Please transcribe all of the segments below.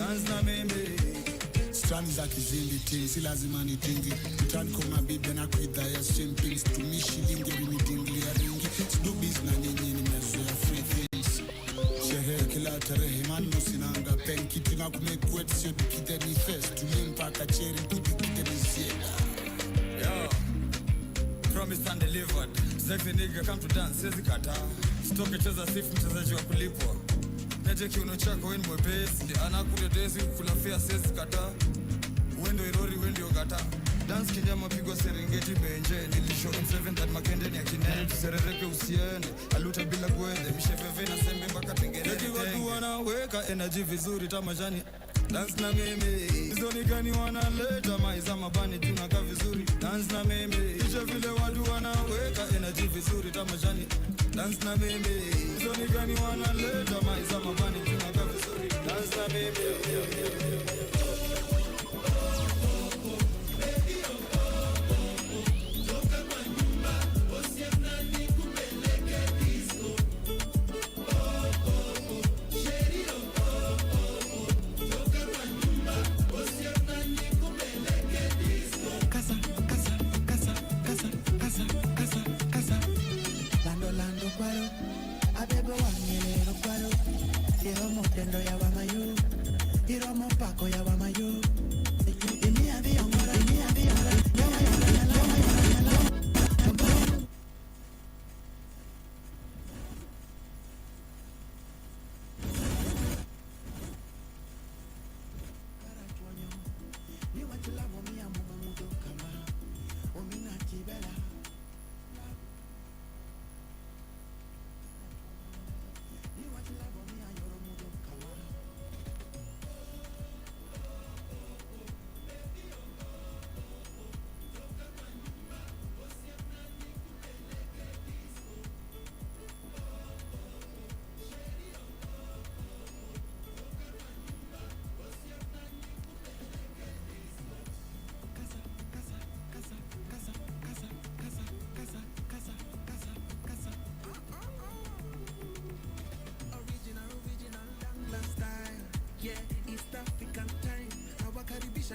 dance na mimi. Strani za kizingiti, si lazima nitingi. Utani kwa mabibi na kuidha ya simpings. Tumishi lingi rinidingli ya ringi. Sidubis na nyinyi nimezoea free things. Sherehe kila tarehe manu sinanga penki. Tina kumekuet sio dikite ni fest. Tulimpaka cheri kudikite ni siega. Yo, promised and delivered. Sexy nigga come to dance, sezi kata. Stoke cheza sifu mchezaji wa kulipwa. Neje kiuno chako weni mwepesi. Anakutetesi kulafia sezi kata. Wendo irori wendi ogata. Dance kinyama pigwa Serengeti benje. Nilishow M7 that makende ni akinende. Serereke usiende, aluta bila kwende. Misheveve na sembe mpaka tengene. Leki watu wanaweka energy vizuri tamajani. Dance na mimi, zoni gani wanaleta maiza mabani tunaka vizuri. Dance na mimi, isha vile watu wanaweka energy vizuri tamajani. Dance na mimi, zoni gani wanaleta maiza mabani tunaka vizuri. Dance na mimi.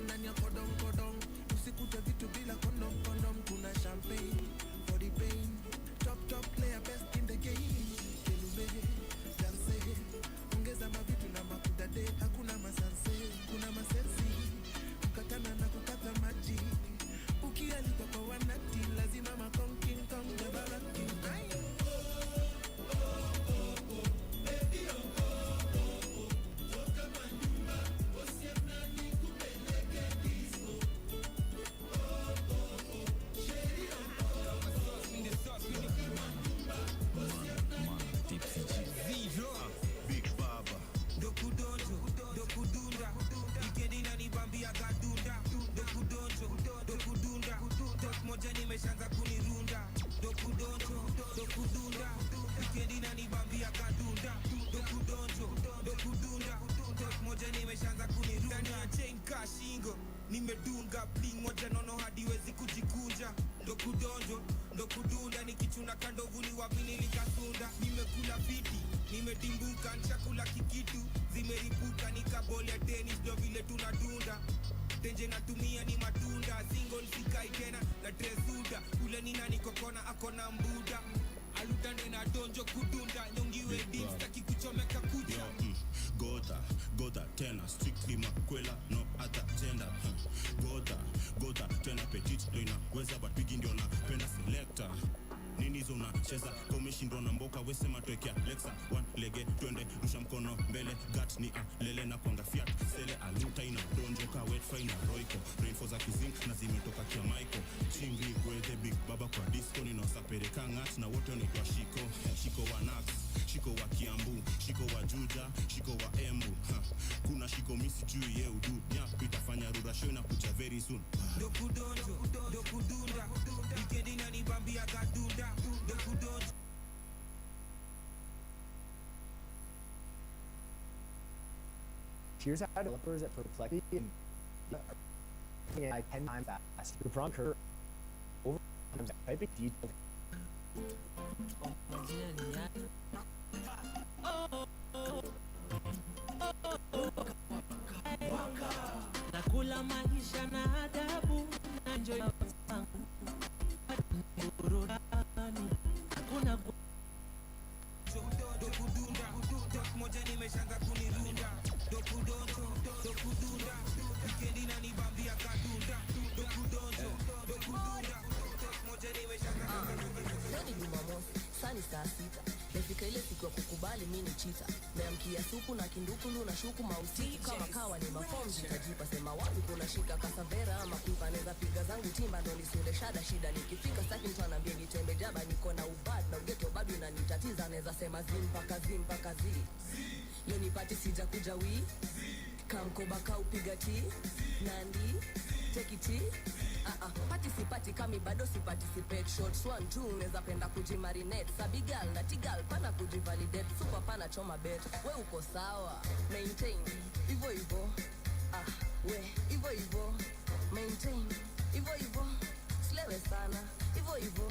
Ndani ya kodong usikute vitu bila kondom kuna champagne for the pain top player best in the game kelube dance ongeza mavitu na makudade hakuna masanse kuna masensi kukatana na kukata maji ukialika kwa wanati lazima makonking kong developing nimedunga bling moja nono hadiwezi kujikunja ndo kudunda nikichuna kandovuni wapi nilikasunda nimekula viti nimedimbuka nchakula kikitu zimeripuka nikabole tennis ndo vile tunadunda tenje natumia ni matunda single sikai tena na tresuda ule nina nikokona akona mbuda alutande na donjo kudunda nyongiwe dimsta kikuchomeka kuja Gota tena strictly makwela no other gender Gota tena petit ndo inaweza but bigi ndio napenda selector nini hizo unacheza kwa umeshindwa na mboka wesema twekea Lexa one lege twende rusha mkono mbele gut ni lele na kwanga fiat sele aluta ina donjoka wet fry na roiko rainfall za kizink na zimetoka kia Michael chingi kwethe big baba kwa disco ninaosapeleka ngat na wote wanaitwa shiko wa Nax shiko wa Kiambu shiko wa Juja shiko wa Embu kuna shiko misi juu ye udu nyapi itafanya rura show na kucha very soon dokudunda weekend inanibambia gadunda dokudonjo. Here's how developers at Perplexity and like 10 times fast. Your prompt curve over times typing detail. enjoy burudani kuna dokudunda moja nimeshanga kunirunda dokudunda wikendi inanibambia kadunda dokudonjo dokudunda moja nimeshanga leo ni Jumamosi, saa ni saa 6. Nafika ile siku ya kukubali mimi ni chita. Meamkia supu na kindukulu na shuku mausiki kama kawa ni mafomu zitajipa sema wapi kuna shika kasavera ama kuipa neza piga zangu timba ndo nisule shida nikifika saki mtu anambia nitembe jaba niko na ubad na ugeto bado inanitatiza neza sema zimpa kazi leo nipati sija kuja kamkoba kaupiga ti nandi take it participate kami bado si participate shots 1 2 neza penda kujimarinate sabigal na tigal pana kujivalidate super pana choma bet we uko sawa maintain hivyo we hivyo maintain hivyo slewe sana hivyo we hivyo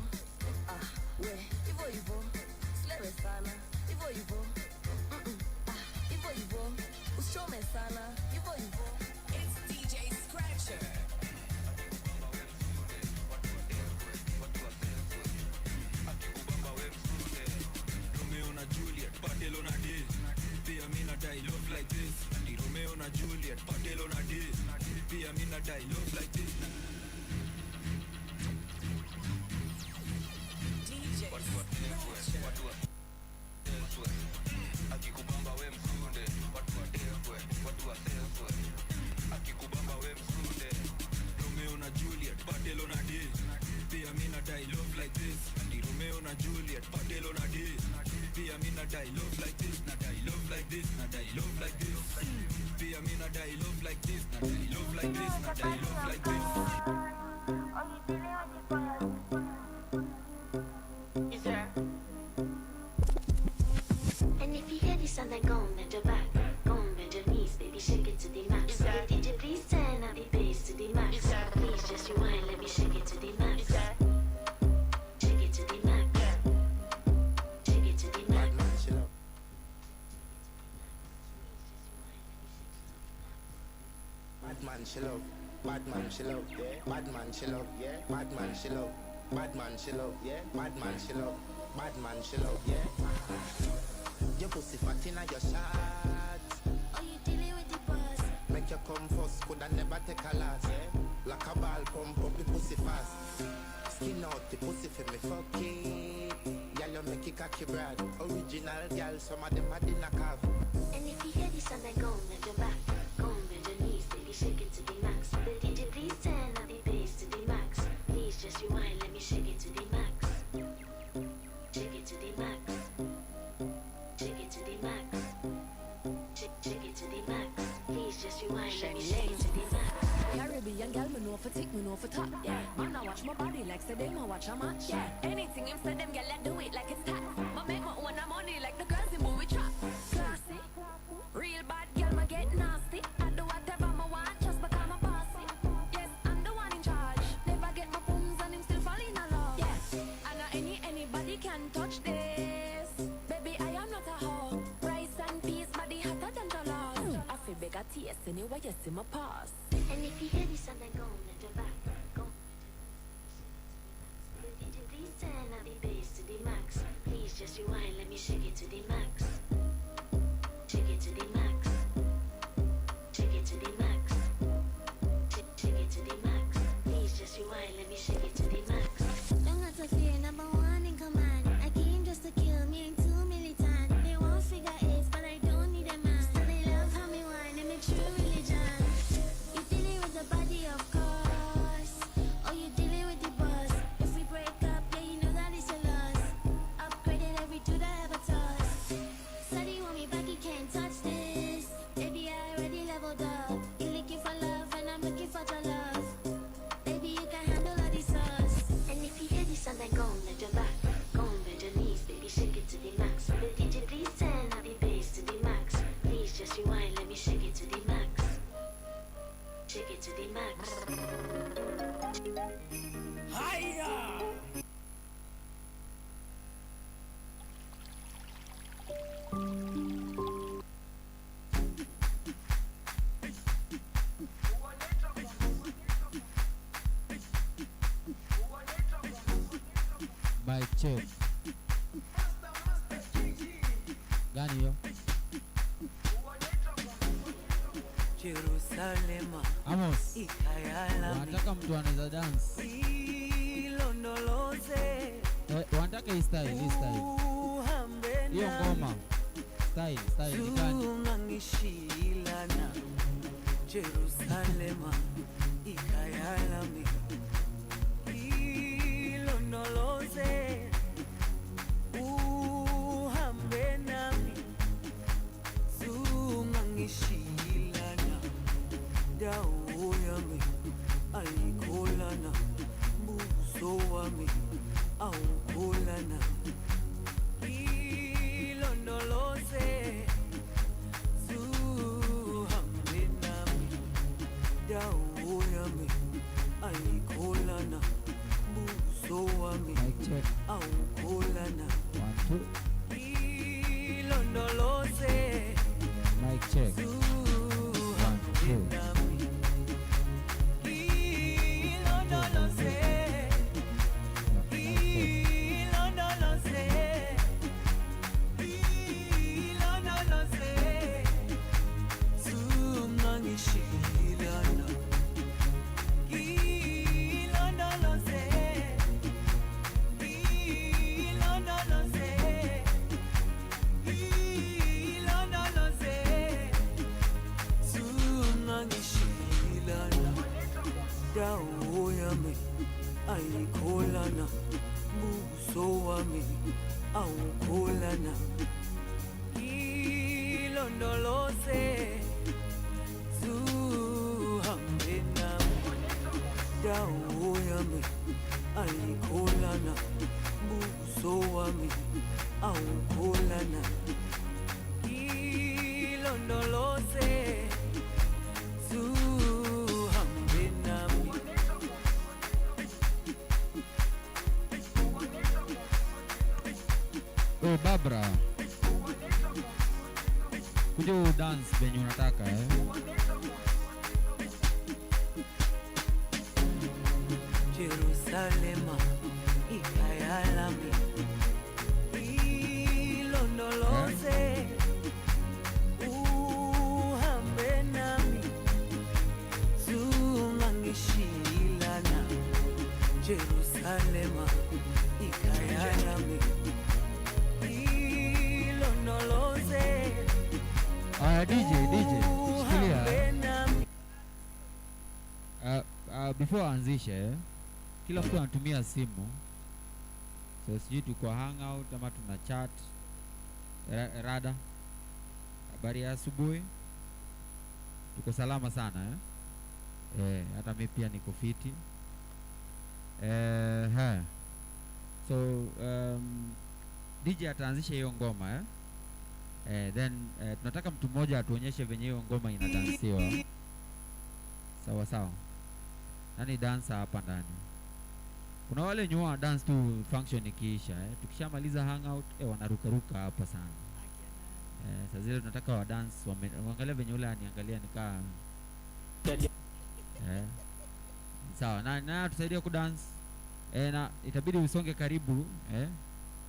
slewe sana hivyo hivyo usichome sana hivyo It's DJ Scratcher. Romeo na Juliet, Barcelona day. Pia mina die love like this. Ni Romeo na Juliet, Barcelona day. Pia mina die love like this. DJ Scratcher. Akikubamba we mkunde, watu watekwe. Akikubamba we mkunde. Romeo na Juliet, Barcelona day. Pia mina die love like this. Ni Romeo na Juliet, Barcelona day. Pia mina die love like this. Na die love like this. Na die love like this. Pia mina die love like this. Na die love like this. Na die love like this. Is there? And if you hear this and then go on bend your back, go on bend your knees, baby, shake it to the max. DJ, please turn up the bass to the max. Please just rewind, let me shake it to the max. Shake it to the max. Shake it to the max. Bad man, she love. Bad man, she love. Bad man, she love. Yeah. Bad man, she love. Bad man, she love. Yeah. Bad man, she love. Bad man, she love. Yeah. Your pussy fat inna your shot. Oh, you dealing with the boss? Make you come first, coulda never take a last. Yeah. Like a ball, pump up the pussy fast. Skin out the pussy for me fuck it. Y'all you make it cocky brad. Original girl, some of them are the knockoff. And if you hear this and then go on bend your back, go on bend your knees, baby, shake it to the max. The DJ, please turn up the bass to the max. Please just rewind, let me shake it to the max. Shake it to the max. Shake it to the max. Shake it to the max. Please just rewind, let me shake it to the max. Caribbean girl, me know for tick, me know for top. Yeah, man, I watch my body like say them, I watch a match. Yeah, anything him say them, girl, I do it like it's tax. I make my own money like the girls in movie trap. Classy, real bad girl, me get nasty. I do whatever I want, just become a bossy. Yes, I'm the one in charge. Never get my booms and him still falling in love. Yes, I know anybody can touch this. Baby, I am not a hoe. Rice and peas, body hotter than the Lord. I feel big at taste anyway, you see my pass. And if you hear this and then go on bend your back, go on. DJ, please turn up the bass to the max. Please just rewind, let me shake it to the max. Shake it to the max. Shake it to the max. Shake it to the max. Please just rewind, let me shake it to the max. Don't have to fear, number one in command. I came just to kill me, ain't too militant. They won't figure it, but I don't need a man. So they love how me whine, and me true religion. You dealing with the body, of course. Or you dealing with the boss. If we break up, yeah, you know that it's a loss. Upgraded every two that I ever tossed. Said he want me back, he can't touch this. Baby, I already leveled up. You looking for love, and I'm looking for your love. Baby, you can handle all this sauce. And if you hear this and then go on bend your back, go on bend your knees, baby, shake it to the max. The DJ, please turn up the bass to the max. Please just rewind, let me shake it to the max. Shake it to the max. Hiya! Mic check. Gani hiyo? Jerusalema Amos. ikayala Wanataka mtu anaweza dance. ilondoloze Wanataka hii style. Hiyo ngoma. Style ni gani? Zungangishilana Jerusalema ikayala ilondoloze uhambe nami zungangishilana dawo yami ayikolana buso wami awukolana ilondoloze zuhambe nami dawo yami ayikolana buso wami awukolana 1 ilondoloze2 mic check. 1 2 dawo yami ayikolana buso wami awukolana ilondoloze zuhambe nami dawo yami ayikolana buso wami awukolana ilondoloze zuhambe nami. Oh, Barbara. Kuja dance venye unataka Jerusalema ikayalami ilondoloze uhambe nami zungangishilana Jerusalema ikayalami ilondoloze DJ, shikilia. Before anzishe, kila mtu anatumia simu. So sijui tuko Hangout ama tuna chat. Rada. Habari ya asubuhi. Tuko salama sana hata mimi pia niko fiti. So DJ ataanzisha hiyo ngoma then tunataka mtu mmoja atuonyeshe venye hiyo ngoma inadansiwa. Sawa. Nani dancer hapa ndani? Kuna wale nyua dance tu function ikiisha tukishamaliza Hangout wanarukaruka hapa sana. Sasa zile tunataka wa dance waangalie venye ule aniangalia nikaa sawa. Na tusaidia ku dance na itabidi usonge karibu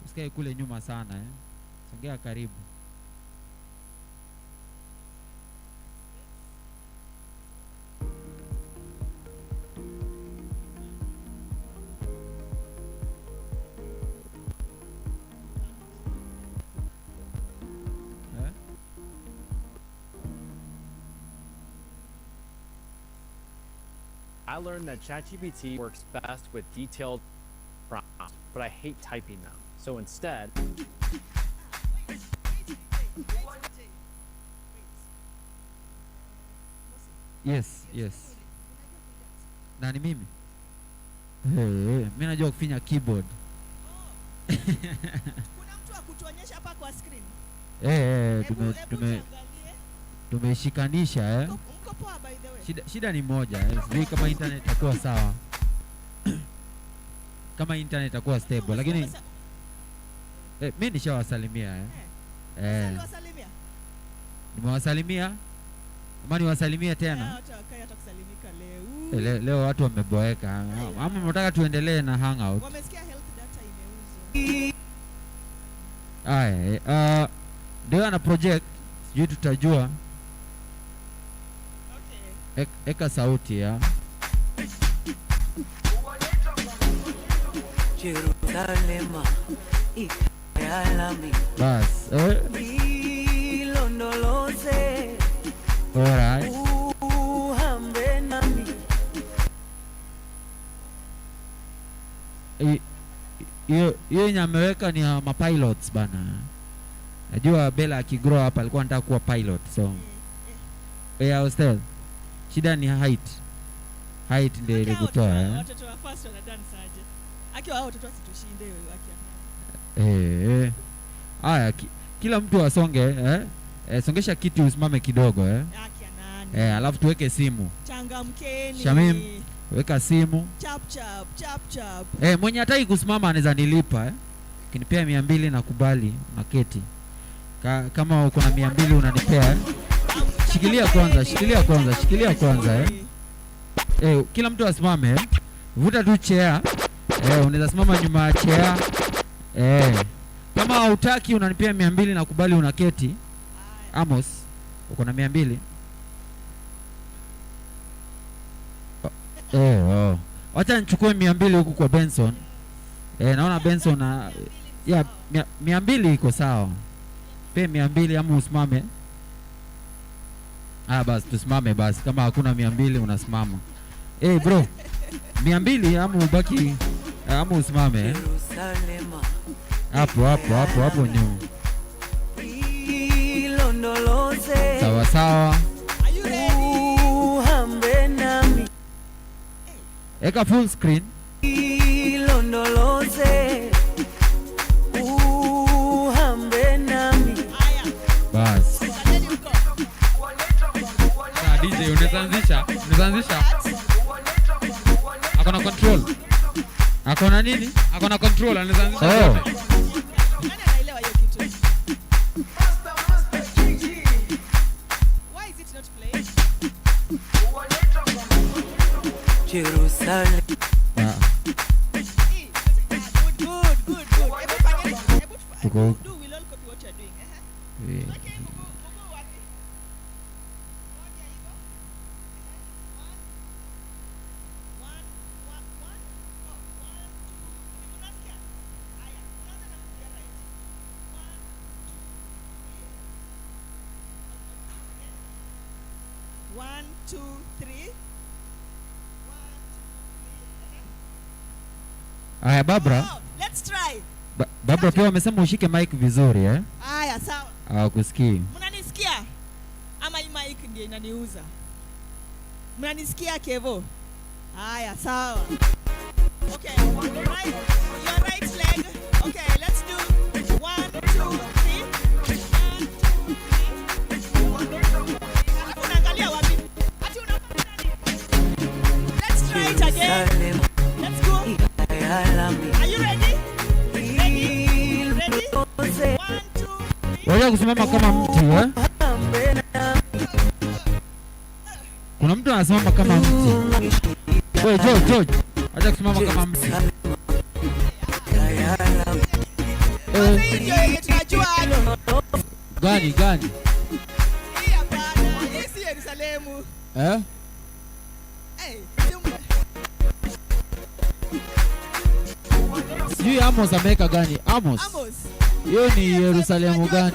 usikae kule nyuma sana songea karibu. I learned that ChatGPT works best with detailed prompts, but I hate typing them. So instead, Yes. Nani mimi? Mimi najua kufinya keyboard. Kuna mtu akutuonyesha hapa kwa screen. Tumeshikanisha Mko poa by the way. Shida ni moja sijui kama internet itakuwa sawa. Kama internet itakuwa stable lakini mimi nishawasalimia nimewasalimia ama niwasalimie tena. Leo watu wameboeka ama mnataka tuendelee na Hangout? Wamesikia health data imeuzwa. Aya, ndio ana project, sijui tutajua. Eka sauti ya Jerusalema ikayalami bas. ilondoloze Alright. uhambe nami. Hiyo yenye ameweka ni mapilots bana. Najua Bella akigrow up alikuwa anataka kuwa pilot, so hostel. Shida ni height ndio ilikutoa Watoto wa first wana dance aje. Akiwa hao watoto wasitushinde wakiamua. Haya, kila mtu asonge songesha kiti usimame kidogo alafu tuweke simu. Changamkeni. Shamim, weka simu. Chap. Mwenye hataki kusimama anaweza nilipa kinipea 200 nakubali maketi. Kama uko na 200 unanipea. Shikilia kwanza. Kila mtu asimame. Vuta tu chair. Unaweza simama nyuma ya chair. Kama hautaki unanipea 200 nakubali unaketi. Amos, uko na 200? Wacha nichukue 200 huku kwa Benson. Naona Benson na 200 iko sawa. Pe 200 ama usimame. Basi tusimame basi. Kama hakuna 200 unasimama. Bro, 200 ama ubaki ama usimame. Hapo nyuma. Sawa. Uhambe nami. Eka full screen. Ilondoloze uhambe nami. Bas. DJ unaanzisha. Akona control. Akona nini? Akona control anaanzisha. Nani anaelewa hiyo kitu? Why is it not playing? Jerusalem. Good. Tuko. We'll all copy what you're doing. One, two, three. Aya, Barbara. Let's try. Barbara pia amesema ushike mic vizuri Aya, sawa. Kusikii. Mnanisikia? Ama hii mic ndio inaniuza? Mnanisikia Kevo? Aya, sawa. Okay, right, your right leg. Okay, let's do 1, 2, 3. 1, 2, 3. Unaangalia wapi? Ati unaangalia nani? Let's try it again. Let's go. Are you ready? Ready? 1, 2, 3. Wacha kusimama kama mti Kuna mtu anasimama kama mti. George. Wacha kusimama kama mti. Gani? Hii hapana. Hii si Yerusalemu. Sijui Amos ameweka gani? Amos. Hiyo ni Yerusalemu gani?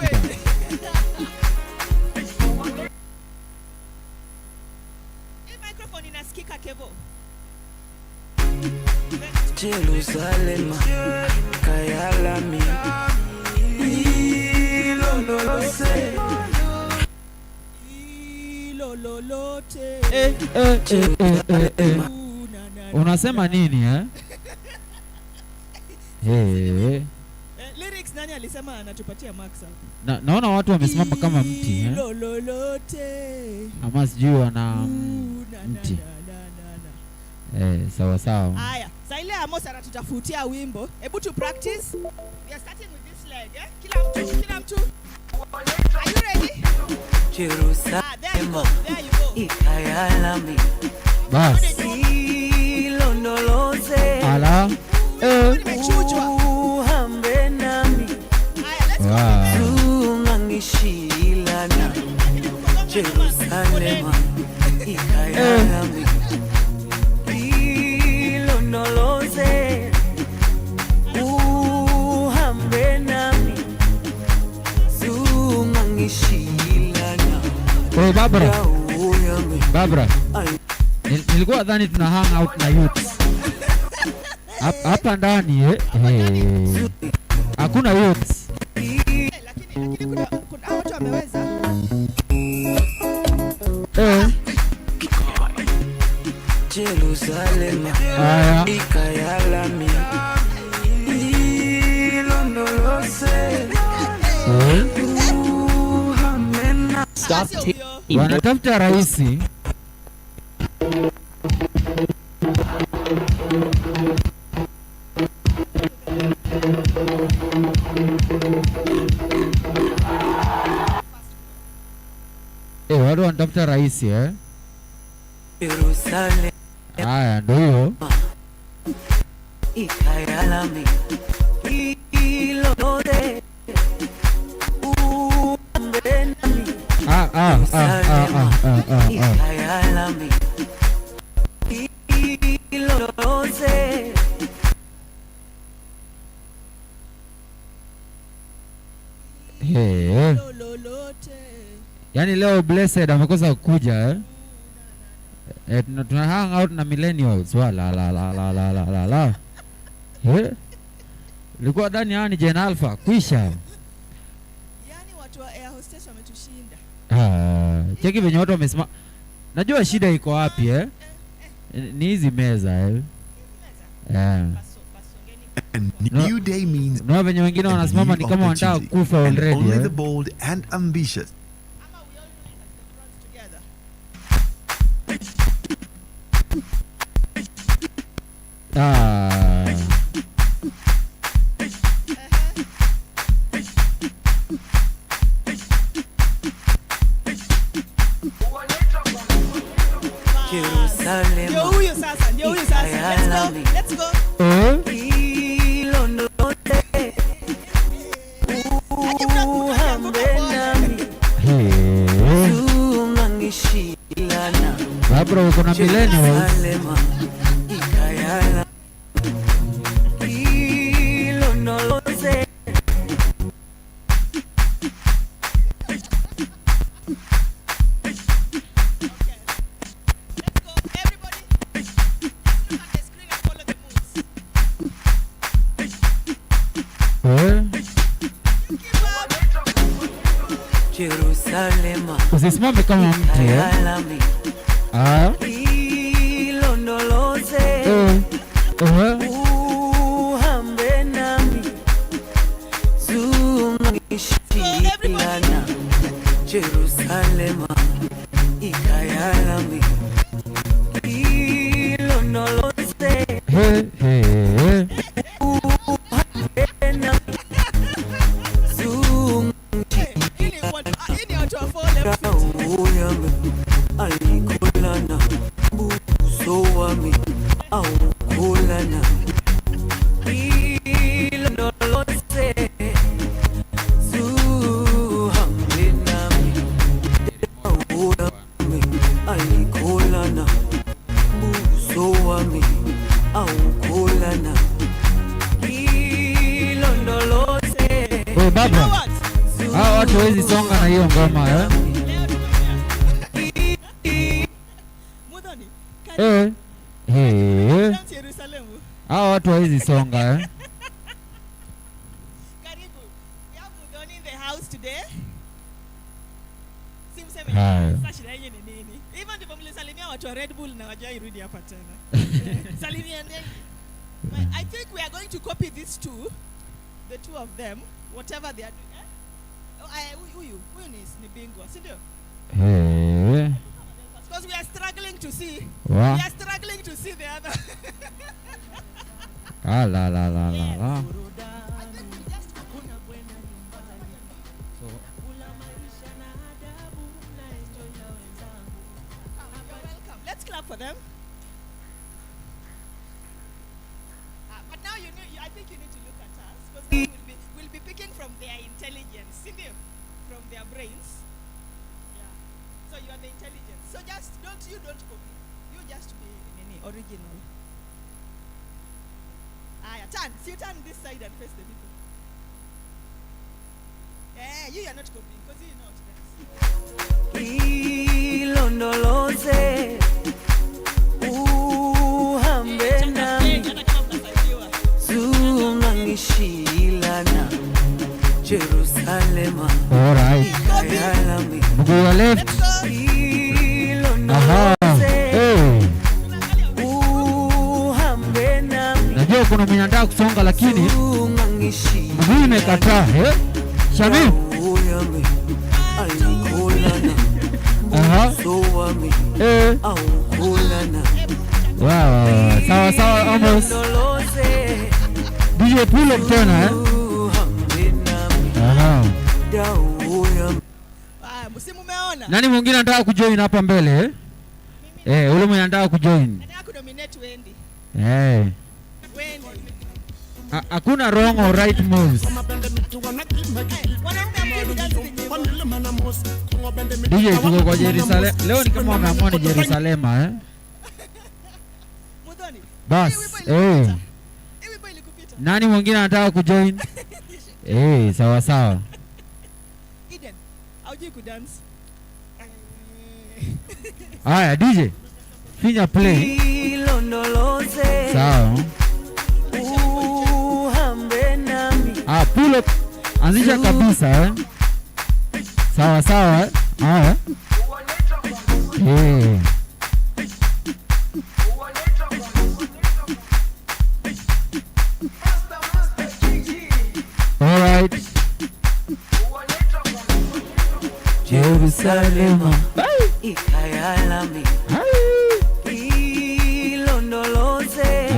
Hii microphone inasikika Kevo. Jerusalem kayalami ilololote. Unasema nini Lyrics nani alisema anatupatia marks hapo? Naona watu wamesimama kama mti ilololote. Ama sijui wana mti. Sawa. Haya, sasa ile Amos anatutafutia wimbo. Hebu tu practice. We are starting with this leg, Kila mtu. Are you ready? Jerusalem There you go. ikayalami bas. ilondoloze Nimechujwa. ikayalami ilondoloze uhambe nami zungangishilana Oh, Barbara. dawo yami Barbara. Nilikuwa dhani tuna hang out na youths. Hapa ndani hakuna youths. Lakini kuna watu wameweza. Jerusalem ikayalami ilondoloze Stop Wanatafuta raisi. Watu wanatafuta raisi Jerusalem Haya ndio hiyo. ikayalami ilondoloze uhambe nami ikayalami ilondoloze Yaani leo Blessed amekosa kuja tuna hang out na millennials la. Ilikuwa ndani yani Gen Alpha kwisha. Yaani watu wa air hostess wametushinda. Cheki venye watu wamesimama. Najua shida iko wapi ni hizi meza A new day means na venye wengine wanasimama ni kama wanataka kufa already. Only the bold and ambitious. Jerusalem Ndio huyo sasa. Let's go. ilondoloze uhambe nami zungangishilana Barbara uko na millennials. ikayala ilondoloze Jerusalema Usisimame kama mtu ikayalami ilondoloze uhambe nami zungangishilana Jerusalema ikayalami ilondoloze uhambe nami alikulana buso wami aukulana ilondoloze zuhambe nami aukulana alikulana buso wami aukulana ilondoloze. Baba, hao watu hawezi songa na hiyo ngoma hao watu hawezi songa Karibu. We have Mudhoni in the house today. Simseme sasa shida yenyewe ni nini? Hivyo ndivyo mlisalimia watu wa Red Bull na wajairudi hapa tena. Salimia nini? I think we are going to copy these two, the two of them, whatever they are doing. Huyu ni bingwa, si ndio? Because we are struggling to see. We are struggling to see the other. la. Let's clap for them. But now I think you need to look at us because we'll be picking from their intelligence, from their brains. Yeah. So you are the intelligence. So just don't copy. You just be original. Aya, turn. So you turn this side and face the people. You are not copying because you know how to dance. Ilondoloze uhambe nami zungangishilana Jerusalema. All right. Go your left. Aha. Hey. Uhambe nami. Najua kuna mwenye anataka kusonga lakini mguu imekataa. Shamim. Aha. Wow. Sawa almost. DJ pull up tena Aha. Msimu umeona? Nani mwingine anataka kujoin hapa mbele ule mwenye anataka kujoin. Nataka kudominate Wendy. Wendy. Hakuna wrong or right moves. DJ tuko kwa Jerusalem. Leo ni kama wameamua ni Jerusalema Bas, nani mwingine anataka kujoin? Sawa. Eden, haujui kudance. Aya, DJ. Finya play. Sawa. Pull up. Anzisha kabisa Sawa. Aya. All right. Jerusalema ikayalami ilondoloze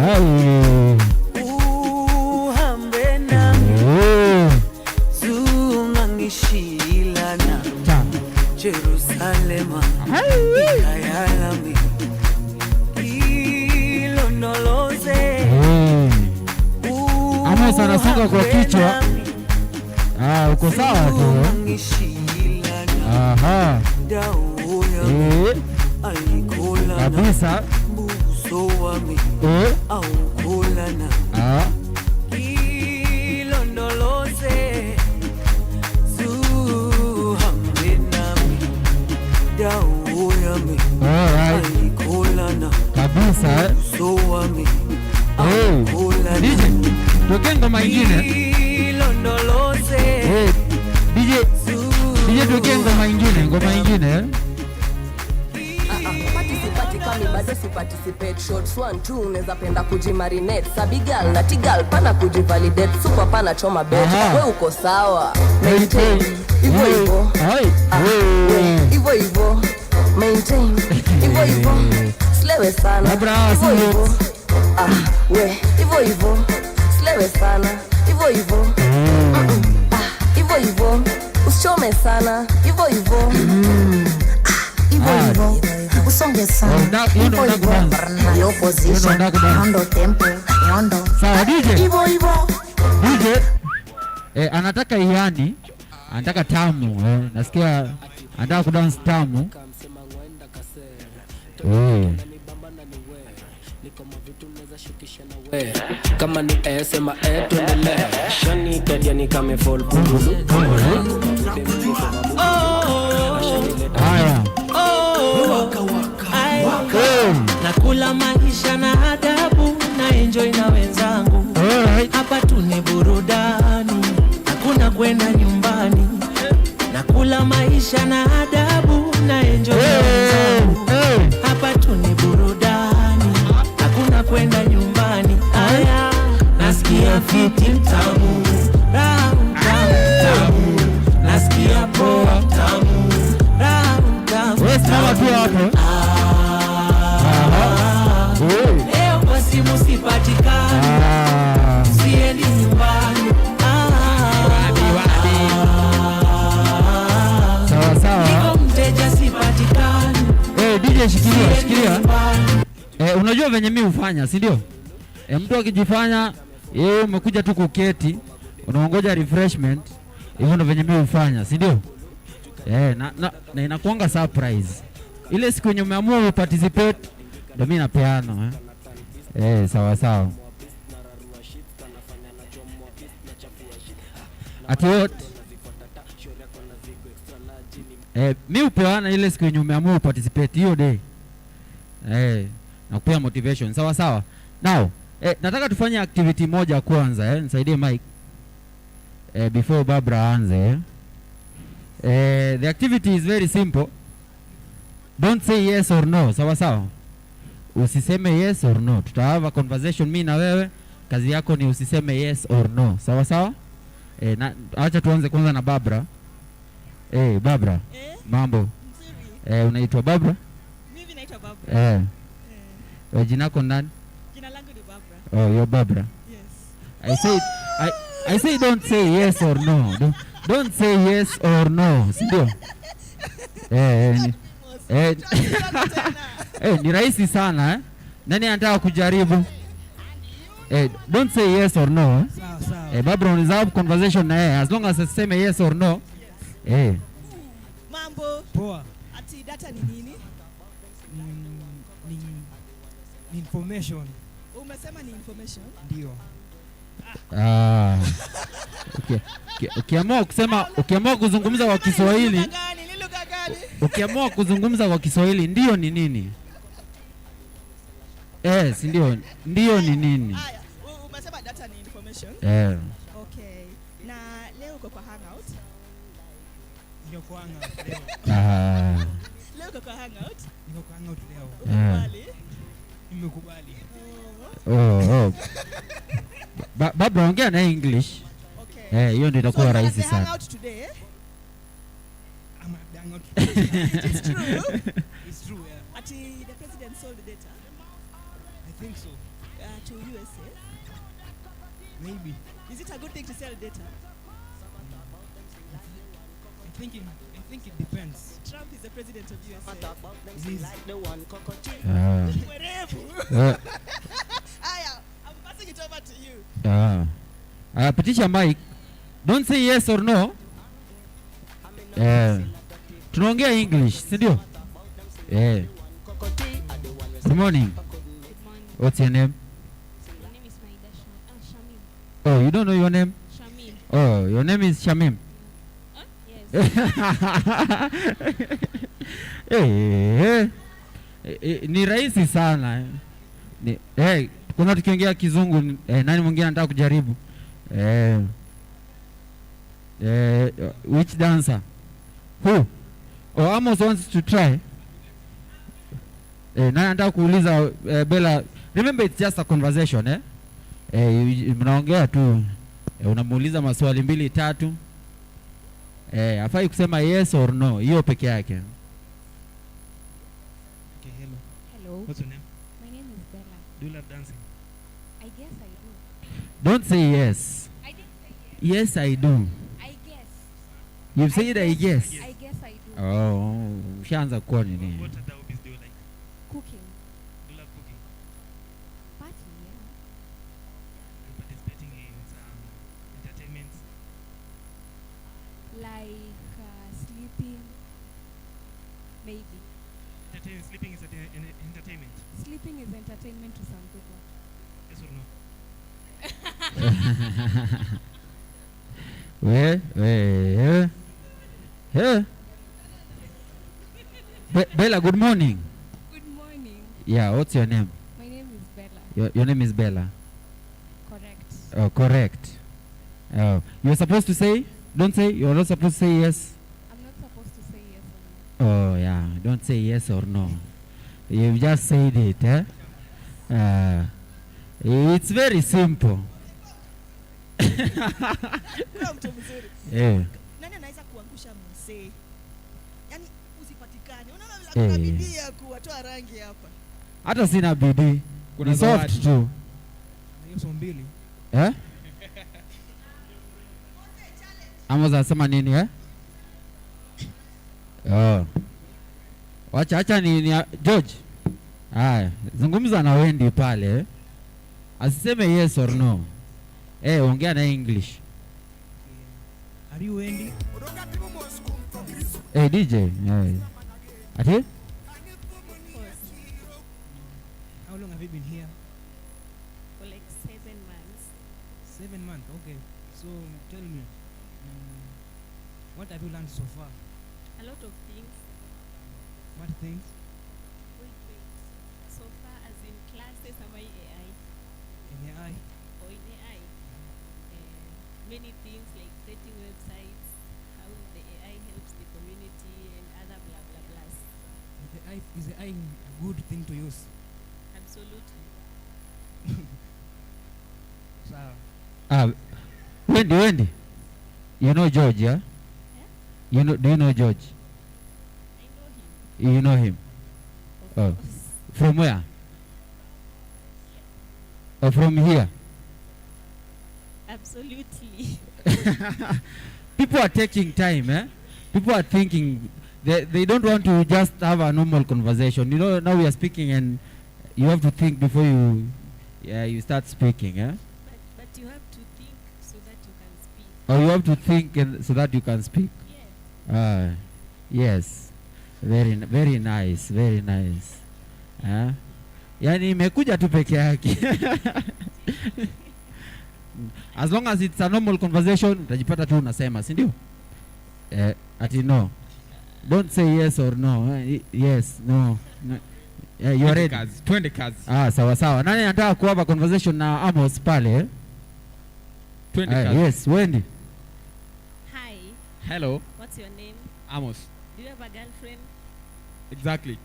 uhambe nami zungangishilana Jerusalema ikayalami ilondoloze Amos anasonga kwa kichwa. Uko sawa tu. Aha. Kabisa. Ilondoloze zuhambe nami dawo yami. Alright. Kabisa. DJ, tuweke ngoma ingine. Ilondoloze. DJ tuweke ngoma ingine. Kami bado si participate shots 1 2 unaweza penda kujimarinate sabigal na tigal pana kujivalidate super pana choma bet wewe uko sawa maintain hivyo maintain hivyo slewe sana hivyo hivyo slewe sana hivyo usichome sana hivyo usonge sana yo position yondo tempo yondo sawa. DJ hivyo DJ anataka iani, anataka tamu nasikia anataka kudance tamu kama ni sema tuendelee shani kadia ni kama fall haya nakula maisha na adabu na enjoy na wenzangu hapa tu ni burudani hakuna kwenda nyumbani nakula maisha na adabu na enjoy na wenzangu hapa tu ni burudani hakuna kwenda nyumbani aya nasikia fiti tamu tamu nasikia poa tamu tamu wewe tu hapo leo kwa simu sipatikani siendi nyumbani sawa niko mteja sipatikani DJ shikilia unajua venye mimi hufanya si ndio mtu akijifanya yeye umekuja tu kuketi unaongoja refreshment hivyo ndio venye mimi hufanya si ndio Na inakuanga surprise. Ile siku yenye umeamua participate ndio mimi napeana sawa sawa. Ati what? Mimi upeana ile siku yenye umeamua participate hiyo day. Nakupea motivation. Sawa sawa. Now, nataka tufanye activity moja kwanza, nisaidie Mike. Before Barbara anze. The activity is very simple. Don't say yes or no. Sawa sawa. Usiseme yes or no. Tutahave a conversation mimi na wewe. Kazi yako ni usiseme yes or no. Sawa sawa? Acha tuanze kwanza na Barbara. Barbara. Mambo. Unaitwa Barbara? Mimi naitwa Barbara. Jina lako nani? Jina langu ni Barbara. Oh, you're Barbara. Yes. I say don't say yes or no. Don't say yes or no. Sindio? Ni rahisi sana. Nani anataka kujaribu? Don't say yes or no. Sawa. Barbara, unaweza have conversation na yeye as long as aseme yes or no. Mambo. Poa. Ati data ni nini? Ni information. Umesema ni information? Ndio. Okay. Ukiamua kuzungumza kwa Kiswahili. Ukiamua kuzungumza kwa Kiswahili ndio ni nini? Si ndio? Ndio ni nini? Umesema data ni information? Okay. Na leo uko kwa Hangout? Ndio kwa Hangout leo. Leo uko kwa Hangout? Niko kwa Hangout leo. Umekubali? Nimekubali. Barbara, ongea na English. Okay. Hiyo ndio itakuwa rahisi sana. Hangout today? I'm at the Hangout today. It's true. It's true, yeah. Ati the president sold the data? I think so. To USA? Maybe. Is it a good thing to sell data? I think it depends. Trump is the president of USA. I'm passing it over to you. Pitisha Mike. Don't say yes or no. Tunaongea English, si ndio? Good morning. What's your name? My name is Shamim. Oh, you don't know your name? Shamim. Oh, your name is Shamim. Yes. Ni rahisi sana. Kuna tukiongea Kizungu, nani mwingine anataka kujaribu? Which dancer? Who? Amos wants to try. Nani anataka kuuliza Bella? Remember, it's just a conversation, mnaongea tu. Unamuuliza maswali 2-3. Afai kusema yes or no, hiyo peke yake. Okay, hello. Hello. What's your name? My name is Bella. Do you love dancing? I guess I do. Don't say yes. I didn't say yes. Yes, I do. I guess. You've said I guess. I guess I do. Oh, ushaanza kuwa nini? What other hobbies do you like? Cooking. Do you love cooking? Party, yeah. Are you participating in some entertainments? Like sleeping. Maybe. Sleeping is entertainment. Sleeping is entertainment to some people. Yes or no? Bella, good morning. Good morning. Yeah, what's your name? My name is Bella. Your name is Bella. Correct. Oh, correct. You're supposed to say? Don't say. You're not supposed to say yes. I'm not supposed to say yes or no. Oh, yeah. Don't say yes or no. You just said it, it's very simple. Mtu mzuri. Nani anaweza kuangusha msee? Yaani usipatikane. Unaona vile kuna bidii ya kuwatoa rangi hapa. Hata sina bidii. Kuna soft tu. Hiyo somo mbili. Ama unasema nini Acha ni George. Haya, zungumza na Wendy pale. Asiseme yes or no. Ongea na English. Are you Wendy? Hey DJ, hey. Ati? Of course. How long have you been here? For like 7 months. 7 months. Okay. So tell me, what have you learned so far? A lot of things. What things? Wait. So far as in classes, am I AI? In AI? Or in AI? Many things like creating websites, how the AI helps the community and other blah blah blahs. Is AI a good thing to use? Absolutely. So, Wendy. You know George, yeah? Do you know George? I know him. You know him? Oh. From where? Oh, from here? Absolutely. People are taking time, eh? People are thinking, they don't want to just have a normal conversation. You know, now we are speaking and you have to think before you start speaking, eh? But you have to think so that you can speak. Or you have to think so that you can speak? Yeah. Yes. Very nice, very nice. Yani imekuja tu peke yake. As long as it's a normal conversation, utajipata tu unasema, si ndio? Ati no. Don't say yes or no. Yes, no. You are ready. Twende kazi. Sawa. Nani anataka kuhava conversation na Amos pale? Twende kazi. Yes, Wendy. Hi. Hello. What's your name? Amos. Do you have a girlfriend? Exactly.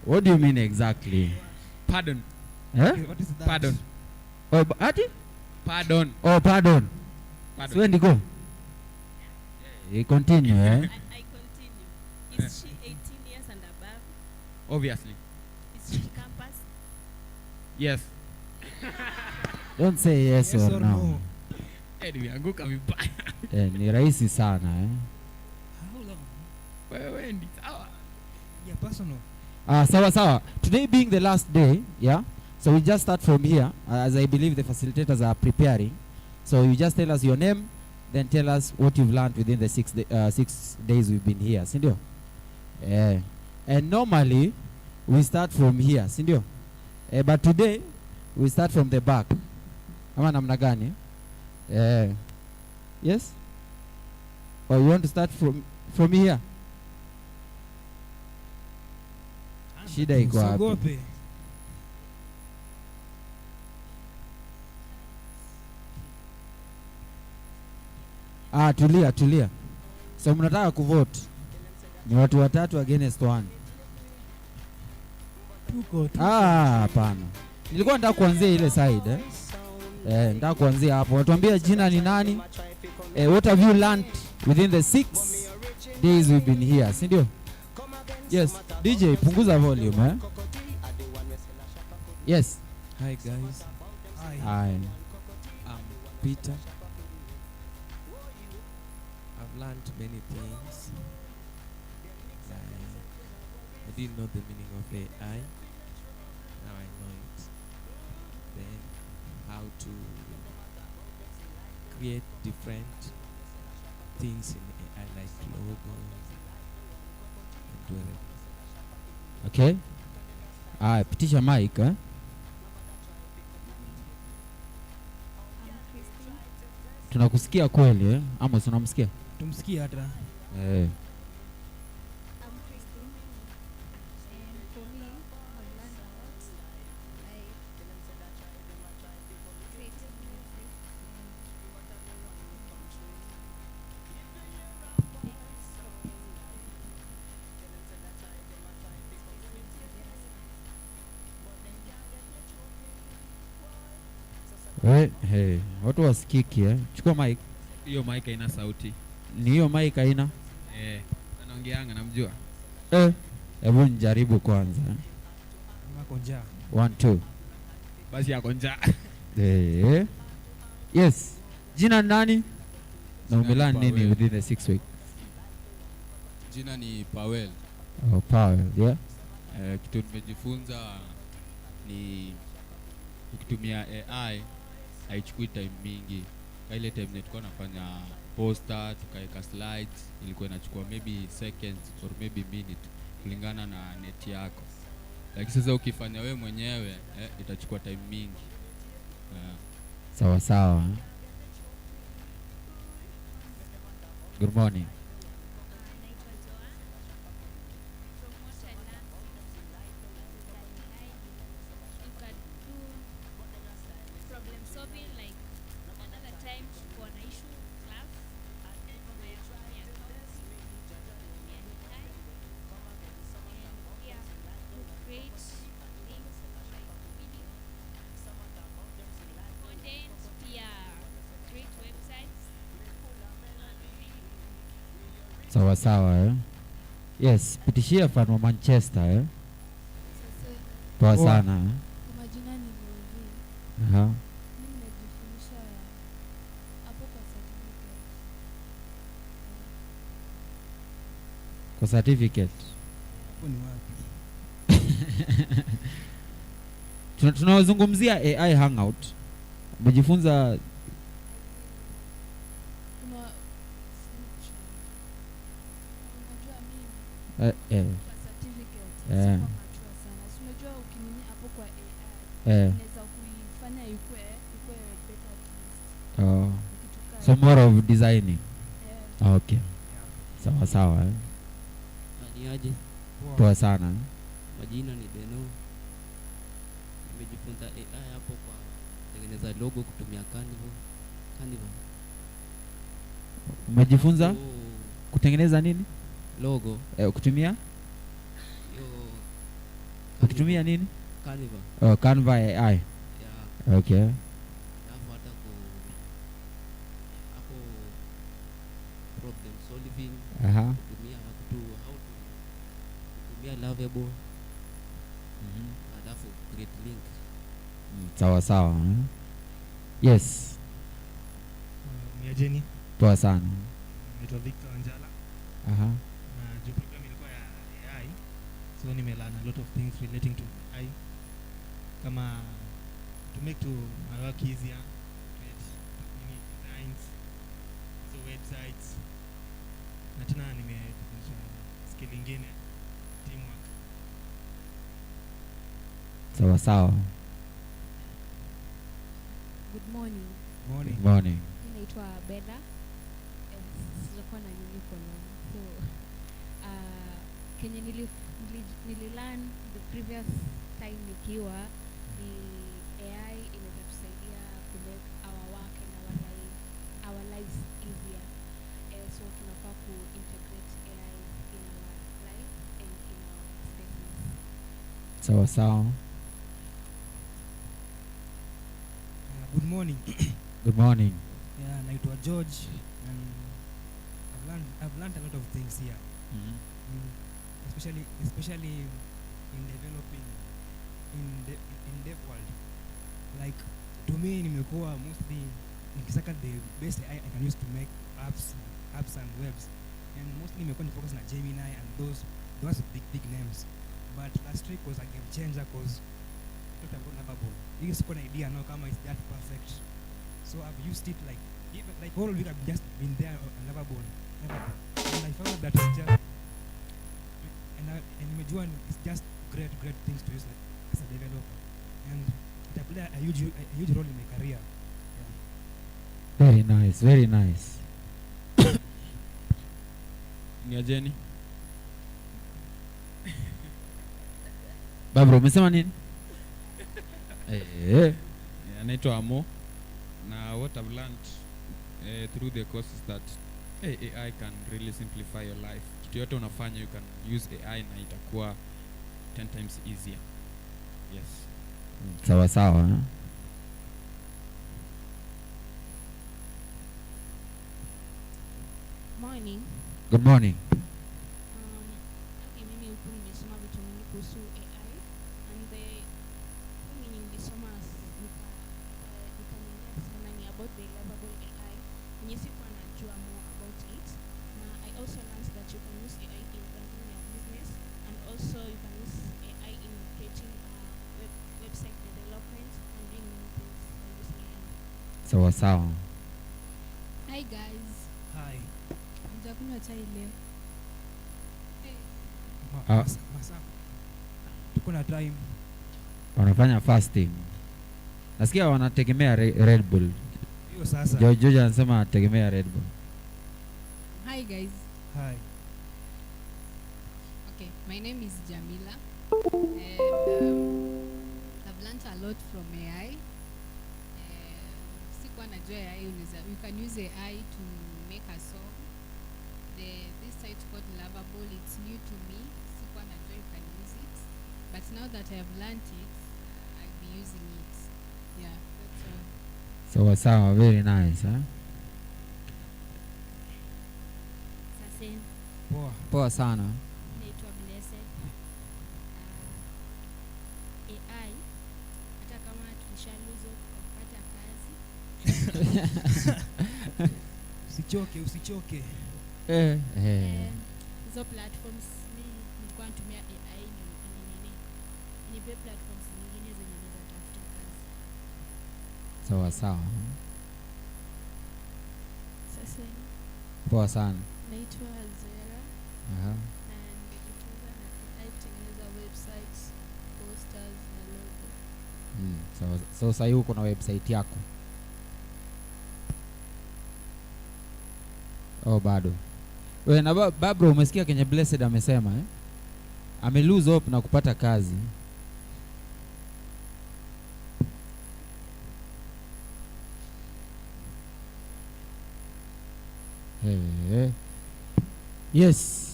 What do you mean exactly? Pardon. okay, what is that? Pardon. Oh, Ati? Pardon. Oh, pardon. Pardon. So Wendy, go. You continue, eh? I continue. Is she 18 years and above? Obviously. Is she campus? Yes. Don't say yes or no. Anyway, anguka vibaya. Ni rahisi sana, eh? How long? Wewe ndi sawa. Yeah, personal. Sawa. Today being the last day, yeah? So we just start from here, as I believe the facilitators are preparing. So you just tell us your name, then tell us what you've learned within the 6 days we've been here, sindio? And normally, we start from here, sindio? But today, we start from the back. Ama namna gani? Yes? Or you want to start from here? Shida iko wapi? Usiogope. Tulia. So mnataka kuvote. Ni watu 3 against 1. Tuko. Hapana. Nilikuwa nataka kuanzia ile side, nataka kuanzia hapo. Watuambie jina ni nani? What have you learned within the 6 days we've been here, si ndio? Yes, DJ punguza volume, eh? Yes. Hi guys. Hi. I'm Peter. I've learned many things. I didn't know the meaning of AI. Now I know it. Then how to create different things in AI like logos and whatever. Okay. Pitisha mic, eh? Tunakusikia kweli, eh? Amos unamsikia? Tumsikia hata. Watu wasikiki, eh? Chukua mic. Hiyo mic haina sauti. Ni hiyo mic haina? Anaongeanga namjua. Hebu njaribu kwanza. Ako njaa. 1 2. Basi yako njaa. Yes. Jina nani? Na umelani nini within the 6 weeks? Jina ni Powell. Oh, Powell, yeah. Kitu nimejifunza ni ukitumia AI haichukui time mingi. Ile time nilikuwa nafanya poster, tukaeka slides, ilikuwa inachukua maybe seconds or maybe minute kulingana na net yako. Lakini sasa ukifanya wewe mwenyewe itachukua time mingi. Sawa sawa. Good morning. Problem solving, like another time for an issue class for my accounts and time, and yeah, to create things like video content, yeah, create websites. Sawa sawa Yes, pitishia fan wa Manchester Poa sana Kwa majina ni Mwovi. Aha. Mimi nimejifundisha hapo Kwa kwa certificate. certificate. Hapo ni wapi? Tunazungumzia AI Hangout. Umejifunza Unajua mimi eh. kwa certificate siko mature sana. Si unajua ukinini hapo kwa AI unaweza kuifanya ikue better at least. So more of designing. Okay. Sawa sawa Niaje? Poa sana. Majina ni Deno. Nimejifunza AI hapo kwa tengeneza logo kutumia Canva. Umejifunza kutengeneza nini? Logo. Kutumia? Ukitumia nini? Canva. Canva AI. Yeah. Okay. Alafu hata hapo problem solving. Aha. Kutumia kutumia Lovable. Alafu create link. Sawa sawa Yes. Niajeni. Poa sana. Naitwa Victor Anjala. Aha. Na juu program ilikuwa ya AI. So nimelearn a lot of things relating to AI. Kama to make my work easier, create designs, so websites. Na tena nimejifunza skill ingine, teamwork. Sawa sawa. Good morning. Morning. Morning. Mimi naitwa Bella. Sitakuwa na uniform. So Kenya nililearn the previous time nikiwa ni AI inaweza tusaidia to make our work and our lives easier. So tunafaa ku integrate AI in our life and in our spaces. Sawa sawa. Good morning. Good morning. Yeah, naitwa George and I've learned a lot of things here. Especially in developing in dev world. Like to me nimekuwa mostly nikisaka the best AI I can use to make apps and webs, and mostly nimekuwa ni focus na Gemini and those big names. But last week was a game changer because I thought about Lovable. You siko na idea now kama is that perfect. So I've used it like even like all week I've just been there on Lovable. And I found that it's just and nimejua it's just great things to use like as a developer, and it played a huge role in my career. Very nice, very nice. Niajeni. Babro, umesema nini? Anaitwa Amo. Na what I've learned through the course is that AI can really simplify your life. Kitu yote unafanya you can use AI na itakuwa 10 times easier. Yes. Sawa sawa Morning. Good morning. Okay, mimi huku nimesoma vitu mingi kuhusu AI and the thing nilisoma nikaniingia sana ni about the Lovable AI. Mwenye sikuwa najua more about it. Na I also learned that you can use AI in running your business, and also you can use AI in creating website development and doing many things by using AI. Sawa sawa. chai leo? Ah. Masaa. Tuko na time. Wanafanya fasting. Nasikia wanategemea Red Bull. Hiyo sasa. George anasema anategemea Red Bull. Hi guys. Hi. Okay, my name is Jamila, and I've learned a lot from AI. Sikuwa najua AI you can use AI to make a song. This site called Lovable, it's new to me. Sikuwa najua you can use it, but now that I have learned it, I'll be using it. Yeah, that's all. Sawa, very nice, huh? Sasen, Poa sana. naitwa Blessed. AI hata kama tulishaluzo kupata kazi. Usichoke. Hizo platforms nilikuwa natumia AI ni platforms nyingine zenye naweza tafuta kazi. Sawa. Sasa Poa sana. naitwa Zera Aha. na nimejifunza na AI kutengeneza websites, posters na logo. So sasa uko na website yako? Oh, bado. Wewe na Babro, umesikia kenye Blessed amesema eh? Ame lose hope na kupata kazi. Hey. Yes.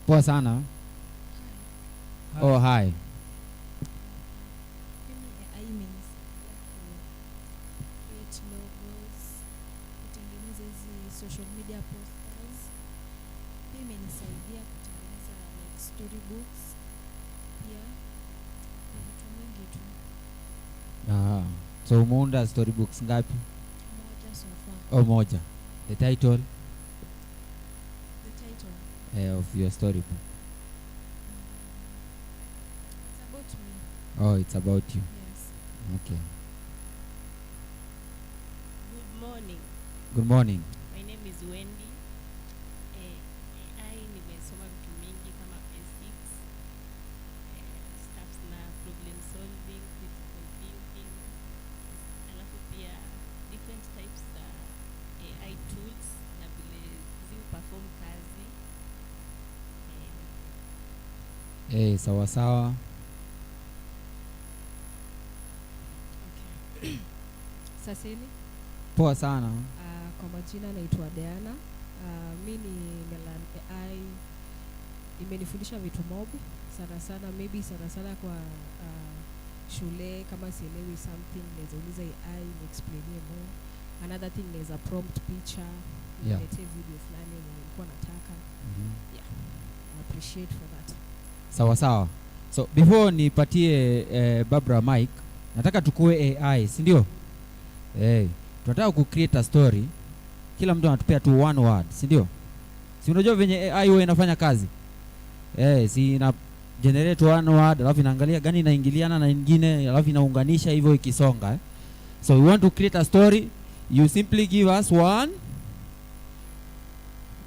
Poa sana. Oh, hi. Mimi AI imenisaidia create logos, kutengeneza hizi social media posters. Pia imenisaidia kutengeneza like storybooks. Pia na vitu mingi tu. So umeunda storybooks ngapi? Moja so far. Oh, moja. The title The title of your storybook? it's about me. Oh, it's about you. Yes. Okay. Good morning. Good morning. My name is Wendy. AI nimesoma vitu mingi kama basics, stuffs na problem solving, critical thinking, alafu pia different types za AI tools na vile zi perform kazi. Sawa. Saseni. Poa sana. Kwa majina naitwa Diana. Mi ni Melan AI imenifundisha vitu mob sana sana kwa shule. Kama sielewi something naweza uliza AI ni explainie more. Another thing naweza prompt picture, Yeah. niletee video fulani yenye nilikuwa nataka. Yeah, I appreciate for that. Sawa. So before nipatie Barbara mic, nataka tukue AI, si ndio? Tunataka ku create a story. Kila mtu anatupea tu one word, si ndio? Si unajua venye AI huwa inafanya kazi? Si ina generate one word, alafu inaangalia gani inaingiliana na nyingine, alafu inaunganisha hivyo ikisonga. So we want to create a story. You simply give us one.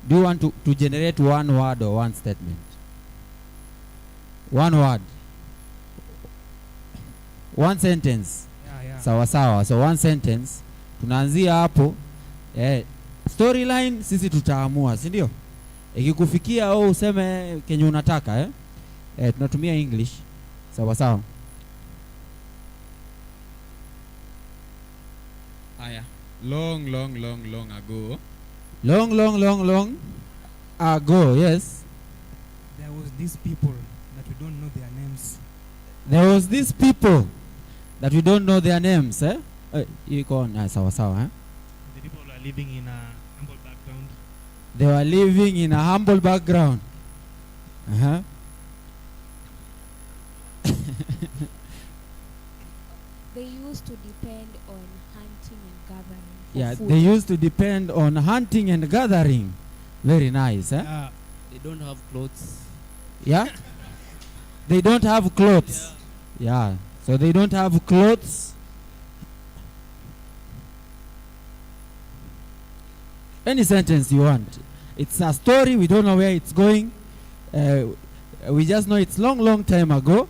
Do you want to generate one word or one statement? One word. One sentence. Yeah. Sawa. So one sentence. Tunaanzia hapo. Storyline sisi tutaamua, si ndio? Ikikufikia au useme kenye unataka tunatumia English. Sawa. Aya. Long ago. Long ago, yes. There was these people that we don't know their names. There was these people that we don't know their names, iko on sawa. The people are living in a humble background. They were living in a humble background. They used to depend on hunting and gathering for Yeah, food. they used to depend on hunting and gathering. Very nice, They don't have clothes. Yeah? They don't have clothes. Yeah. So they don't have clothes. Any sentence you want. It's a story. We don't know where it's going. We just know it's long time ago.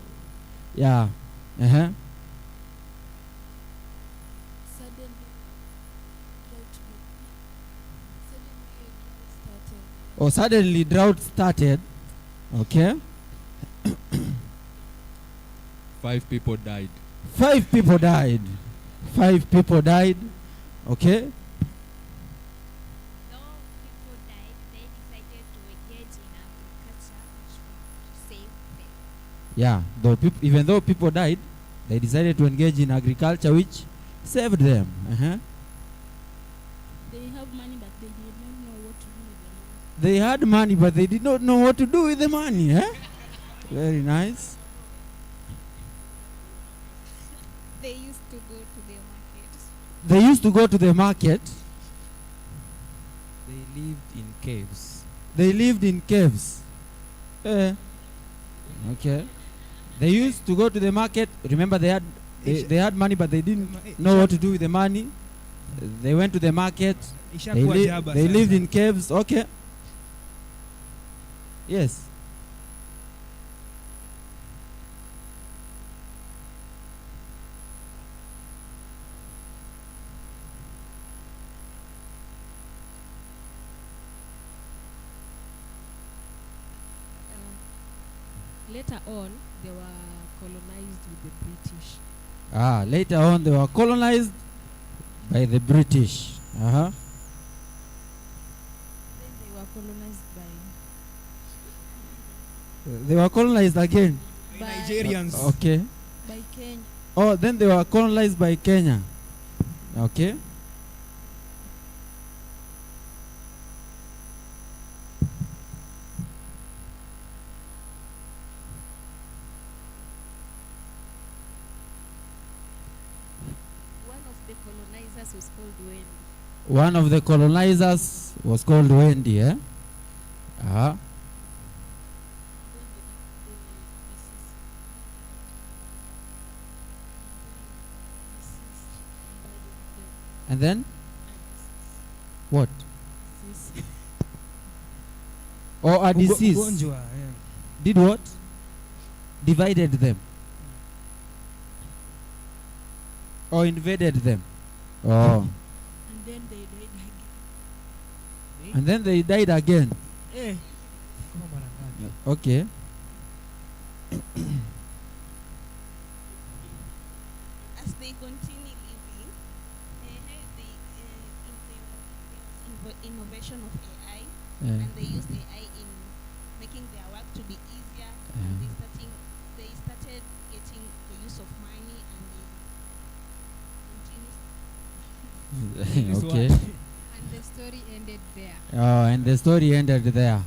Yeah. Uh-huh. Suddenly drought started. Okay. 5 people died. 5 people died. 5 people died. Okay. Yeah, even though people died, they decided to engage in agriculture, which saved them. Uh-huh. They have money, but they did not know what to do with the money. They had money, but they did not know what to do with the money. Eh? Very nice. They used to go to the market. They used to go to the market. They lived in caves. They lived in caves. Okay. They used to go to the market. Remember, they had money, but they didn't know what to do with the money. They went to the market. They lived in caves. Okay. Yes. Later on, they were colonized with the British. Later on, they were colonized by the British. Uh-huh. Then they were colonized by... They were colonized again. By Nigerians. Okay. By Kenya. Oh, then they were colonized by Kenya. Okay. Was called Wendy. One of the colonizers was called Wendy, eh? Uh-huh. And then? What? Or a disease. Did what? Divided them. Or invaded them. Oh. And then they died again. And then they died again. Eh. Okay. As they continue living, they had the innovation of AI, and they use AI in making their work to be easier. And they started getting the use of money, and they continued. Okay. And the story ended there. Oh, and the story ended there.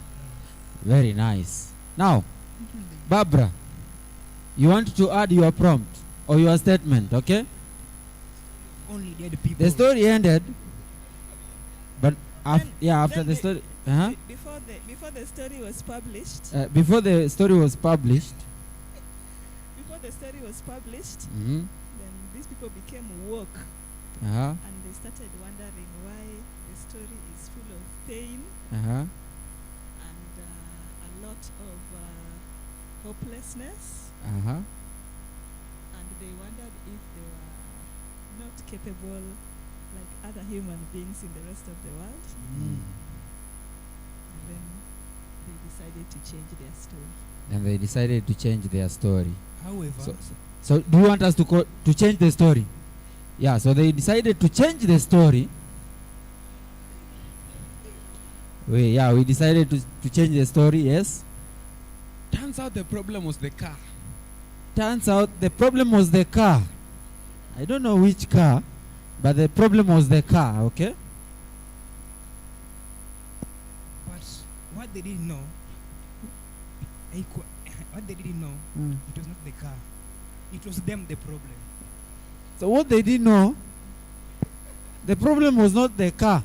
Very nice. Now, Barbara, you want to add your prompt or your statement, okay? Only dead people. The story ended, but after the story, before the story was published. Before the story was published. Before the story was published, Mm-hmm. then these people became woke, Uh-huh. and they started wondering why the story is full of pain Uh-huh. and a lot of hopelessness, Uh-huh. and they wondered if they were not capable like other human beings in the rest of the world. Mm. And then they decided to change their story. And they decided to change their story. However, So do you want us to change the story? Yeah, so they decided to change the story. We decided to change the story, yes. Turns out the problem was the car. Turns out the problem was the car. I don't know which car, but the problem was the car, okay? but what they didn't know, what they didn't know, Mm. it was not the car. It was them the problem. So what they didn't know, the problem was not the car.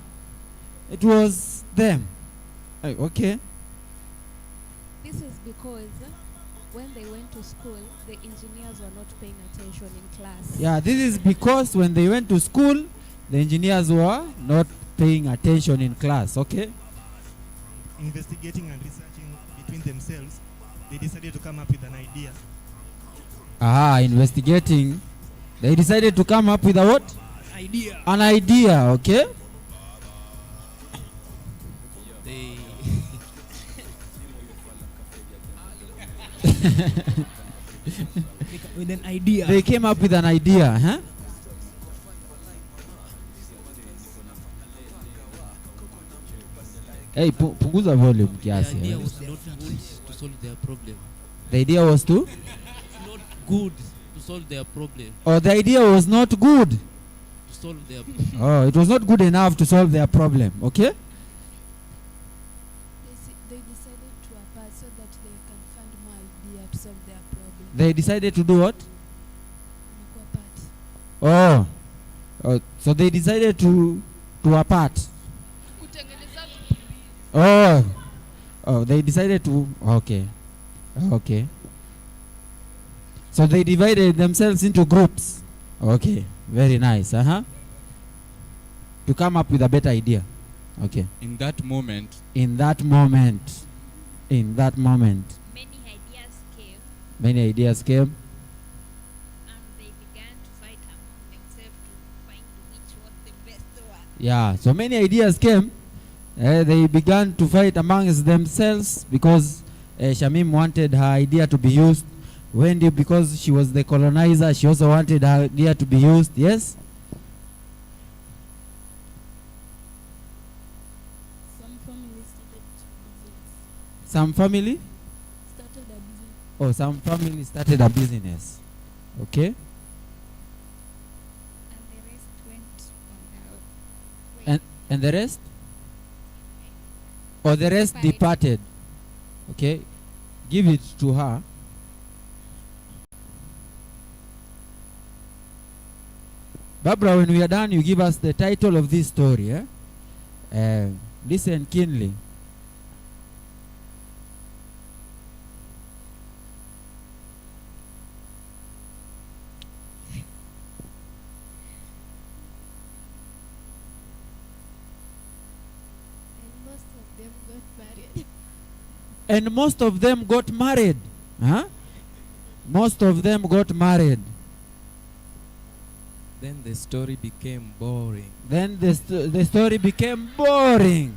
It was them. Okay. This is because when they went to school, the engineers were not paying attention in class. Yeah, this is because when they went to school, the engineers were not paying attention in class, okay? Investigating and researching between themselves, they decided to come up with an idea. Investigating. They decided to come up with a what? Idea. An idea, okay? They with an idea. They came up with an idea, huh? Hey, punguza volume kiasi. The idea was not good to solve their problem. The idea was to? Not good to solve their problem. Oh, the idea was not good. To solve their problem. Oh, it was not good enough to solve their problem, okay? They decided to apart so that they can find more idea to solve their problem. They decided to do what? Apart. Oh, so they decided to apart. They decided to, okay. So they divided themselves into groups. Okay, very nice, To come up with a better idea. Okay. In that moment. Many ideas came. Yeah, so many ideas came. They began to fight amongst themselves because Shamim wanted her idea to be used. Wendy, because she was the colonizer, she also wanted her idea to be used. Yes? Some family started Some family? a business. Oh, some family started a business. Okay? And the rest? Or the rest departed. Okay? Give it to her. Barbara, when we are done, you give us the title of this story. Listen keenly. And most of them got married. Huh? Most of them got married. Then the story became boring. Then the story became boring.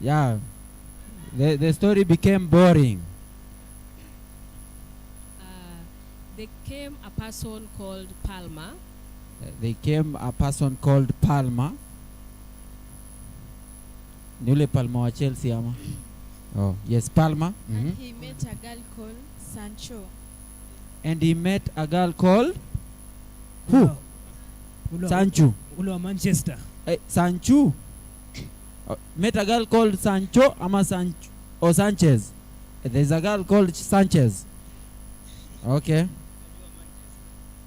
Yeah. The story became boring. There came a person called Palmer. They came a person called Palmer. Ni yule Palmer wa Chelsea ama? Oh, yes, Palmer. And he met a girl called Sancho. And he met a girl called who? Sancho. Ule wa Manchester. Sancho. Met a girl called Sancho ama Sancho or Sanchez. There's a girl called Sanchez. Okay.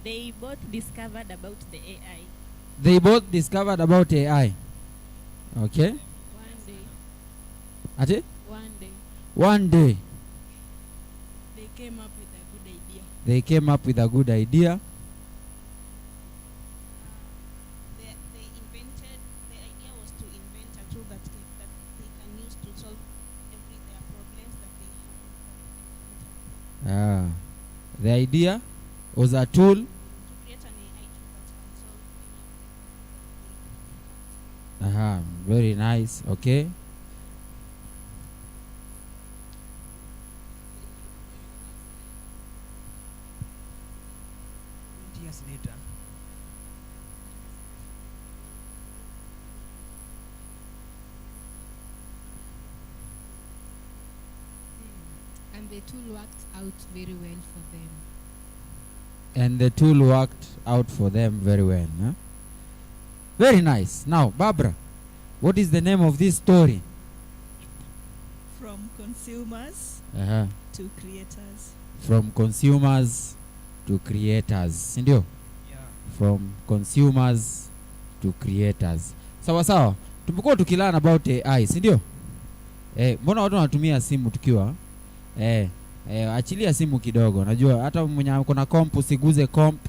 They both discovered about the AI. They both discovered about AI. Okay. One day. Ati? One day. One day. They came up with a good idea. They came up with a good idea. They invented, the idea was to invent a tool that they can use to solve their problems that they have. The idea was a tool. To create an AI tool that can solve Very nice. Okay. Years later. And the tool worked out very well for them. And the tool worked out for them very well. Huh? Very nice. Now, Barbara, what is the name of this story? From consumers to creators. From consumers to creators. Sindio? Yeah. From consumers to creators. Sawa sawa. Tumekuwa tukilana about AI, sindio? Mbona watu wanatumia simu tukiwa? Achilia simu kidogo. Najua hata mwenye kuna comp usiguze comp.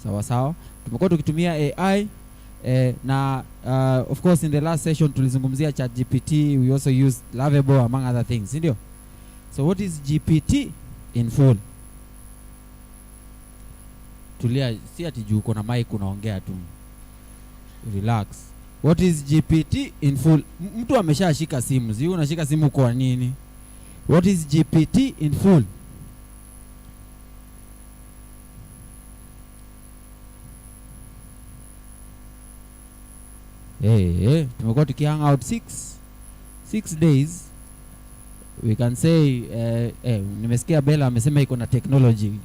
Sawa sawa. Tumekuwa tukitumia AI Na of course in the last session tulizungumzia ChatGPT, we also used Lovable among other things, ndio? So what is GPT in full? Tulia, si ati juu uko na mic unaongea tu. Relax. What is GPT in full? Mtu ameshashika simu, si unashika simu kwa nini? What is GPT in full? Tumekuwa tukihang out 6 days. We can say nimesikia Bella amesema iko na technology.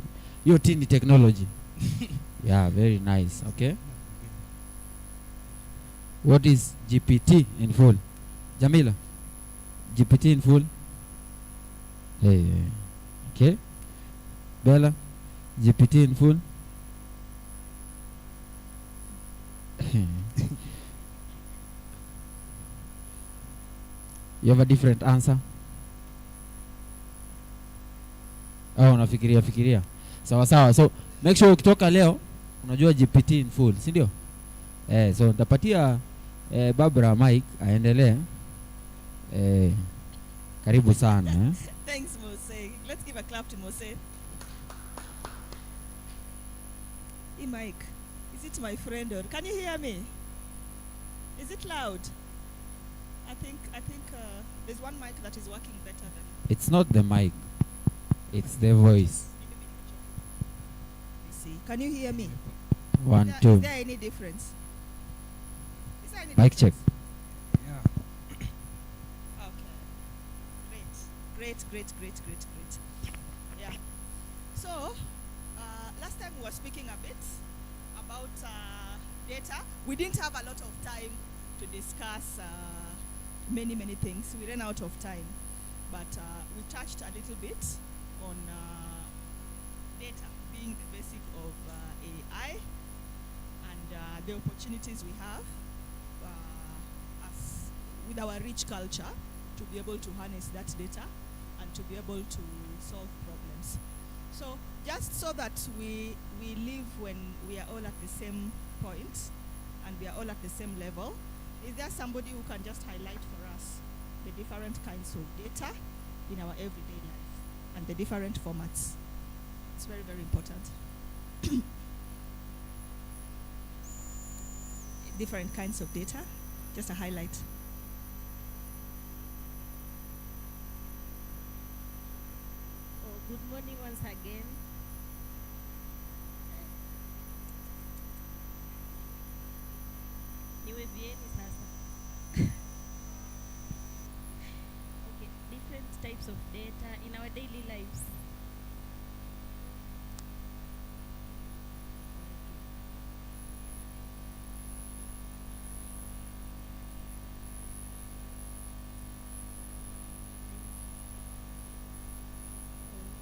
Hiyo ni technology. Yeah, very nice. Okay. What is GPT in full? Jamila. GPT in full? Okay. Bella. GPT in full? You have a different answer? Oh, unafikiria. Sawa. So make sure ukitoka leo unajua GPT in full, si ndio? So nitapatia Barbara Mike aendelee. Karibu sana. Thanks, Mose. Let's give a clap to Mose. Hey, Mike, is it my friend or can you hear me? Is it loud? I think there's one mic that is working better than. It's not the mic. It's the voice. See, can you hear me? 1, 2. Is there any difference? Is there any Mic difference? check. Okay. Great. Yeah. So, last time we were speaking a bit about data. We didn't have a lot of time to discuss many things. We ran out of time. But we touched a little bit on data being the basic of AI and the opportunities we have as with our rich culture to be able to harness that data and to be able to solve problems. So just so that we live when we are all at the same point and we are all at the same level, is there somebody who can just highlight for us the different kinds of data in our everyday life and the different formats? It's very important. Different kinds of data, just a highlight. Oh, good morning once again. Niwe vieni sasa. Okay, different types of data in our daily lives.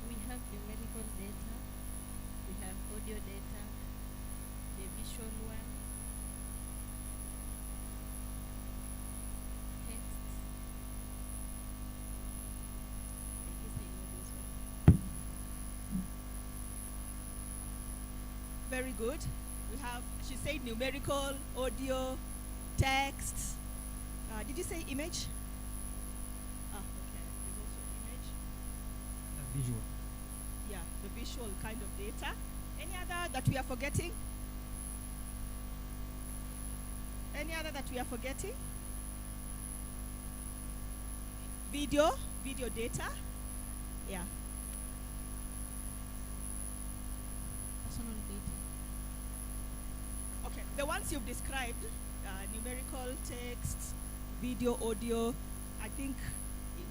We have numerical data, we have audio data, the visual one, text. I guess I know this one. Very good. We have, she said numerical, audio, text. Did you say image? Okay. There's also image. Visual. Yeah, the visual kind of data. Any other that we are forgetting? Any other that we are forgetting? Video data. Yeah. Personal data. Okay, the ones you've described, numerical, text, video, audio, I think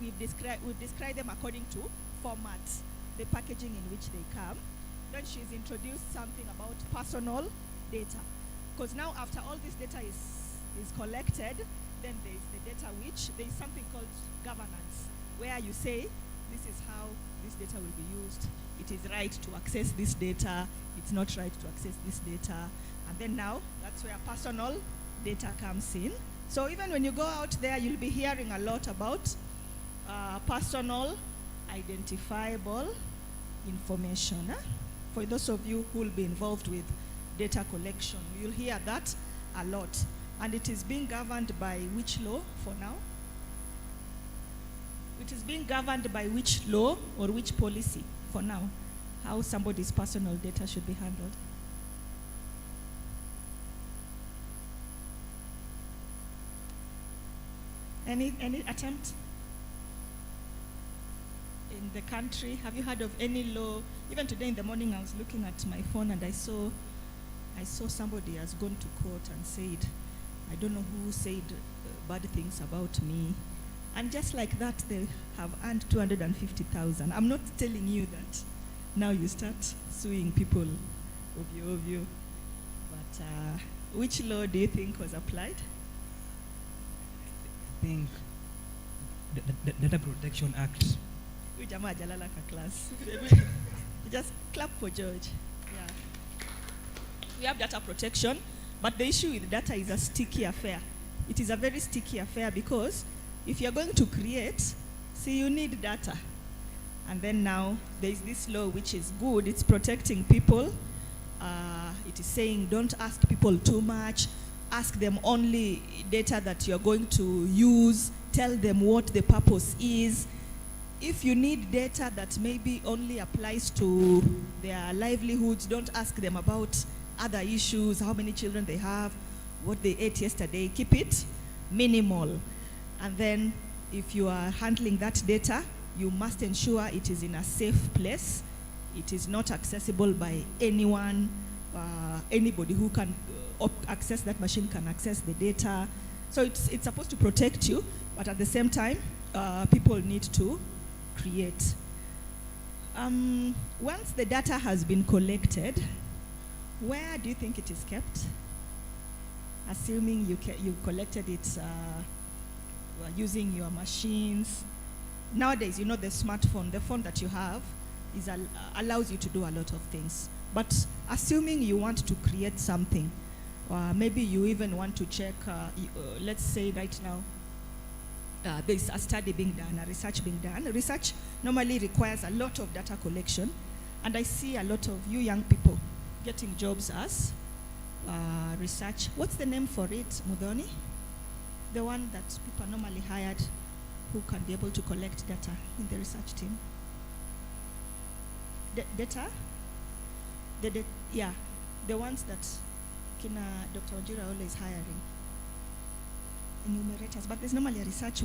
we've described them according to format, the packaging in which they come. Then she's introduced something about personal data. Because now after all this data is collected, then there's the data which there's something called governance, where you say this is how this data will be used. It is right to access this data. It's not right to access this data. And then now, that's where personal data comes in. So even when you go out there, you'll be hearing a lot about personal identifiable information. For those of you who will be involved with data collection, you'll hear that a lot. And it is being governed by which law for now? It is being governed by which law or which policy for now? How somebody's personal data should be handled? Any attempt? In the country, have you heard of any law? Even today in the morning, I was looking at my phone and I saw somebody has gone to court and said, I don't know who said bad things about me. And just like that, they have earned 250,000. I'm not telling you that now you start suing people, obvio. But which law do you think was applied? I think the Data Protection Act. Huyu jamaa hajalala kwa class. Just clap for George. Yeah. We have data protection, but the issue with data is a sticky affair. It is a very sticky affair because if you're going to create, see, you need data. And then now there is this law which is good. It's protecting people. It is saying don't ask people too much. Ask them only data that you're going to use. Tell them what the purpose is. If you need data that maybe only applies to their livelihoods, don't ask them about other issues, how many children they have, what they ate yesterday. Keep it minimal. And then if you are handling that data, you must ensure it is in a safe place. It is not accessible by anyone. Anybody who can access that machine can access the data. So it's supposed to protect you, but at the same time, people need to create. Once the data has been collected, where do you think it is kept? Assuming you collected it using your machines. Nowadays, you know, the smartphone, the phone that you have, allows you to do a lot of things. But assuming you want to create something, maybe you even want to check, let's say right now, there's a study being done, a research being done. Research normally requires a lot of data collection, and I see a lot of you young people getting jobs as research. What's the name for it, Mudhoni? The one that people are normally hired who can be able to collect data in the research team. Data? Yeah, the ones that Dr. Ojira always hiring. Enumerators, but there's normally a research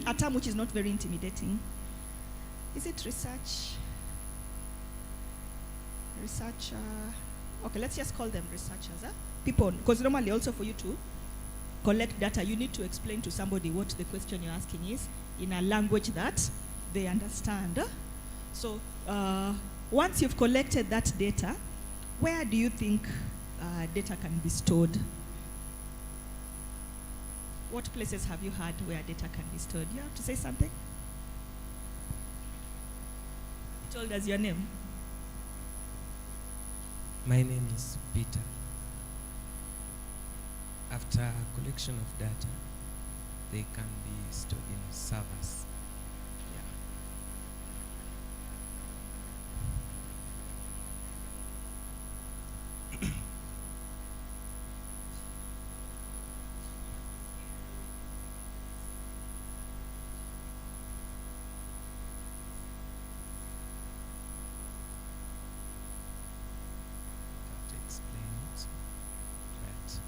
a term which is not very intimidating. Is it research? Okay, let's just call them researchers. People, because normally also for you to collect data, you need to explain to somebody what the question you're asking is in a language that they understand. So once you've collected that data, where do you think data can be stored? What places have you had where data can be stored? You have to say something? You told us your name. My name is Peter. After collection of data, they can be stored in servers.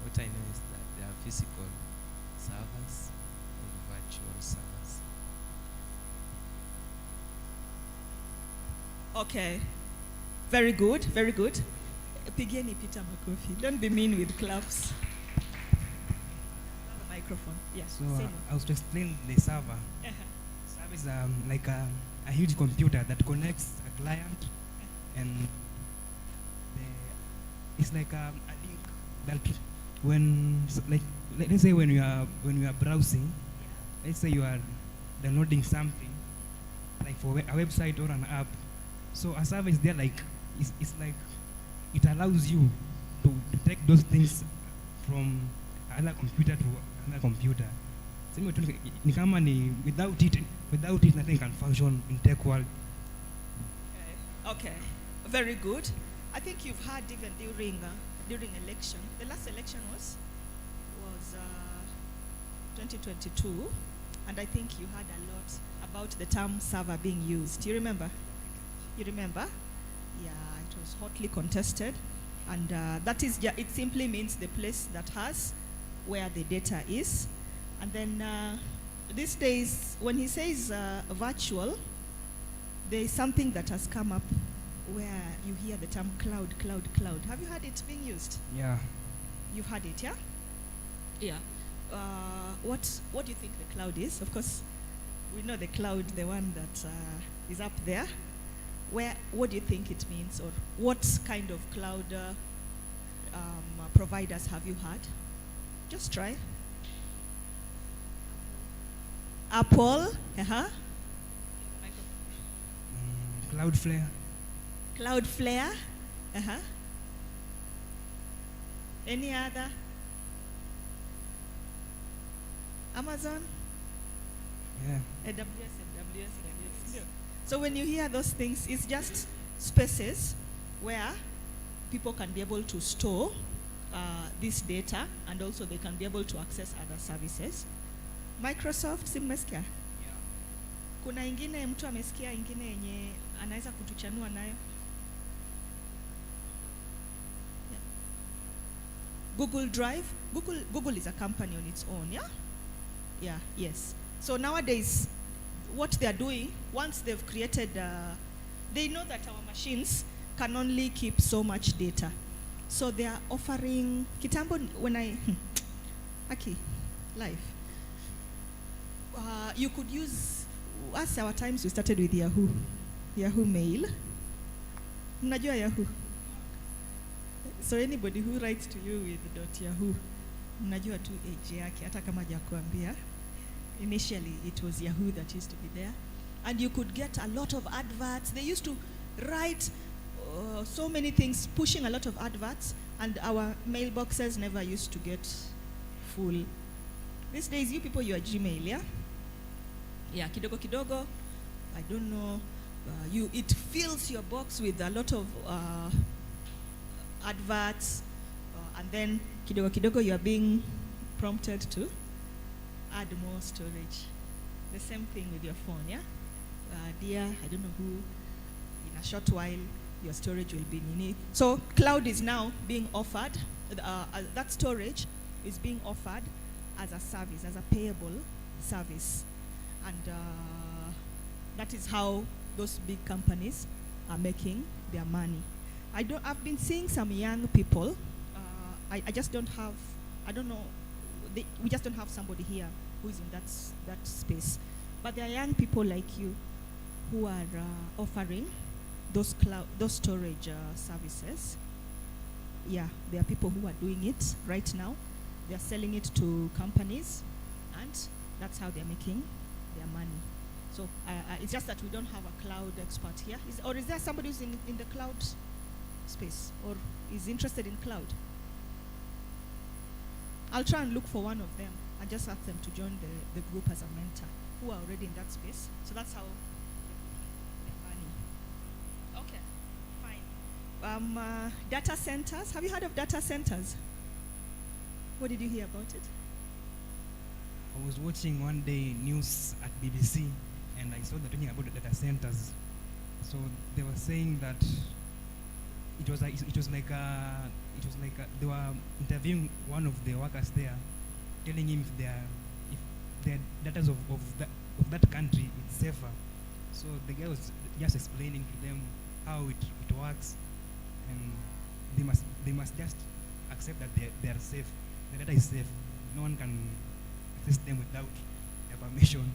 What I know is that there are physical servers and virtual servers. Okay. Very good, very good. Pigeni Peter Makofi. Don't be mean with claps. The microphone. Yes. So I was to explain the server. Server is like a huge computer that connects a client, and it's like a link that let's say when you are browsing, let's say you are downloading something like for a website or an app. So a service there, like it's like it allows you to take those things from another computer to another computer. Without it nothing can function in tech world. Okay, very good. I think you've heard even during election. The last election was was 2022, and I think you heard a lot about the term server being used. You remember? You remember? Yeah, it was hotly contested, and that is it simply means the place that has where the data is. And then these days, when he says virtual, there is something that has come up where you hear the term cloud, cloud, cloud. Have you heard it being used? Yeah. You've heard it, yeah? Yeah. What do you think the cloud is? Of course, we know the cloud, the one that is up there. What do you think it means, or what kind of cloud providers have you had? Just try. Apple, Cloudflare. Cloudflare, Any other? Amazon? Yeah. AWS. So when you hear those things, it's just spaces where people can be able to store this data, and also they can be able to access other services. Microsoft, si mmesikia? Kuna ingine mtu amesikia ingine yenye anaweza kutuchanua nayo? Yeah. Google Drive. Google is a company on its own, yeah? Yeah, yes. So nowadays, what they're doing, once they've created, they know that our machines can only keep so much data. So they are offering, kitambo when live. You could use, as our times we started with Yahoo Mail. Mnajua Yahoo? So anybody who writes to you with .yahoo, mnajua tu age yake, hata kama hajakuambia. Initially, it was Yahoo that used to be there. And you could get a lot of adverts. They used to write so many things, pushing a lot of adverts, and our mailboxes never used to get full. These days, you people, you are Gmail, yeah? Yeah, kidogo kidogo, I don't know. It fills your box with a lot of adverts, and then kidogo kidogo, you are being prompted to add more storage. The same thing with your phone, yeah? Dear, I don't know who, in a short while, your storage will be needed. So cloud is now being offered, that storage is being offered as a service, as a payable service. And that is how those big companies are making their money. I've been seeing some young people, I just don't have, I don't know, we just don't have somebody here who is in that space. But there are young people like you who are offering those storage services. Yeah, there are people who are doing it right now. They are selling it to companies, and that's how they're making their money. So it's just that we don't have a cloud expert here. Or is there somebody who's in the cloud space, or is interested in cloud? I'll try and look for one of them and just ask them to join the group as a mentor, who are already in that space. So that's how they're money. Okay, fine. Data centers. Have you heard of data centers? What did you hear about it? I was watching one day news at BBC, and I saw them talking about the data centers. So they were saying that it was like they were interviewing one of the workers there, telling him if their data of that country is safer. So the guy was just explaining to them how it works, and they must just accept that they are safe. The data is safe. No one can access them without their permission.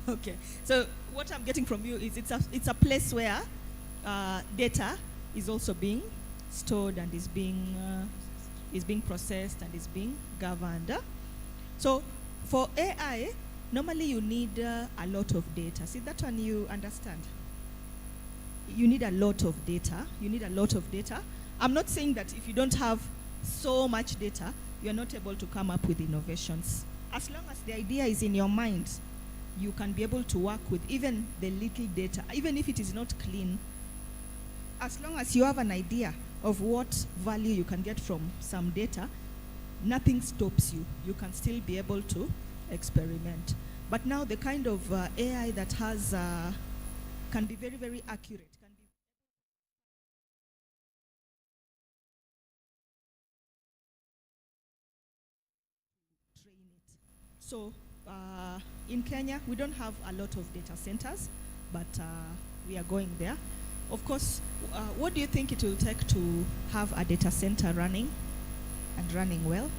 Okay. So what I'm getting from you is it's a place where data is also being stored and is being processed and is being governed. So for AI, normally you need a lot of data. See, that one you understand? You need a lot of data. You need a lot of data. I'm not saying that if you don't have so much data, you're not able to come up with innovations. As long as the idea is in your mind, you can be able to work with even the little data, even if it is not clean. As long as you have an idea of what value you can get from some data, nothing stops you. You can still be able to experiment. But now the kind of AI that has can be very, very accurate. So in Kenya, we don't have a lot of data centers, but we are going there. Of course, what do you think it will take to have a data center running and running well?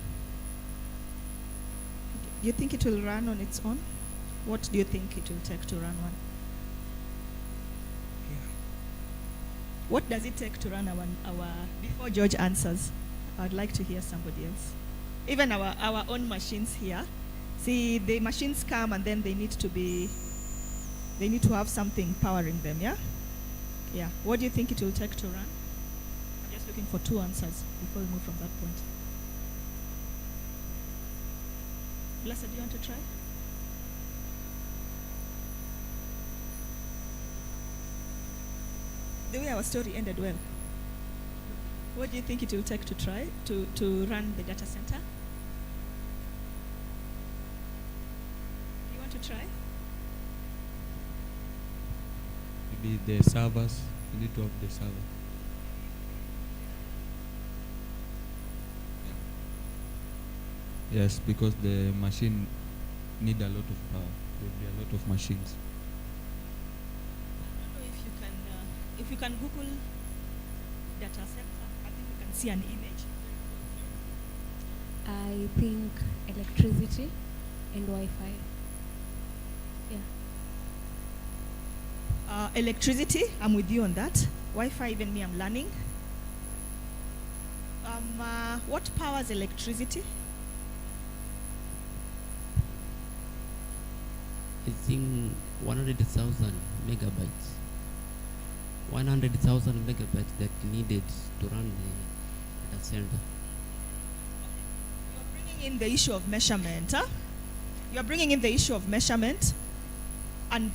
Do you think it will run on its own? What do you think it will take to run one? What does it take to run our before George answers, I'd like to hear somebody else. Even our own machines here. See, the machines come and then they need to have something powering them, yeah? Yeah. What do you think it will take to run? I'm just looking for 2 answers before we move from that point. Blessed, do you want to try? The way our story ended well. What do you think it will take to try to run the data center? You want to try? Maybe the servers. You need to have the server. Yes, because the machine need a lot of power. There will be a lot of machines. I don't know if you can Google data center. I think you can see an image. I think electricity and Wi-Fi. Yeah. Electricity, I'm with you on that. Wi-Fi, even me, I'm learning. What powers electricity? I think 100,000 megabytes. 100,000 megabytes that needed to run the data center. You're bringing in the issue of measurement, huh? You're bringing in the issue of measurement. And,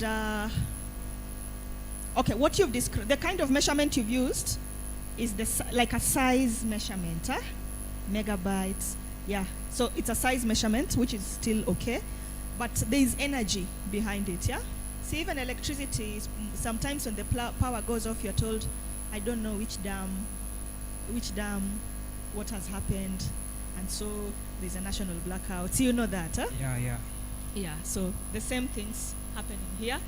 okay, what you've described, the kind of measurement you've used is like a size measurement, huh? Megabytes, yeah. So it's a size measurement, which is still okay. But there is energy behind it, yeah? See, even electricity, sometimes when the power goes off, you're told, I don't know which dam, what has happened, and so there's a national blackout. So you know that, huh? Yeah. Yeah, so the same things happening here.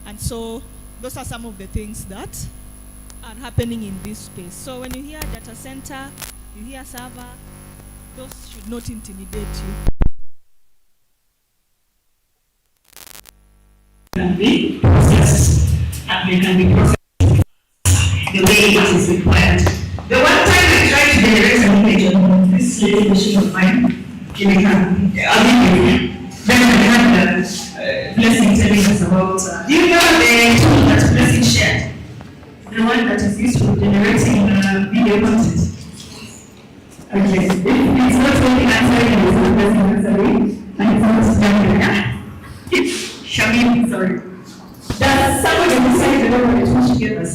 And so those are some of the things that are happening in this space. So when you hear data center, you hear server, those should not intimidate you. Can be processed and they can be processed the way it is required. The one time I tried to generate an image on this little machine of mine, then I had Blessing telling us about, do you know the tool that Blessing shared? The one that is used for generating video content. Okay, if it's not only answering, it's not Blessing answering, and it's not Daniel, yeah? Shamim, sorry. Does somebody decide to know what the tool she gave us?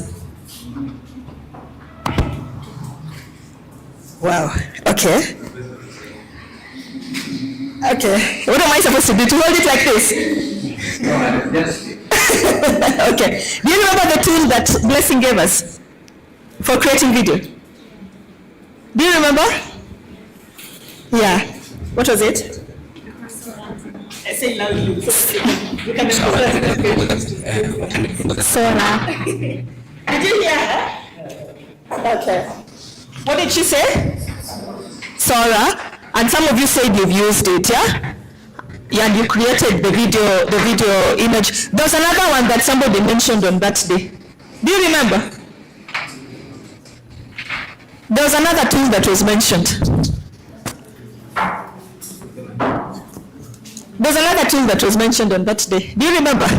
Wow, okay. Okay, what am I supposed to do? To hold it like this? Okay. Do you remember the tool that Blessing gave us for creating video? Do you remember? Yeah. What was it? I say loudly. You can Sora. Did you hear her? Okay. What did she say? Sora. And some of you said you've used it, yeah? Yeah, and you created the video image. There was another one that somebody mentioned on that day. Do you remember? There was another tool that was mentioned. There's another tool that was mentioned on that day. Do you remember?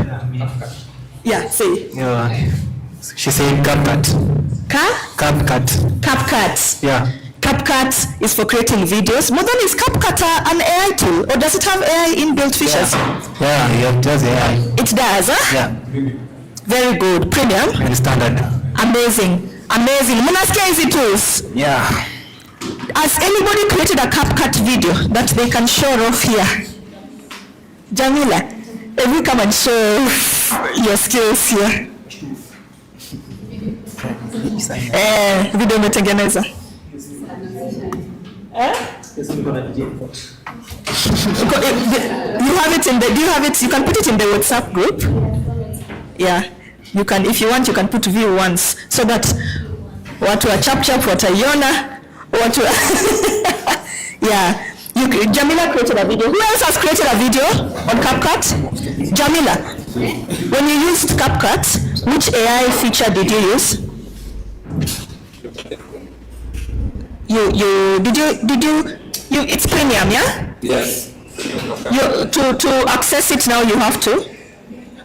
Yeah, say. Yeah. She said CapCut. CapCut. CapCut. Yeah. CapCut is for creating videos. More than is CapCut an AI tool, or does it have AI inbuilt features? Yeah, it does AI. It does, huh? Yeah. Very good. Premium? And standard. Amazing. Munasikia hizi tools? Yeah. Has anybody created a CapCut video that they can show off here? Jamila, if you come and show your skills here. Video umetengeneza. You have it in the, do you have it, you can put it in the WhatsApp group. Yeah, you can, if you want, you can put view once, so that watu wa chap wataiona, watu yeah. Jamila created a video. Who else has created a video on CapCut? Jamila, when you used CapCut, which AI feature did you use? It's premium, yeah? Yes. To access it now you have to.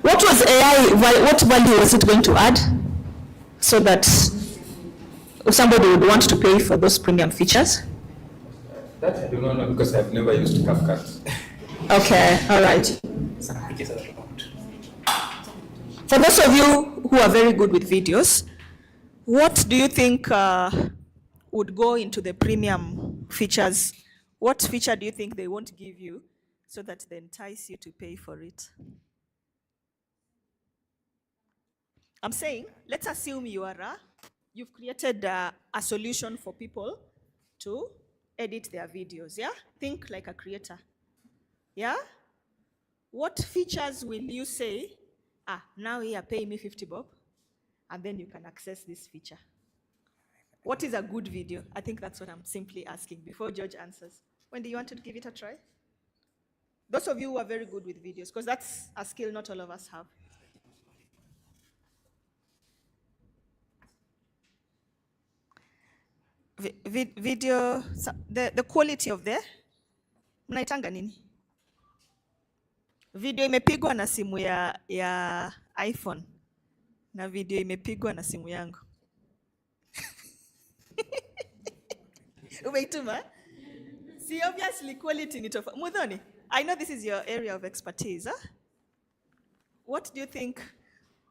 What was AI, what value was it going to add? So that somebody would want to pay for those premium features? That I do not know because I've never used CapCut. Okay, all right. For those of you who are very good with videos, what do you think would go into the premium features? What feature do you think they won't give you so that they entice you to pay for it? I'm saying, let's assume you've created a solution for people to edit their videos, yeah? Think like a creator, yeah? What features will you say, now here, pay me 50 bob, and then you can access this feature? What is a good video? I think that's what I'm simply asking before George answers. Wendy, you want to give it a try? Those of you who are very good with videos, because that's a skill not all of us have. Video, the quality of the mnaitanga nini? Video imepigwa na simu ya iPhone na video imepigwa na simu yangu. Umeituma? See, obviously quality ni tofauti. Mudhoni, I know this is your area of expertise. Huh? What do you think?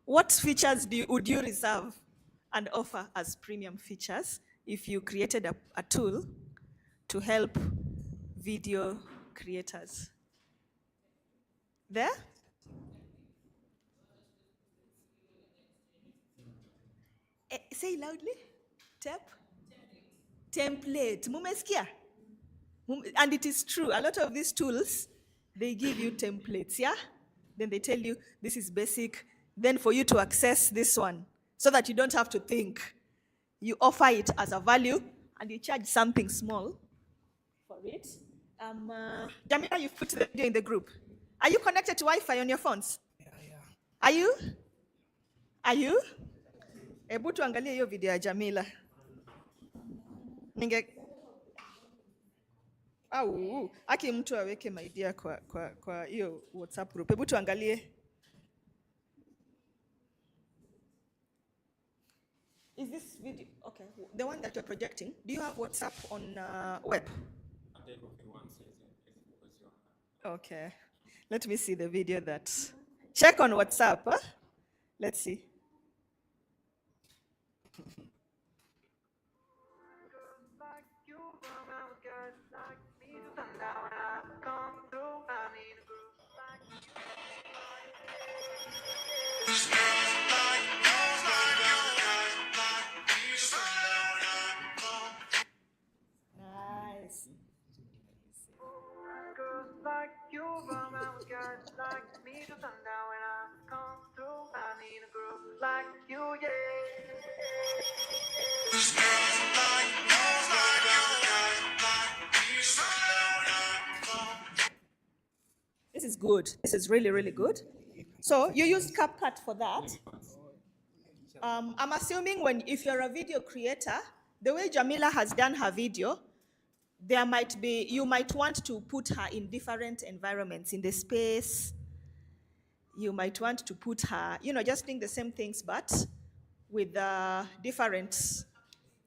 What features would you reserve and offer as premium features if you created a tool to help video creators? There? Say loudly. Template. Mumesikia? And it is true. A lot of these tools, they give you templates, yeah? Then they tell you this is basic. Then for you to access this one, so that you don't have to think, you offer it as a value and you charge something small for it. Jamila, you've put the video in the group. Are you connected to Wi-Fi on your phones? Yeah. Are you? Ebu tuangalie hiyo video ya Jamila. Aki mtu aweke my idea kwa hiyo WhatsApp group. Ebu tuangalie. Is this video, okay, the one that you're projecting, do you have WhatsApp on web? Okay, let me see the video that, check on WhatsApp, huh? Let's see. Nice. Like you, guys like me to sundown when I come through. I need a group like you, yeah. This is good. This is really, really good. So you used CapCut for that. I'm assuming if you're a video creator, the way Jamila has done her video, you might want to put her in different environments in the space. You might want to put her, just doing the same things, but with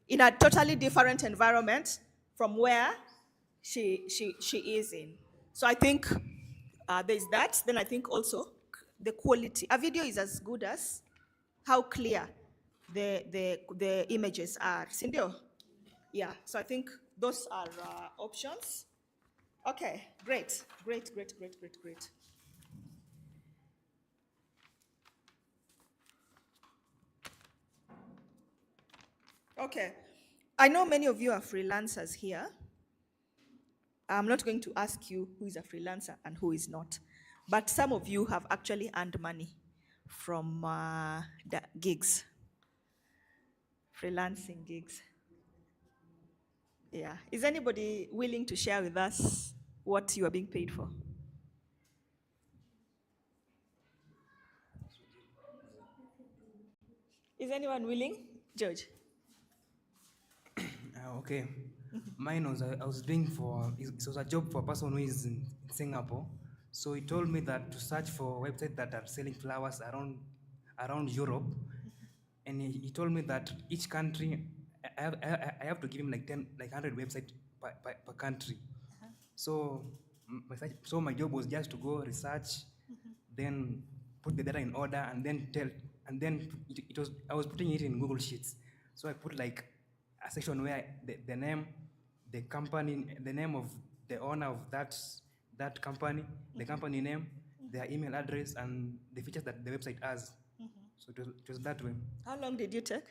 in a totally different environment from where she is in. So I think there's that. Then I think also the quality. A video is as good as how clear the images are. Sindio? Yeah, so I think those are options. Okay, great. Okay, I know many of you are freelancers here. I'm not going to ask you who is a freelancer and who is not, but some of you have actually earned money from the gigs, freelancing gigs. Yeah. Is anybody willing to share with us what you are being paid for? Is anyone willing? George? Okay. Mine was I was doing for it was a job for a person who is in Singapore. So he told me that to search for websites that are selling flowers around Europe, and he told me that each country I have to give him like 100 websites per country. So so my job was just to go research, then put the data in order, and then it was I was putting it in Google Sheets. So I put like a section where the name, the company, the name of the owner of that company, the company name, their email address, and the features that the website has. So it was that way. How long did you take?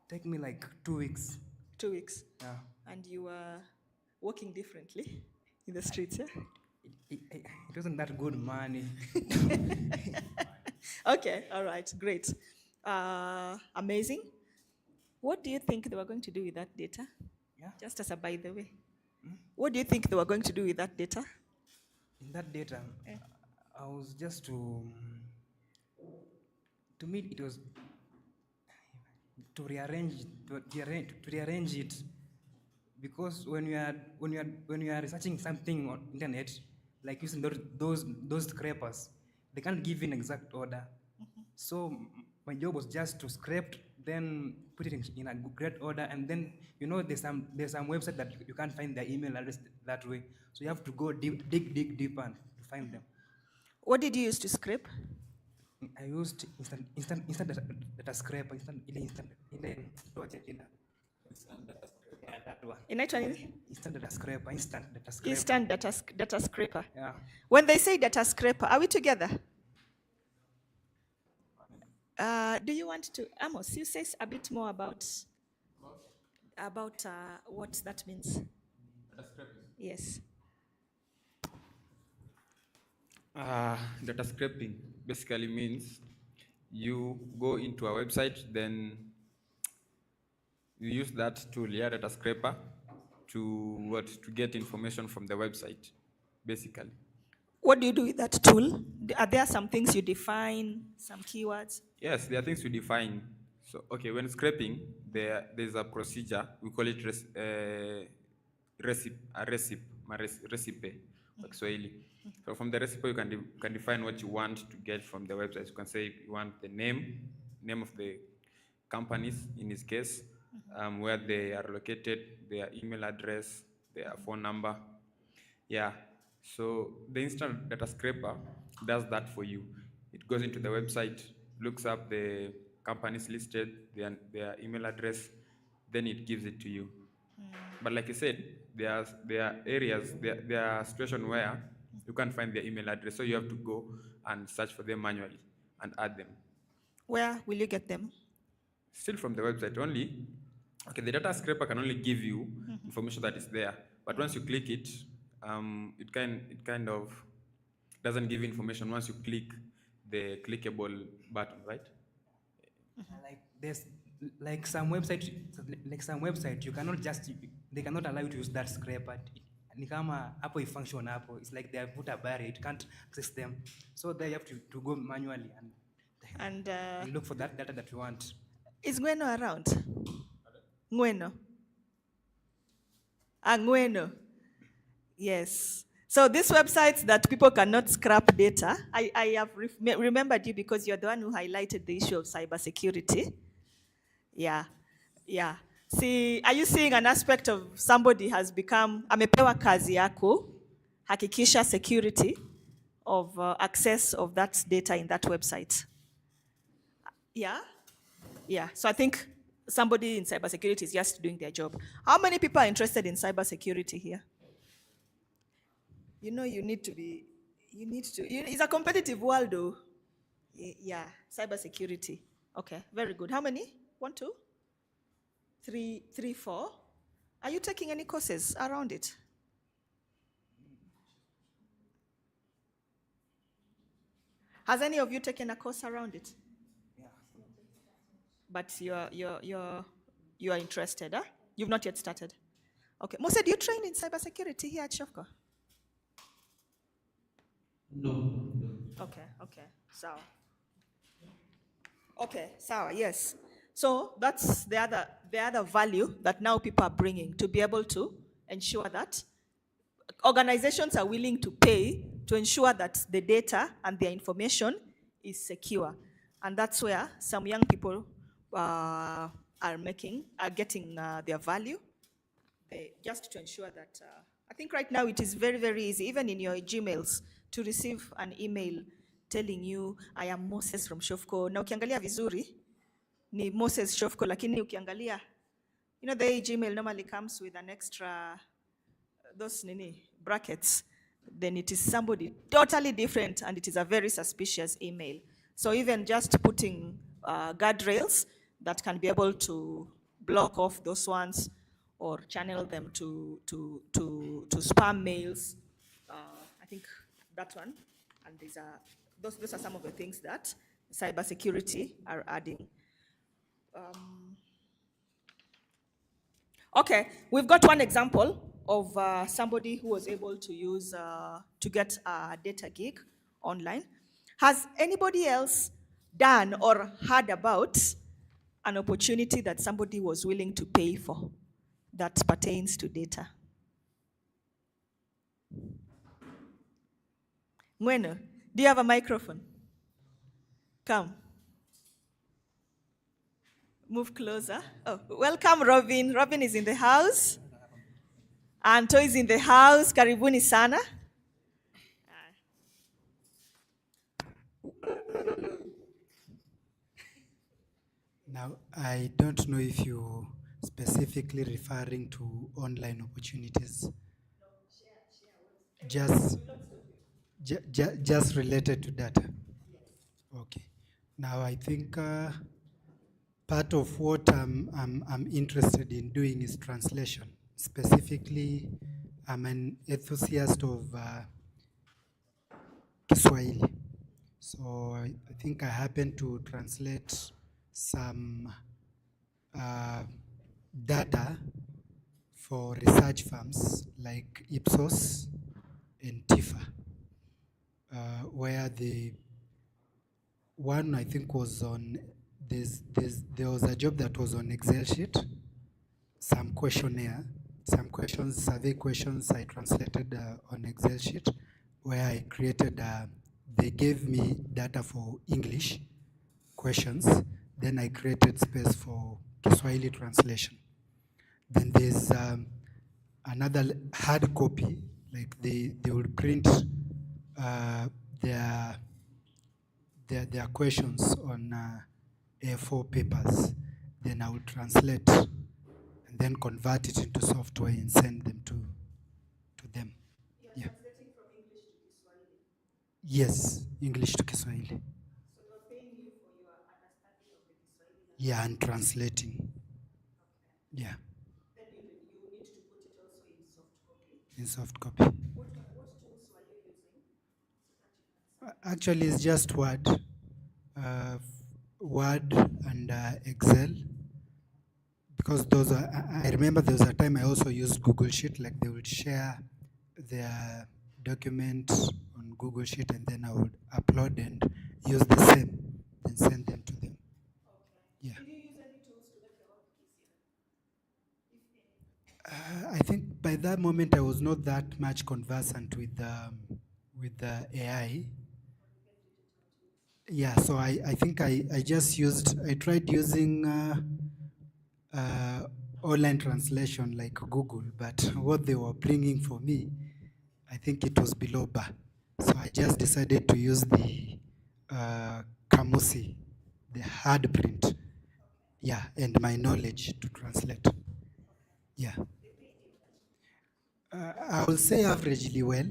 Take me like 2 weeks. 2 weeks. Yeah. And you were working differently in the streets, yeah? It wasn't that good money. Okay, all right, great. Amazing. What do you think they were going to do with that data? Yeah. Just as a by the way. What do you think they were going to do with that data? In that data, I was just to me it was to rearrange it, because when you are researching something on internet, like using those scrapers, they can't give you an exact order. So my job was just to scrape, then put it in a great order, and then there's some website that you can't find their email address that way. So you have to go dig deeper to find them. What did you use to scrape? I used instant data scraper, instant Inaitwa nini? Instant data scraper. Instant data scraper. Yeah. When they say data scraper, are we together? Do you want to, Amos, you say a bit more about what that means? Data scraping. Yes. Data scraping basically means you go into a website, then you use that tool, data scraper, to get information from the website, basically. What do you do with that tool? Are there some things you define, some keywords? Yes, there are things we define. So, okay, when scraping, there's a procedure. We call it recipe, like Swahili. So from the recipe, you can define what you want to get from the website. You can say you want the name of the companies, in this case, where they are located, their email address, their phone number. Yeah. So the instant data scraper does that for you. It goes into the website, looks up the companies listed, their email address, then it gives it to you. But like I said, there are areas, there are situations where you can't find their email address, so you have to go and search for them manually and add them. Where will you get them? Still from the website only. Okay, the data scraper can only give you information that is there, but once you click it, it kind of doesn't give information once you click the clickable button, right? Like there's like some website you cannot they cannot allow you to use that scraper. Ni kama hapo function hapo, it's like they have put a barrier, it can't access them. So they have to go manually and look for that data that you want. Is Ngweno around? Ngweno. Ngweno. Yes. So these websites that people cannot scrap data, I have remembered you because you're the one who highlighted the issue of cybersecurity. Yeah. Yeah. See, are you seeing an aspect of somebody has become, amepewa kazi yako, hakikisha security of access of that data in that website? Yeah? Yeah. So I think somebody in cybersecurity is just doing their job. How many people are interested in cybersecurity here? You know, it's a competitive world though. Yeah, cybersecurity. Okay, very good. How many? 1, 2, 3, 3, 4. Are you taking any courses around it? Has any of you taken a course around it? But you're interested, huh? You've not yet started. Okay. Mose, do you train in cybersecurity here at Shofco? No. Okay, so. Okay, so yes. So that's the other value that now people are bringing to be able to ensure that organizations are willing to pay to ensure that the data and their information is secure. And that's where some young people are getting their value, just to ensure that, I think right now it is very, very easy, even in your Gmails, to receive an email telling you, I am Moses from Shofco. Na ukiangalia vizuri, ni Moses Shofco, lakini ukiangalia, the Gmail normally comes with an extra, those brackets, then it is somebody totally different and it is a very suspicious email. So even just putting guardrails that can be able to block off those ones or channel them to spam mails, I think that one, and those are some of the things that cybersecurity are adding. Okay, we've got one example of somebody who was able to use to get a data gig online. Has anybody else done or heard about an opportunity that somebody was willing to pay for that pertains to data? Mweno, do you have a microphone? Come. Move closer. Oh, welcome, Robin. Robin is in the house. Anto is in the house. Karibuni sana. Now, I don't know if you specifically referring to online opportunities. Just related to data. Okay. Now, I think part of what I'm interested in doing is translation. Specifically, I'm an enthusiast of Kiswahili. So I think I happen to translate some data for research firms like Ipsos and TIFA, where the one I think was on, there was a job that was on Excel sheet, some questionnaire, some questions, survey questions I translated on Excel sheet, where I created, they gave me data for English questions, then I created space for Kiswahili translation. Then there's another hard copy, like they would print their questions on A4 papers. Then I would translate and then convert it into software and send them to them. Yeah. Translating from English to Kiswahili? Yes, English to Kiswahili. So they were paying you for your understanding of the Kiswahili language? Yeah, and translating. Okay. Yeah. Then you need to put it also in soft copy? In soft copy. What tools were you using? Actually, it's just Word. Word and Excel. Because those are, I remember there was a time I also used Google Sheet, like they would share their documents on Google Sheet and then I would upload and use the same and send them to them. Okay. Yeah. Did you use any tools to make your work easier? I think by that moment I was not that much conversant with the AI. Yeah, so I think I tried using online translation like Google, but what they were bringing for me, I think it was below bar. So I just decided to use the Kamusi, the hard print. Yeah, and my knowledge to translate. Yeah. I will say averagely well.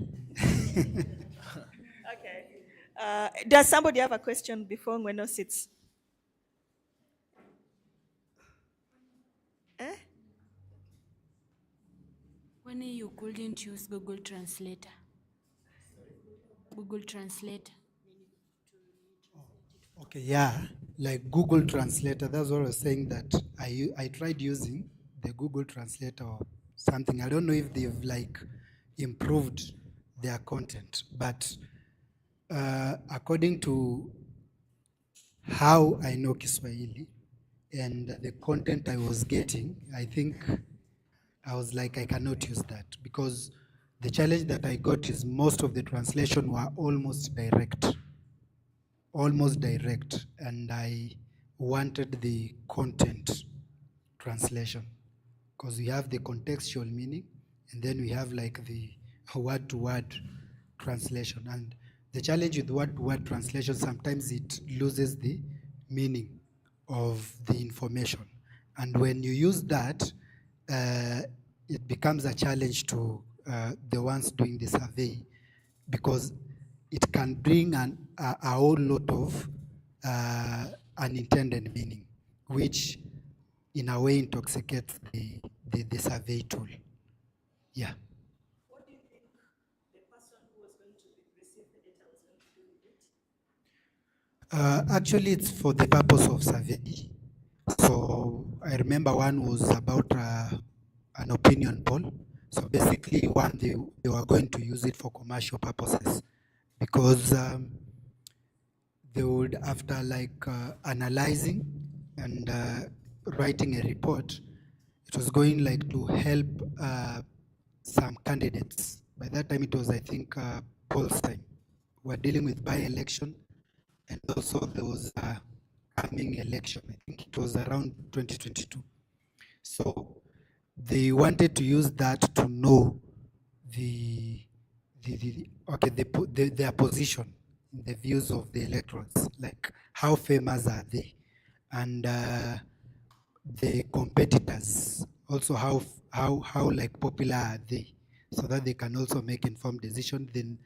Okay. Does somebody have a question before Ngweno sits? Eh? When you couldn't use Google Translator. Google Translator. Okay, yeah, like Google Translator. That's what I was saying, that I tried using the Google Translator or something. I don't know if they've like improved their content, but according to how I know Kiswahili and the content I was getting, I think I was like, I cannot use that, because the challenge that I got is most of the translation were almost direct, and I wanted the content translation, because we have the contextual meaning and then we have like the word-to-word translation. And the challenge with word-to-word translation, sometimes it loses the meaning of the information. And when you use that, it becomes a challenge to the ones doing the survey, because it can bring a whole lot of unintended meaning, which in a way intoxicates the survey tool. Yeah. What do you think the person who was going to receive the data was going to do with it? Actually, it's for the purpose of survey. So I remember one was about an opinion poll. So basically, one, they were going to use it for commercial purposes, because they would, after like analyzing and writing a report, it was going like to help some candidates. By that time, it was, I think, polls time. We're dealing with by-election, and also there was a coming election. I think it was around 2022. So they wanted to use that to know their position in the views of the electorates, like how famous are they, and the competitors also, how like popular are they, so that they can also make informed decisions. Then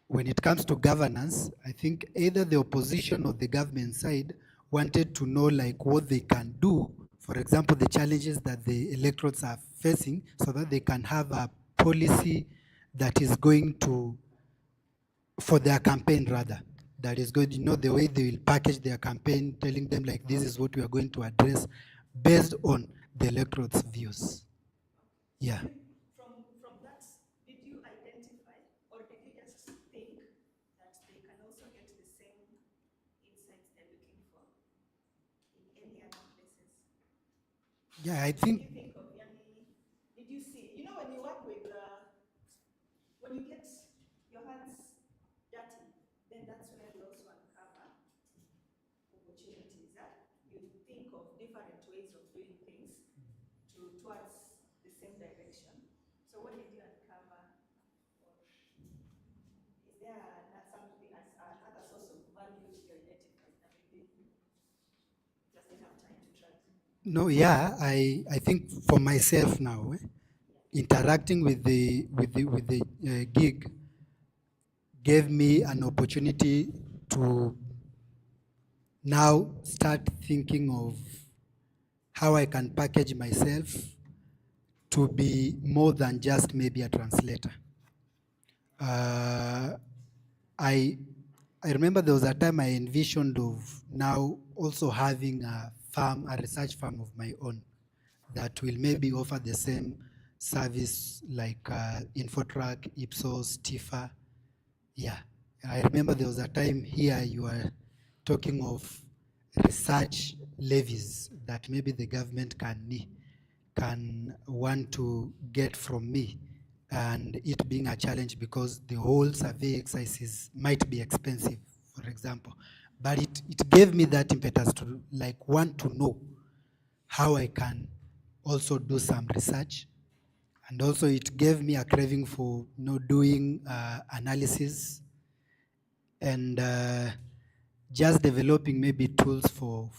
when it comes to governance, I think either the opposition or the government side wanted to know like what they can do, for example, the challenges that the electorates are facing, so that they can have a policy that is going to, for their campaign rather, that is good, the way they will package their campaign, telling them like, this is what we are going to address based on the electorate's views. Yeah. From that, did you identify, or did you just think that they can also get the same insights they're looking for in any other places? Yeah, I think. Did you think of any, did you see, when you work with, when you get your hands dirty, then that's where you also uncover opportunities. You think of different ways of doing things towards the same direction. So what did you uncover? Or is there something as another source of value you identified that maybe just didn't have time to track? No, yeah, I think for myself now, interacting with the gig gave me an opportunity to now start thinking of how I can package myself to be more than just maybe a translator. I remember there was a time I envisioned of now also having a farm, a research farm of my own, that will maybe offer the same service like Infotrack, Ipsos, Tifa. Yeah, I remember there was a time here you were talking of research levies that maybe the government can want to get from me, and it being a challenge because the whole survey exercises might be expensive, for example. But it gave me that impetus to like want to know how I can also do some research. And also it gave me a craving for doing analysis and just developing maybe tools for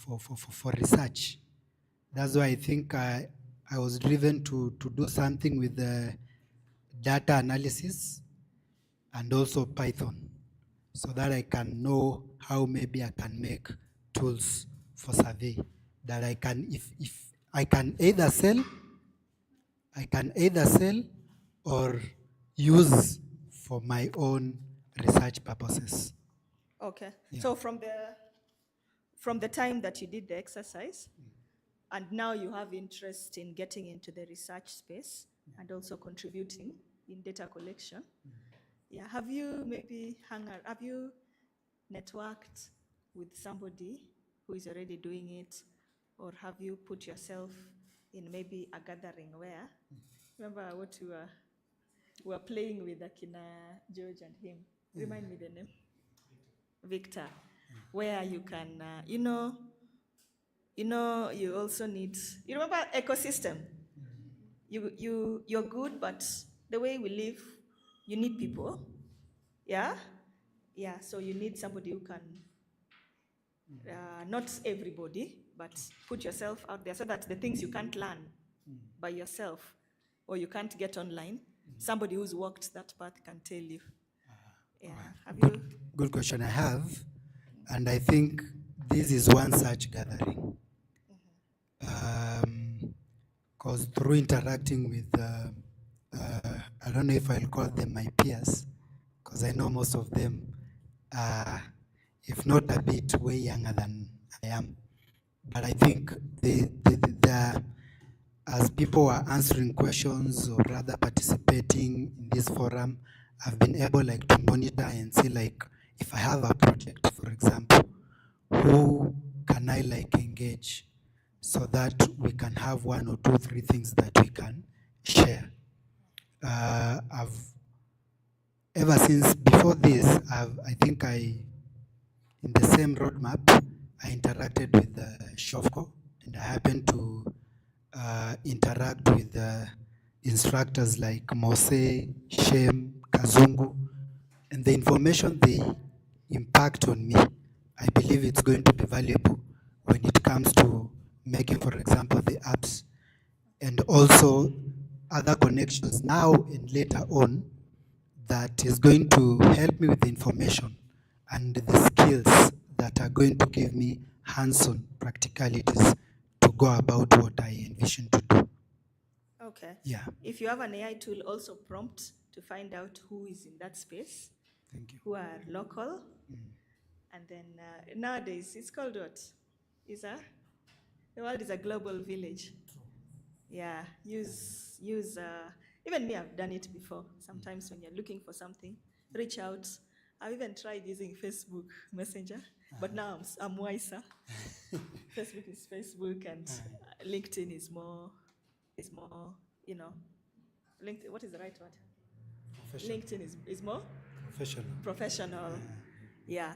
research. That's why I think I was driven to do something with the data analysis and also Python, so that I can know how maybe I can make tools for survey that I can, if I can either sell or use for my own research purposes. Okay. Yeah. So from the time that you did the exercise, and now you have interest in getting into the research space and also contributing in data collection. Yeah. Have you networked with somebody who is already doing it, or have you put yourself in maybe a gathering where, remember what we were playing with Akina George and him? Remind me the name. Victor, where you can, you also need, you remember ecosystem? You're good, but the way we live, you need people. Yeah? Yeah, so you need somebody who can, not everybody, but put yourself out there so that the things you can't learn by yourself or you can't get online, somebody who's walked that path can tell you. Yeah. Have you? Good question. I have, and I think this is one such gathering. Because through interacting with, I don't know if I'll call them my peers, because I know most of them are, if not a bit, way younger than I am. But I think as people are answering questions or rather participating in this forum, I've been able to monitor and see if I have a project, for example, who can I engage so that we can have 1 or 2, 3 things that we can share. I've ever since before this, I think in the same roadmap, I interacted with Shofco, and I happened to interact with instructors like Mose, Shem, Kazungu, and the information they impact on me, I believe it's going to be valuable when it comes to making, for example, the apps, and also other connections now and later on that is going to help me with the information and the skills that are going to give me hands-on practicalities to go about what I envision to do. Okay. Yeah. If you have an AI tool, also prompt to find out who is in that space. Thank you. Who are local. And then nowadays, it's called what? The world is a global village. Yeah, use, even me, I've done it before. Sometimes when you're looking for something, reach out. I've even tried using Facebook Messenger, but now I'm wiser. Facebook is Facebook, and LinkedIn is more, LinkedIn, what is the right word? LinkedIn is more? Professional. Yeah.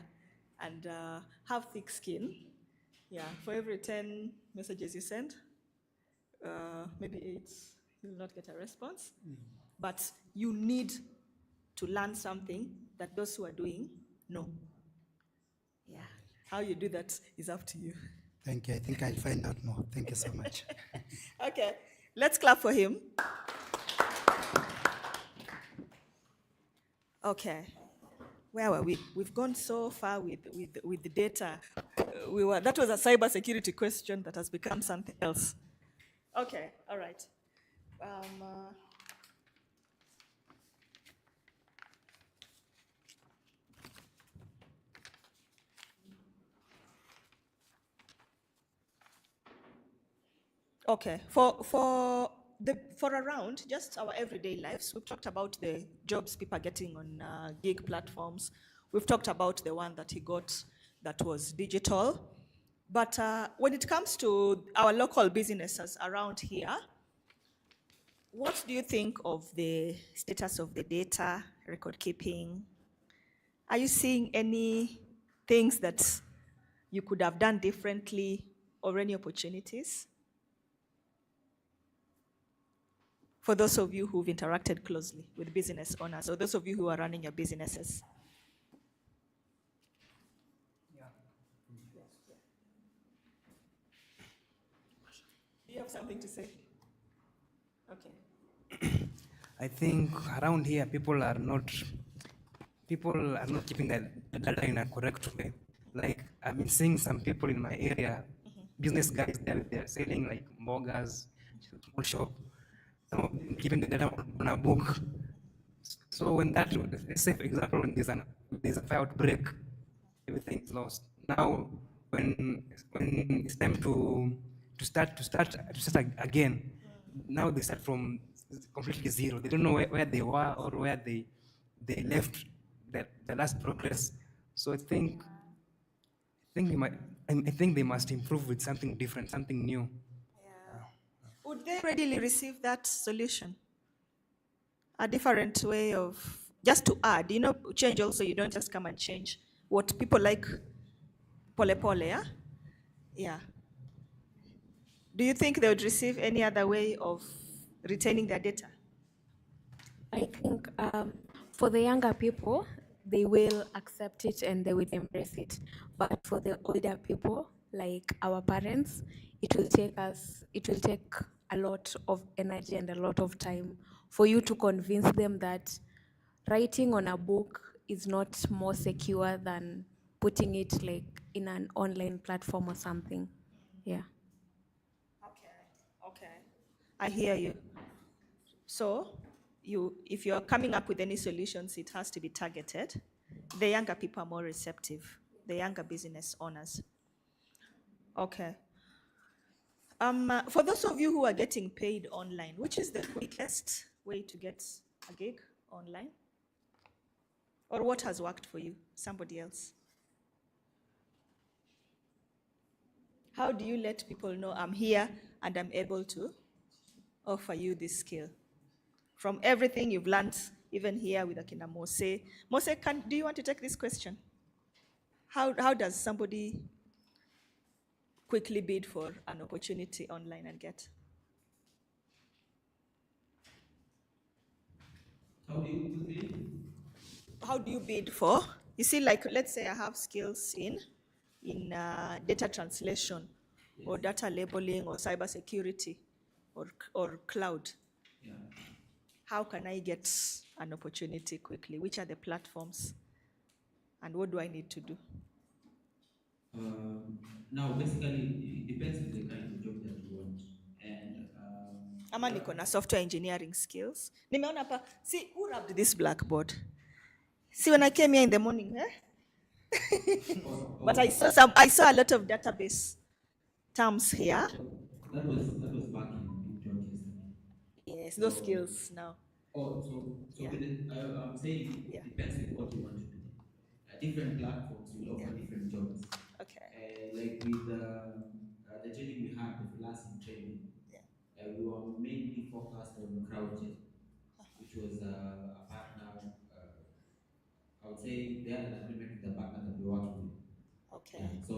And have thick skin. Yeah. For every 10 messages you send, maybe 8, you will not get a response. But you need to learn something that those who are doing know. Yeah. How you do that is up to you. Thank you. I think I'll find out more. Thank you so much. Okay. Let's clap for him. Okay. Where were we? We've gone so far with the data. That was a cybersecurity question that has become something else. Okay, all right. Okay, for around just our everyday lives, we've talked about the jobs people are getting on gig platforms. We've talked about the one that he got that was digital. But when it comes to our local businesses around here, what do you think of the status of the data, record keeping? Are you seeing any things that you could have done differently or any opportunities? For those of you who've interacted closely with business owners, or those of you who are running your businesses. you have something to say? Okay. I think around here people are not keeping the data in a correct way. Like I've been seeing some people in my area, business guys, they're selling like burgers, small shop, some of them keeping the data on a book. So when that, let's say for example, when there's a fire outbreak, everything is lost. Now when it's time to start again, now they start from completely zero. They don't know where they were or where they left the last progress. So I think they must improve with something different, something new. Would they readily receive that solution? A different way of, just to add, change also, you don't just come and change what people like pole pole, yeah? Yeah. Do you think they would receive any other way of retaining their data? I think for the younger people, they will accept it and they will embrace it. But for the older people, like our parents, it will take a lot of energy and a lot of time for you to convince them that writing on a book is not more secure than putting it like in an online platform or something. Yeah. Okay. I hear you. So, if you're coming up with any solutions, it has to be targeted. The younger people are more receptive, the younger business owners. Okay. For those of you who are getting paid online, which is the quickest way to get a gig online? Or what has worked for you? Somebody else? How do you let people know I'm here and I'm able to offer you this skill? From everything you've learned, even here with Akina Mose. Mose, do you want to take this question? How does somebody quickly bid for an opportunity online and get? How do you bid for? You see, like, let's say I have skills in data translation, or data labeling, or cybersecurity, or cloud. How can I get an opportunity quickly? Which are the platforms? And what do I need to do? Now, basically, it depends on the kind of job that you want. And Ama niko na software engineering skills. Nimeona hapa, see, who rubbed this blackboard? See, when I came here in the morning, but I saw a lot of database terms here. that was back in George yesterday. Yes, those skills now. So Yeah. I'm saying it depends with what you want to do. Different platforms will offer different jobs. Okay. Like with the training we had, the freelancing training, we were mainly focused on CrowdGen, which was a partner. I would say they had an agreement with the partner that we're working with. Okay. Yeah. So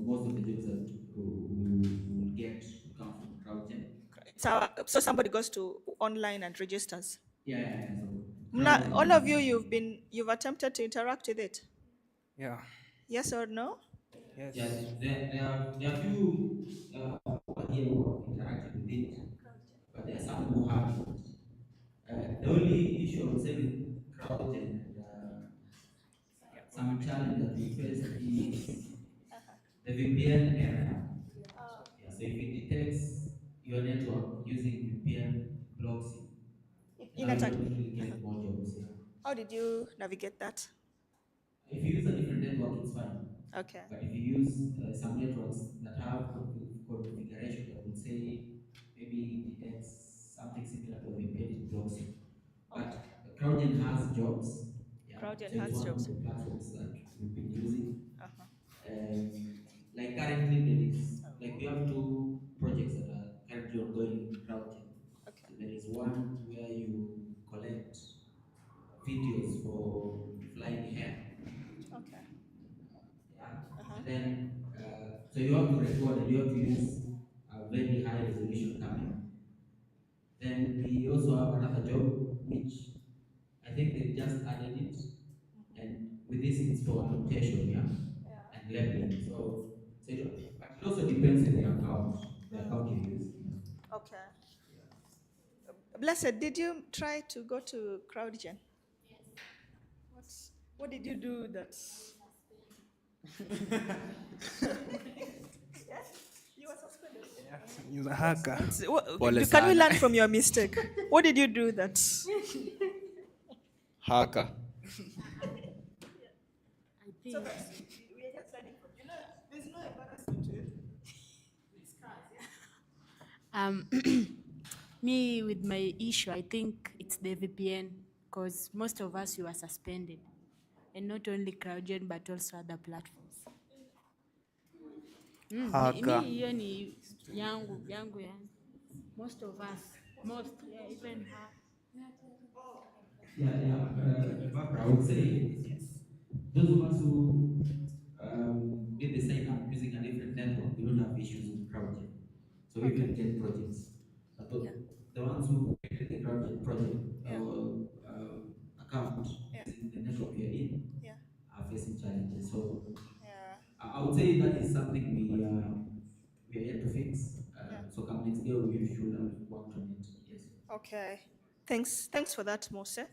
most of the jobs that we will get will come from CrowdGen. So somebody goes to online and registers. Yeah. So All of you, you've attempted to interact with it. Yeah. Yes or no? Yes. Yeah, there are few here who have interacted with it, but there are some who haven't. The only issue I would say with CrowdGen and some challenge that we face is the VPN area. Yeah, so if it detects your network using VPN, it blocks it. Now you don't really get more jobs. Yeah. How did you navigate that? If you use a different network, it's fine. Okay. But if you use some networks that have configuration that would say maybe detects something similar to a VPN, it blocks it. But CrowdGen has jobs. Yeah. CrowdGen So has it's one jobs. of the platforms that we've been using. Uh-huh. Like currently there is, like we have two projects that are currently ongoing in CrowdGen. Okay. So there is one where you collect videos for flying hair. Okay. Yeah. And then, so you have to record and you have to use a very high resolution camera. Then we also have another job, which I think they just added it. And with this, it's for annotation, yeah? And labeling. But it also depends on the account you're using. Okay. Blessed, did you try to go to CrowdGen? What did you do that? Yes? You were suspended. You're a hacker. Can we learn from your mistake? What did you do that? Hacker. So that we are just learning from you. There's no embarrassment to it. Me with my issue, I think it's the VPN because most of us we were suspended, and not only CrowdGen but also other platforms. Haka. Me hiyo ni yangu yani. Most of us, yeah, even her. I would say those of us who did the sign up using a different network, we don't have issues with CrowdGen. So we can get projects. But the ones who created the CrowdGen project account using the network we are in are facing challenges. So I would say that is something we are yet to fix. So come next year, we should have worked on it. Yes. Okay. Thanks for that, Mose.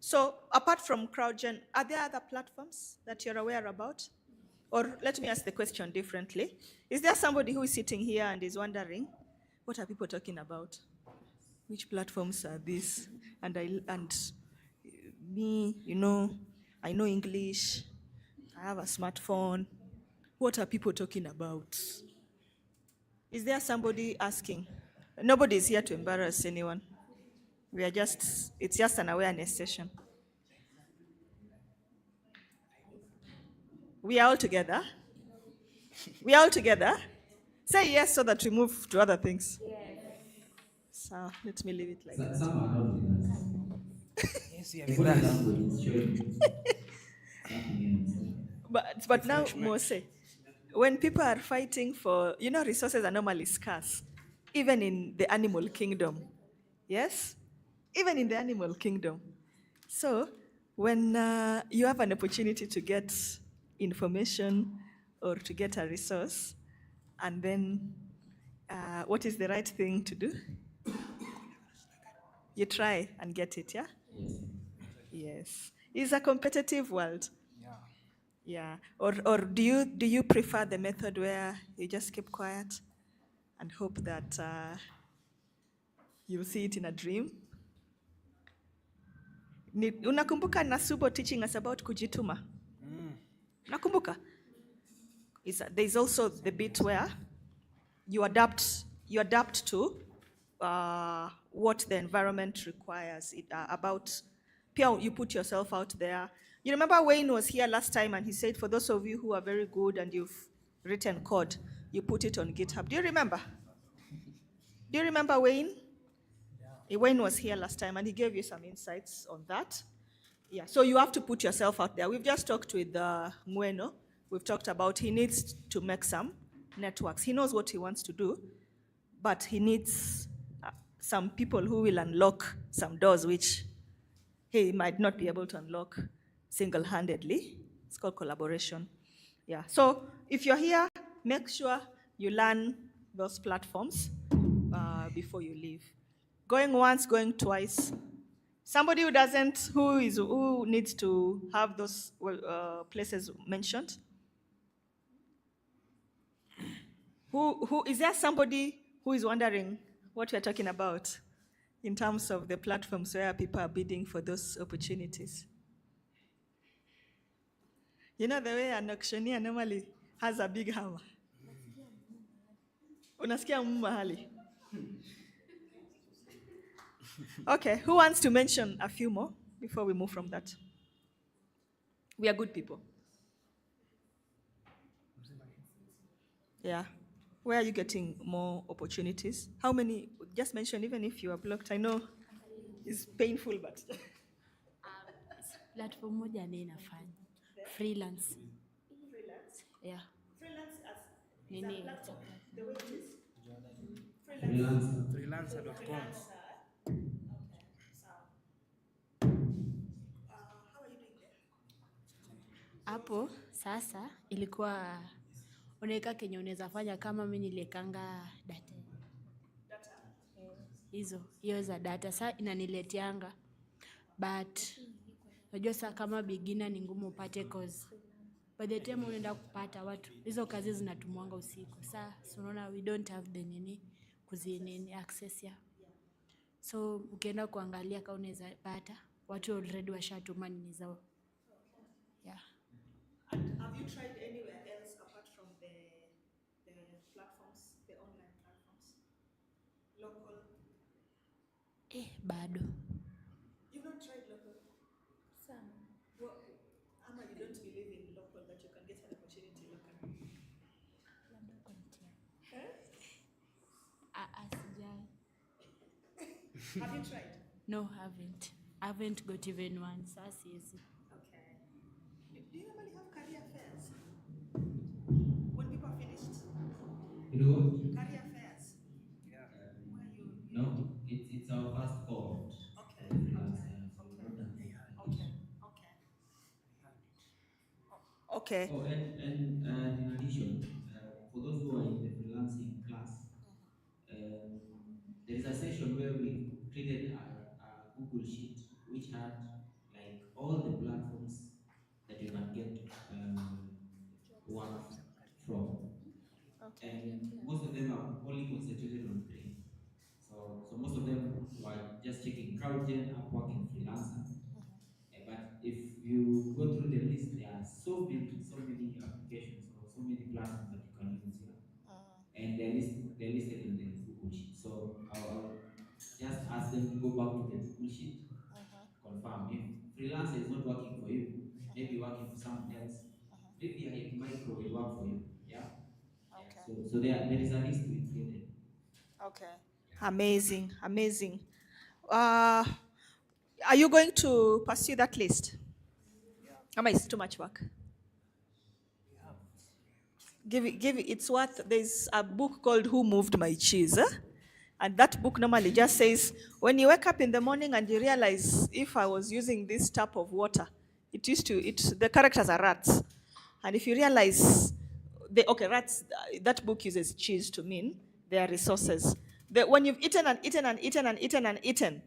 So apart from CrowdGen, are there other platforms that you're aware about? Or let me ask the question differently. Is there somebody who is sitting here and is wondering, what are people talking about? Which platforms are these? And me, I know English. I have a smartphone. What are people talking about? Is there somebody asking? Nobody is here to embarrass anyone. It's just an awareness session. We are all together. We are all together. Say yes so that we move to other things. Yes. So let me leave it like that. Some are not with us. Yes, we are The with body us. language is showing something else. But now, Mose, when people are fighting for, resources are normally scarce, even in the animal kingdom. Yes? Even in the animal kingdom. So, when you have an opportunity to get information or to get a resource, and then what is the right thing to do? You try and get it, yeah? Yes. Yes. It's a competitive world. Yeah. Yeah. Or do you prefer the method where you just keep quiet and hope that you'll see it in a dream? Unakumbuka Nasubo teaching us about kujituma? Nakumbuka? There's also the bit where you adapt to what the environment requires. You put yourself out there. You remember Wayne was here last time and he said, for those of you who are very good and you've written code, you put it on GitHub. Do you remember? Do you remember Wayne? Yeah. Wayne was here last time and he gave you some insights on that. Yeah, so you have to put yourself out there. We've just talked with Mweno. We've talked about he needs to make some networks. He knows what he wants to do, but he needs some people who will unlock some doors which he might not be able to unlock single-handedly. It's called collaboration. Yeah, so if you're here, make sure you learn those platforms before you leave. Going once, going twice. Somebody who needs to have those places mentioned? Who is there somebody who is wondering what we're talking about in terms of the platforms where people are bidding for those opportunities? You know the way an auctioneer normally has a big hammer. Unasikia mahali. Okay, who wants to mention a few more before we move from that? We are good people. Yeah. Where are you getting more opportunities? How many? Just mention, even if you are blocked. I know it's painful, but. Platform moja ni inafanya freelance. Freelance? Yeah. Freelance as Nini? the way it is? Freelancer.com. How are you doing there? Hapo sasa ilikuwa unaweka kenye unaweza fanya, kama mimi niliekanga data. Data? hiyo za data, saa inanileteanga, but unajua saa kama beginner ni ngumu upate, cause by the time unaenda kupata watu hizo kazi zinatumwanga usiku. Saa unaona we don't have the nini access ya, so ukienda kuangalia kama unaweza pata watu already washatuma nini zao. Yeah. And have you tried anywhere else apart from the platforms, the online platforms? Local? Bado. You've not tried local? Some. Well, Ama, you don't believe in local, that you can get an opportunity locally? Sijai. Have you tried? No, haven't got even one. Sasa easy. Okay. Do you normally have career fairs? When people are finished? You know what? Career fairs? No, it's our first cohort. Okay. For the freelancers. So we've not done that. Okay. Okay. Oh, and in addition, for those who are in the freelancing class, there is a session where we created a Google Sheet which had like all the platforms that you can get work from. Okay. And most of them are only concentrated on three. So most of them were just checking CrowdGen, Upwork, and Freelancer. But if you go through the list, there are so many applications or so many platforms that you can use here, and they're listed in the Google Sheet. So I'll just ask them to go back to the Google Sheet, confirm if Freelancer is not working for you, maybe working for someone else. Maybe a micro will work for you. Yeah. Okay. So there is a list we created. Okay. Amazing. Are you going to pursue that list? Ama, it's too much work. Give it. It's worth. There's a book called "Who Moved My Cheese," and that book normally just says when you wake up in the morning and you realize, if I was using this tap of water, the characters are rats, and if you realize, rats. That book uses cheese to mean their resources. When you've eaten and eaten and eaten and eaten and eaten,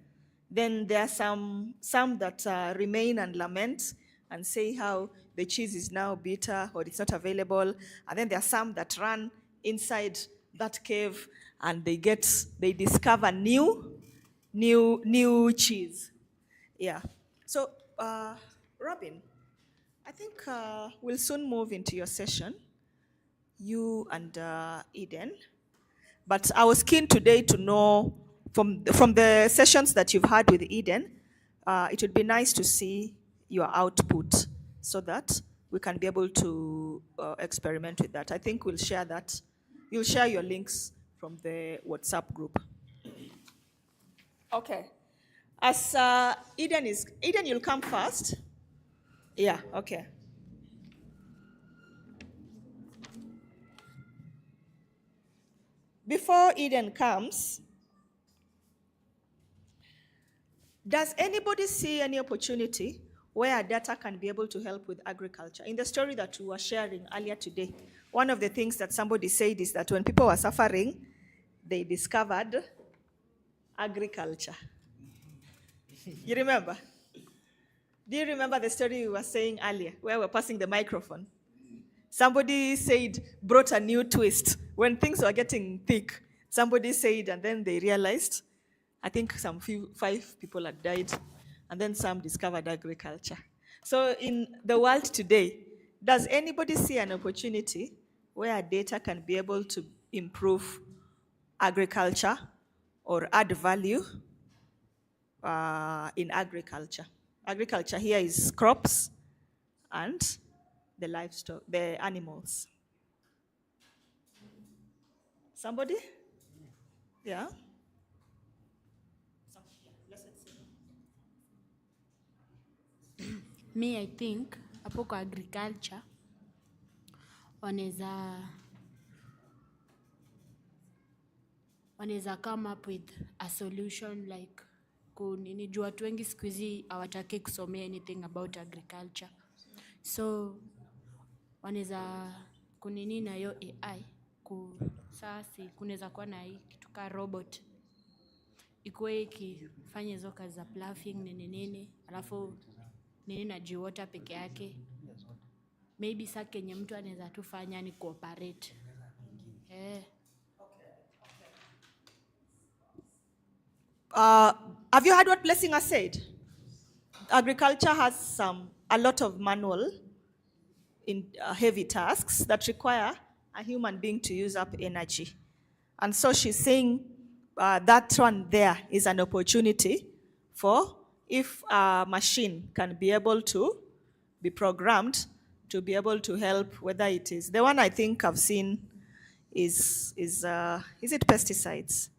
then there are some that remain and lament and say how the cheese is now bitter or it's not available. And then there are some that run inside that cave and they discover new cheese. Yeah. So, Robin, I think we'll soon move into your session, you and Eden. But I was keen today to know from the sessions that you've had with Eden, it would be nice to see your output so that we can be able to experiment with that. I think we'll share that. You'll share your links from the WhatsApp group. Okay. As Eden, you'll come first. Yeah, okay. Before Eden comes, does anybody see any opportunity where data can be able to help with agriculture? In the story that we were sharing earlier today, one of the things that somebody said is that when people were suffering, they discovered agriculture. You remember? Do you remember the story we were saying earlier, where we're passing the microphone? Somebody brought a new twist. When things were getting thick, somebody said, and then they realized, I think 5 people had died, and then some discovered agriculture. So in the world today, does anybody see an opportunity where data can be able to improve agriculture or add value in agriculture? Agriculture here is crops and the livestock, the animals. Somebody? Yeah? Me, I think hapo kwa agriculture wanaweza come up with a solution like juu watu wengi siku hizi hawataki kusomea anything about agriculture, so wanaweza kunini na hiyo AI sasa kunaweza kuwa na hii kitu ka robot ikuwe ikifanya hizo kazi za ploughing nini, alafu nini na jiwota peke yake. Maybe saa kenye mtu anaweza tu fanya ni cooperate. Have you heard what Blessing has said? Agriculture has a lot of manual in heavy tasks that require a human being to use up energy. And so she's saying that one there is an opportunity for if a machine can be able to be programmed to be able to help, whether it is, the one I think I've seen is it pesticides?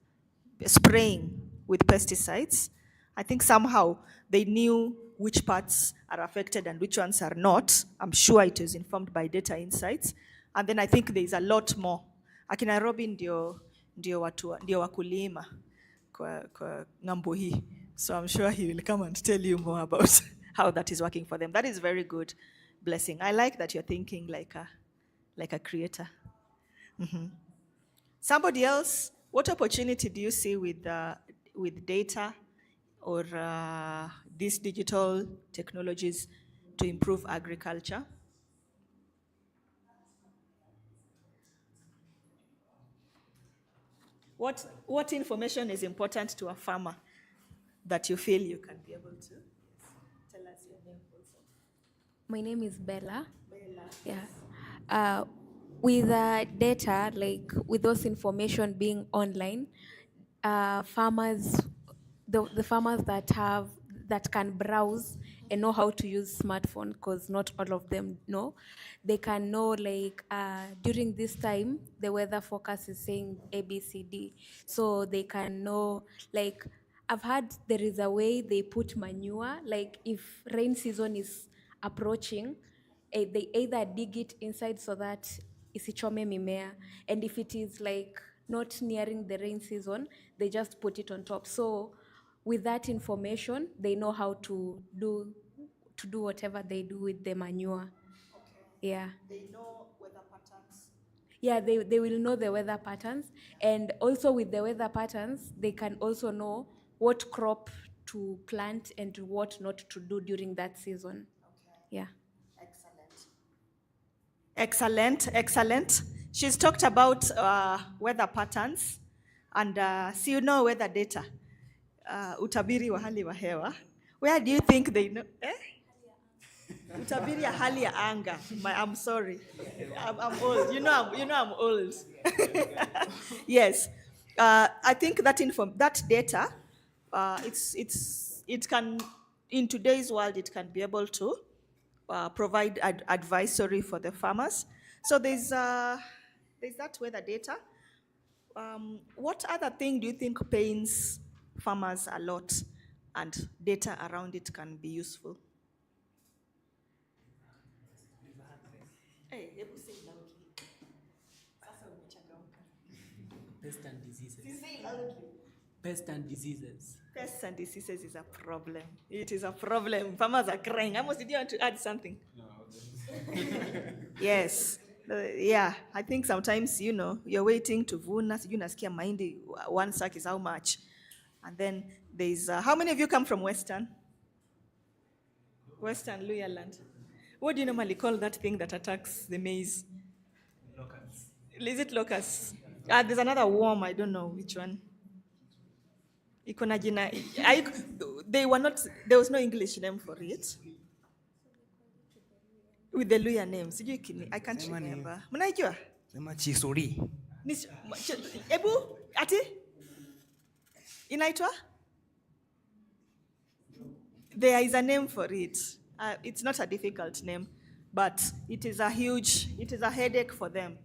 Spraying with pesticides. I think somehow they knew which parts are affected and which ones are not. I'm sure it was informed by data insights. And then I think there's a lot more. Akina Robin ndio wakulima kwa ngambo hii. So I'm sure he will come and tell you more about how that is working for them. That is very good, Blessing. I like that you're thinking like a creator. Mm-hmm. Somebody else, what opportunity do you see with data or these digital technologies to improve agriculture? What information is important to a farmer that you feel you can be able to? Tell us your name also. My name is Bella. Bella. Yeah. With data, like with those information being online, farmers, the farmers that can browse and know how to use smartphone, because not all of them know, they can know like during this time the weather forecast is saying ABCD, so they can know like I've heard there is a way they put manure, like if rain season is approaching, they either dig it inside so that isichome mimea, and if it is like not nearing the rain season, they just put it on top. So with that information, they know how to do whatever they do with the manure. Yeah. They know weather patterns. Yeah, they will know the weather patterns, and also with the weather patterns, they can also know what crop to plant and what not to do during that season. Yeah. Excellent. She's talked about weather patterns and weather data. Utabiri wa hali wa hewa. Where do you think they know? Utabiri ya hali ya anga. I'm sorry. I'm old. You know I'm old. Yes. I think that data, it can, in today's world, it can be able to provide advisory for the farmers. So there's that weather data. What other thing do you think pains farmers a lot and data around it can be useful? Hey, say it loudly. Pests and diseases. Say loudly. Pests and diseases. Pests and diseases is a problem. It is a problem. Farmers are crying. Amos, did you want to add something? No. Yes. Yeah, I think sometimes, you're waiting to vuna, sijui nasikia mahindi, one sack is how much. And then there's, how many of you come from Western Luya land? What do you normally call that thing that attacks the maize? Locusts. Is it locusts? There's another worm, I don't know which one. There was no English name for it. With the Luya names. I can't remember. Mnaijua? Sema chisuri. Ebu, ati? Inaitwa? There is a name for it. It's not a difficult name, but it is a headache for them.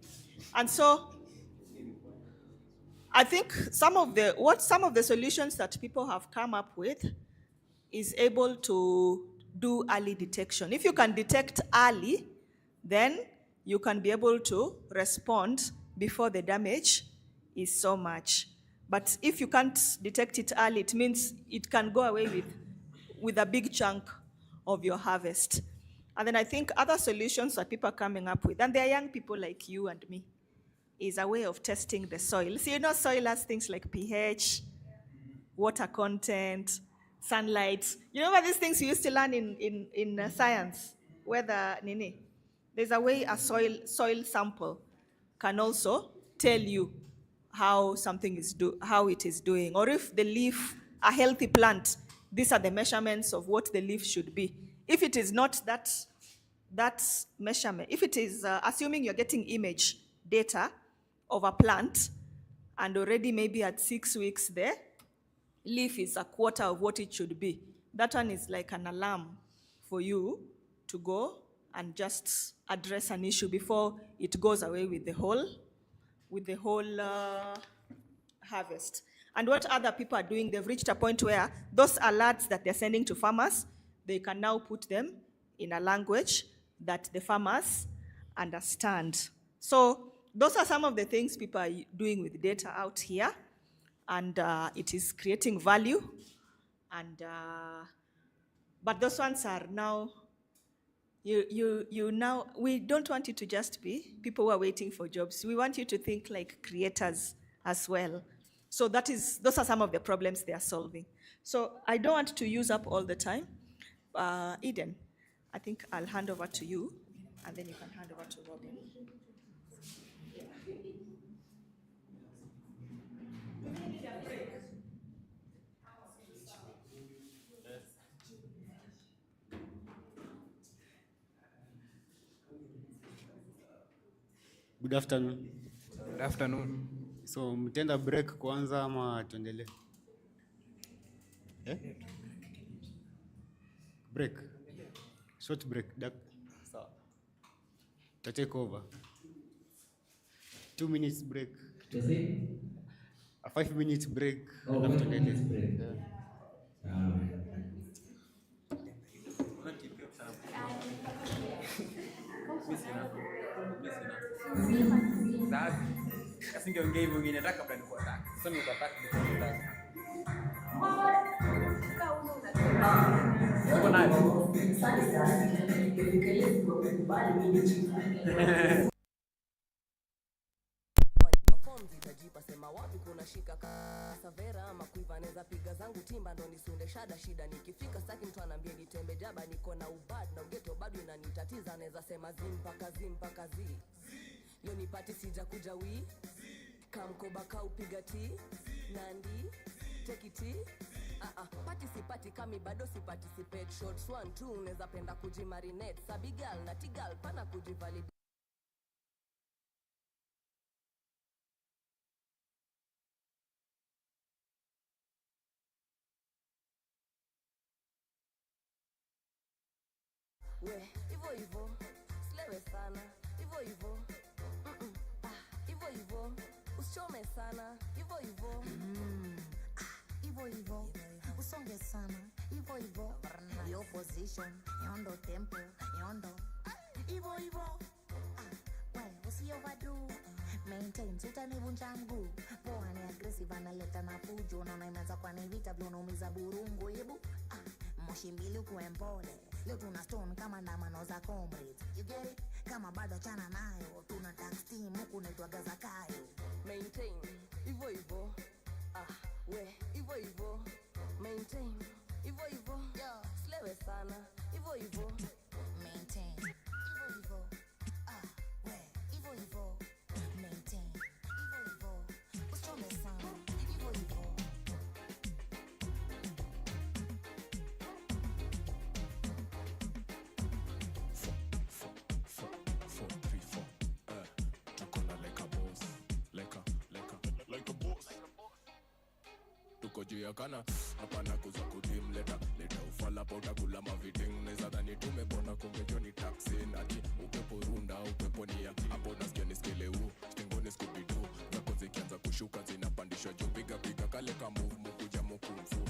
And so, I think some of the solutions that people have come up with is able to do early detection. If you can detect early, then you can be able to respond before the damage is so much. But if you can't detect it early, it means it can go away with a big chunk of your harvest. And then I think other solutions that people are coming up with, and they are young people like you and me, is a way of testing the soil. So soil has things like pH, water content, sunlight. You remember these things you used to learn in science? Whether, there's a way a soil sample can also tell you how something is how it is doing. Or if the leaf, a healthy plant, these are the measurements of what the leaf should be. If it is not that measurement, if it is, assuming you're getting image data of a plant, and already maybe at 6 weeks there, leaf is a quarter of what it should be. That one is like an alarm for you to go and just address an issue before it goes away with the whole harvest. And what other people are doing, they've reached a point where those alerts that they're sending to farmers, they can now put them in a language that the farmers understand. So those are some of the things people are doing with data out here, and it is creating value. And but those ones are now, you now, we don't want you to just be people who are waiting for jobs. We want you to think like creators as well. So those are some of the problems they are solving. So I don't want to use up all the time. Eden, I think I'll hand over to you, and then you can hand over to Robin. Good afternoon. Good afternoon. So mtenda break kwanza ama tuendelee? Break. Short break. Sawa. Take over. 2 minutes break. A 5 minutes break. Alafu tuendelee. Kasingeongea hivyo ngine nataka kabla nikuwa taka. Sasa niko taka niko taka. Uko nayo? Sema wapi kuna shika Savera ama kuiva neza piga zangu timba ndo nisunde shida nikifika saki mtu anambia nitembe jaba niko na ubad na ugeto bado inanitatiza neza sema zimpa kazi leo nipati sija kuja wi kamkoba kaupiga ti nandi take it participate kami bado si participate shots 1 2 unaweza penda kujimarinate sabigal na tigal pana kujivalidate. We, hivyo, slewe sana, hivyo, hivyo, usichome sana, hivyo. Hivyo, usonge sana, hivyo, your position, yondo tempo, yondo, hivyo, we, usi overdo, maintain, utanivunja mguu, poa ni aggressive, analeta na fujo, unaona imeanza kwa ni vita, vile unaumiza burungu, hebu, moshi mbili ukuwe mpole. Leo tuna stone kama ndamano za comrades. You get it? Kama bado chana nayo. Tuna tax team huku naitwaga za kayo. Maintain, hivyo. We, hivyo. Maintain, hivyo. Slewe sana, hivyo. Maintain, hivyo. We, hivyo. Maintain, hivyo. Usichome sana, hivyo. Juu ya kana hapana kuza kudim leta ufala pauta kula maviting neza dhani tumepona kumbejo ni taxi nati upepo runda upepo nia hapo nasikia niskele huu stengoni skubidu zako zikianza kushuka zinapandishwa juu piga kale ka move mukuja mukumfu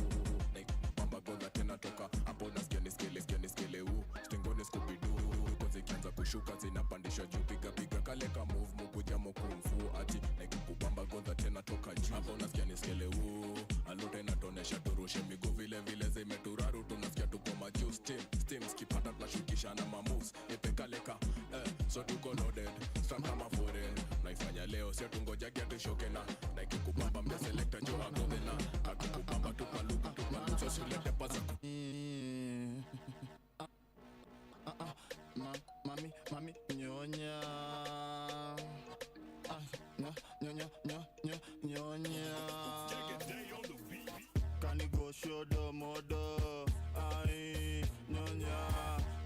pamba goza tena toka hapo nasikia niskele huu stengoni skubidu zako zikianza kushuka zinapandishwa juu piga kale ka move mukuja mukumfu ati nikikupamba goza tena toka juu hapo nasikia niskele huu alute natonesha turushe miguu vile zimeturaru tunasikia tuko majuu steam skipata tunashukisha na mamus nipekaleka so tuko loaded strap kama foreign naifanya leo sio tungoja kia tushoke na ikikupamba mja selector jo agodena akikupamba tu Mami nyonya nyonya Can you go show the mother? Ai nyonya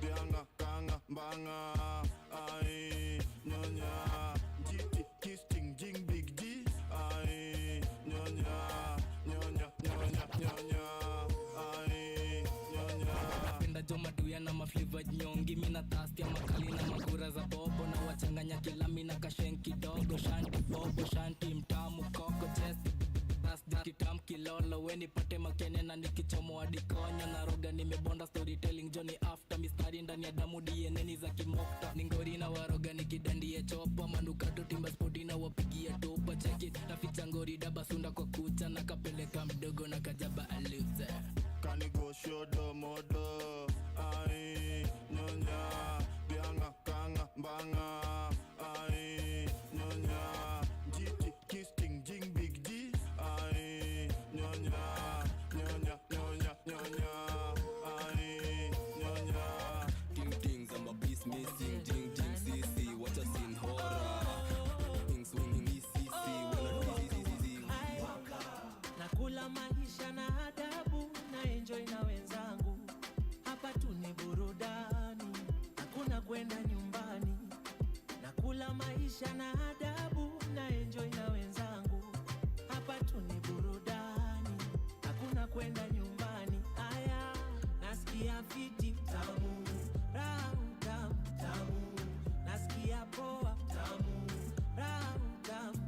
bianga kanga banga ai nyonya GT kissing jing big G ai nyonya ai nyonya napenda joma duya na mafliva nyongi mina tasti ya makali na magura za bobo na wachanganya kila mina kashen kidogo shanti bobo shanti mtamu koko chesti kitam kilolo weni pate makene na nikichomo adikonyo na roga nimebonda storytelling Johnny after mistari ndani ya damu dieneni za kimokta ningori na waroga nikidandie chopa manukato timba spoti na wapigia topa cheki naficha ngori daba sunda kwa kucha na kapeleka mdogo na kajaba aluze Can you go show the mother? Ai nyonya bianga kanga banga ai nyonya GT kissing jing big G ai nyonya ai nyonya Ting I'm a beast missing ding CC watch us in horror Ting swinging ECC nakula maisha na adabu na enjoy na wenzangu hapa tu ni burudani hakuna kwenda nyumbani nakula maisha na adabu na enjoy na wenzangu hapa tu ni burudani hakuna kwenda nyumbani aya nasikia fiti tamu rahu tamu nasikia poa tamu rahu tamu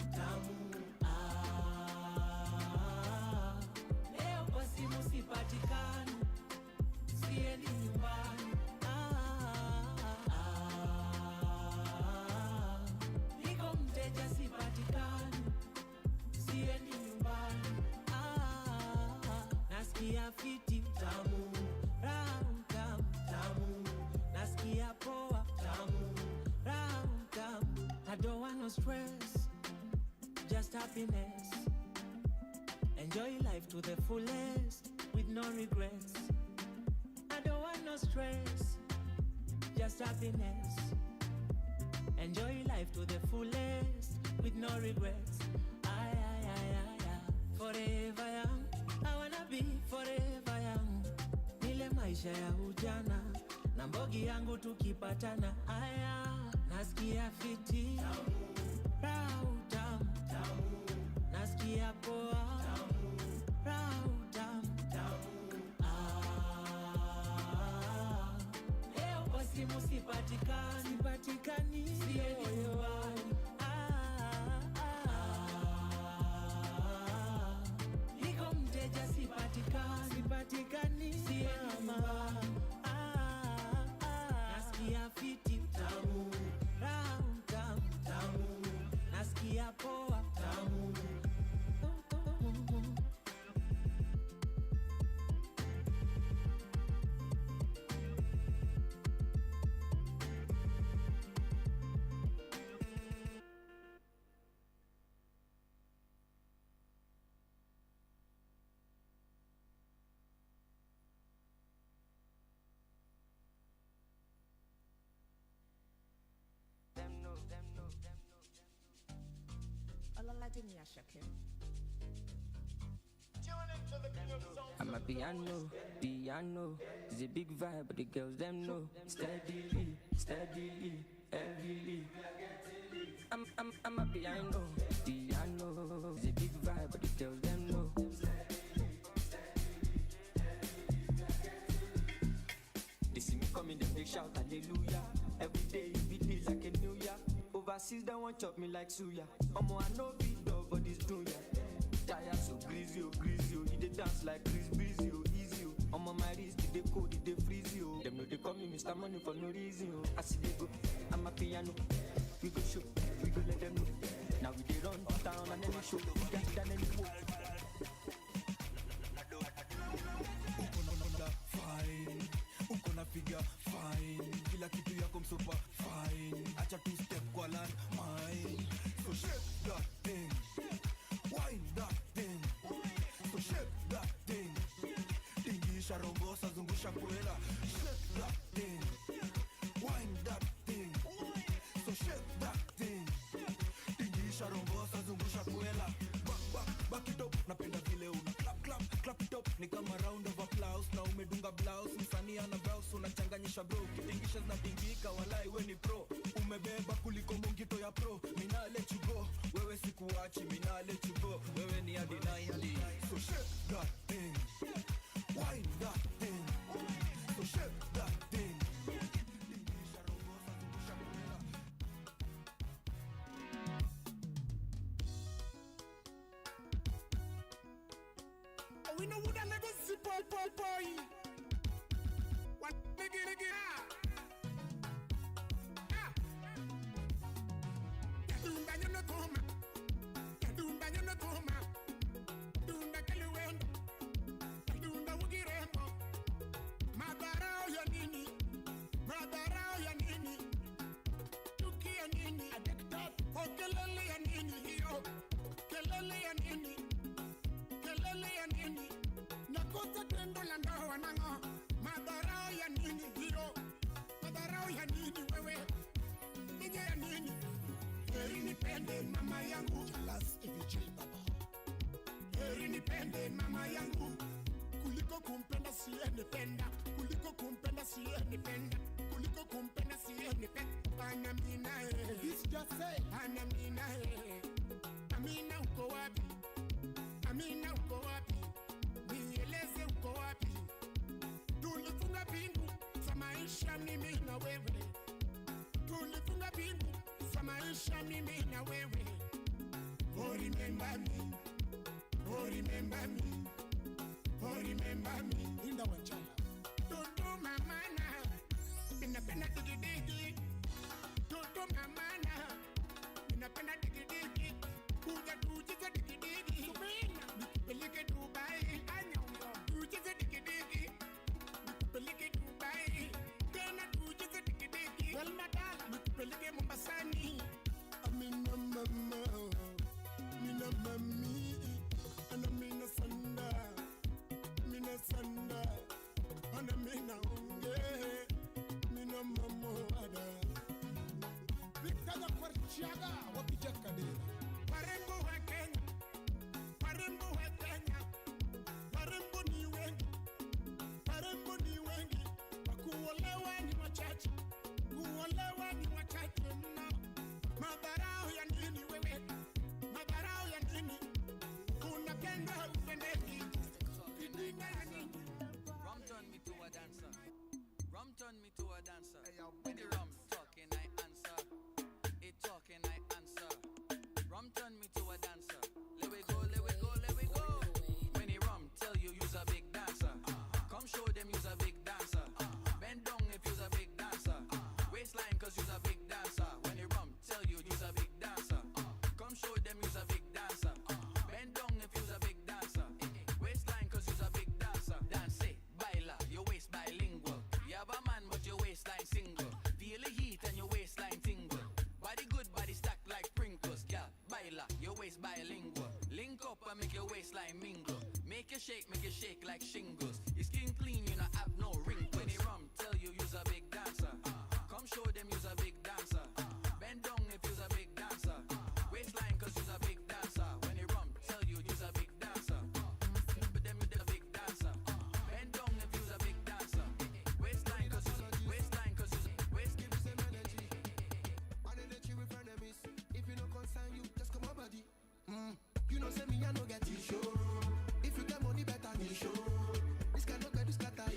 leo kwa simu sipatikani siendi nyumbani niko mteja sipatikani siendi nyumbani nasikia fiti tamu rahu tamu nasikia poa tamu rahu tamu I don't want no stress just happiness enjoy life to the fullest with no regrets I don't want no stress just happiness enjoy life to the fullest with no regrets forever young I wanna be forever young nile maisha ya ujana na mbogi yangu tukipatana aya nasikia fiti rahu tamu nasikia poa rahu tamu leo kwa simu sipatikani siendi nyumbani niko mteja sipatikani siendi nyumbani nasikia fiti tamu rahu tamu nasikia poa tamu I'm a piano, it's a big vibe, but the girls them know. Steadily, heavily. I'm a piano, it's a big vibe, but the girls them know. They see me coming, them they shout hallelujah. Every day it be like a new year. Overseas they want chop me like suya. I know beat dog, but this do ya. Tire so greasy, he dey dance like Chris Breezy, easy. On my wrist, they code, they freeze you. Them know they call me Mr. Money for no reason. I see they go, I'm a piano. We go show, we go let them know. Now we dey run down and any show, get than any more. Fine, ukona figure fine, kila kitu yako msopa fine. Acha two step kwa land mine. So shake that thing, wind that thing. So shake that thing, tingisha rombosa zungusha kwela. Shake that thing, wind that thing. napenda vile una clap it up ni kama round of applause na umedunga blouse msanii ana browse unachanganyisha bro kitingisha zinatingika walai we ni pro umebeba kuliko mungito ya pro mina let you go wewe sikuachi mina let you go wewe ni adinai so shake that thing wind that thing so shake that thing. We know what a legacy boy. What nigga. Yadumba nyono koma. Yadumba nyono koma. Dunda kaluendo. Yadunda wugiremo. Madarao ya nini. Madarao ya nini. Tuki ya nini. Addicted. Oh kelele ya nini hiyo. Kelele ya nini. Kelele ya nini. Nakosa tendo la ndoa nango. Madarao ya nini hiyo. Madarao ya nini wewe. Nije ya nini. Heri nipende mama yangu. Jalas EVJ baba. Heri nipende mama yangu. Kuliko kumpenda siye nipenda. Kuliko kumpenda siye nipenda. Kuliko kumpenda siye nipenda. Ana mina This just say. Ana mina Amina uko wapi? Amina uko wapi? Nieleze uko wapi? Tulifunga pingu za maisha mimi na wewe. Tulifunga pingu za maisha mimi na wewe. Oh remember me. Oh remember me. Oh remember me. Inda wachala. Toto mamana. Ninapenda digidigi. Toto mamana. Ninapenda digidigi. Kuja tucheze digidigi. Subina. Nikupeleke Dubai. Anyongo. Tucheze digidigi. Nikupeleke Dubai. Tena tucheze digidigi. Walmadala. Nikupeleke Mombasani. Amina mama. Mina mami. Ana mina sanda. Mina sanda. Ana mina unge. Mina mama wada. Victoria Kwarchiaga. Wapija kadera. Warembo wa Kenya. Warembo wa Kenya. Warembo ni wengi. Warembo ni wengi. Wakuolewa ni wachache. Kuolewa ni wachache mno. Madharau ya nini wewe? Madharau ya nini? Unapenda upendeki. Kidinga ya nini? Rum turn me to a dancer. Rum turn me to a dancer. With the rum talking, I answer. It talking, I answer. Rum turn me to a dancer. Let we go, let we go, let we go. When the rum tell you you's a big dancer, come show them you's a big dancer. Bend down if you's a big dancer. Waistline cause you's a big dancer. When the rum tell you you's a big dancer, come show them you's a big dancer. Bend down if you's a big dancer. Waistline cause you's a big dancer. Dance it, baila, your waist bilingual. You have a man but your waistline single. Feel the heat and your waistline tingle. Body good, body stacked like sprinkles. Yeah, baila, your waist bilingual. Link up and make your waistline mingle. Make you shake like shingles. Your skin clean, you not have no wrinkles. When the rum tell you you's a big dancer, come show them you's a big dancer. Bend down if you's a big dancer. Waistline cause you's a big dancer. When the rum tell you you's a big dancer, but them you're a big dancer. Bend down if you's a big dancer. Waistline cause you's a waistline cause you's a waist. Give you some energy. I didn't let you with enemies. If you don't concern you, just come on body. You know say me I no get you show. If you get money better me show. This cannot get this scatter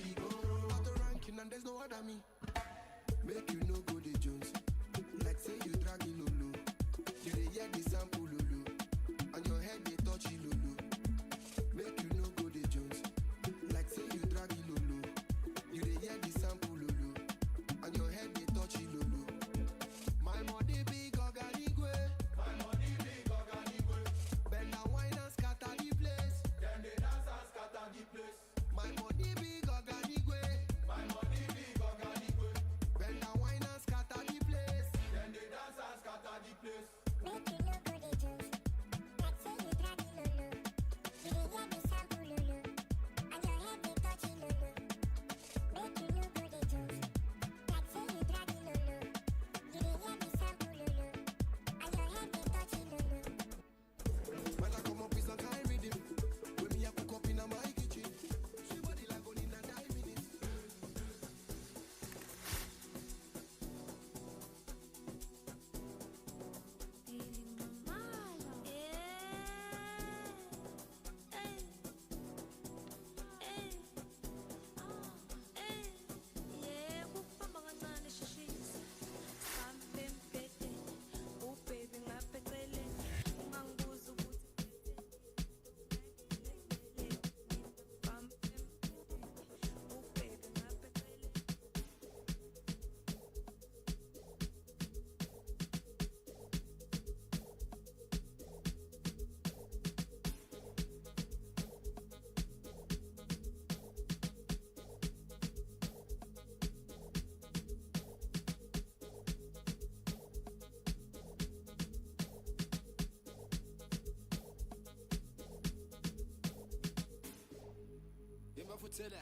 Maputela.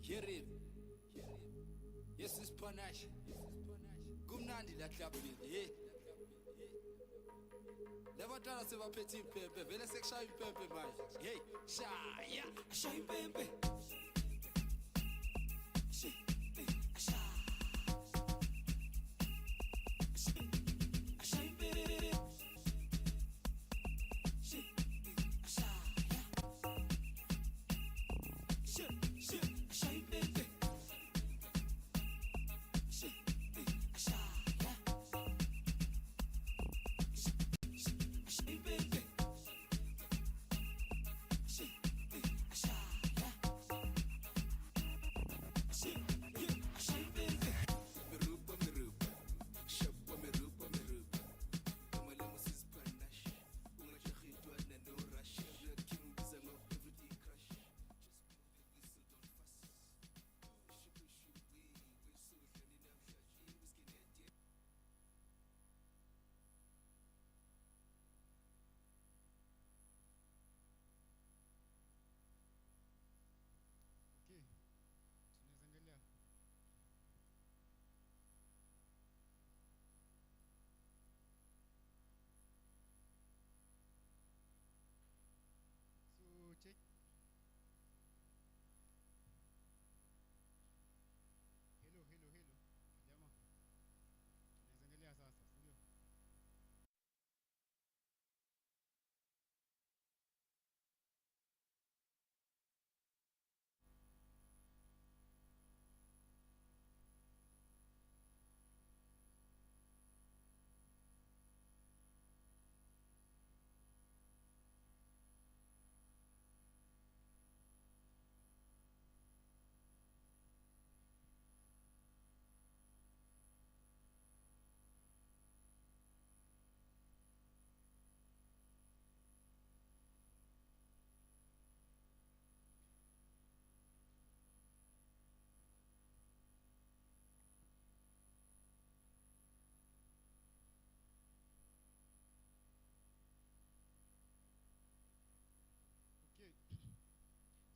Yerim. Yes, is panache. Gumnandi la club eh. Levantala se va petit pepe. Vele se ksha pepe manje. Hey, sha, ya, sha pepe. Sha, sha. Sha pepe. Sha, sha, ya. Sha pepe.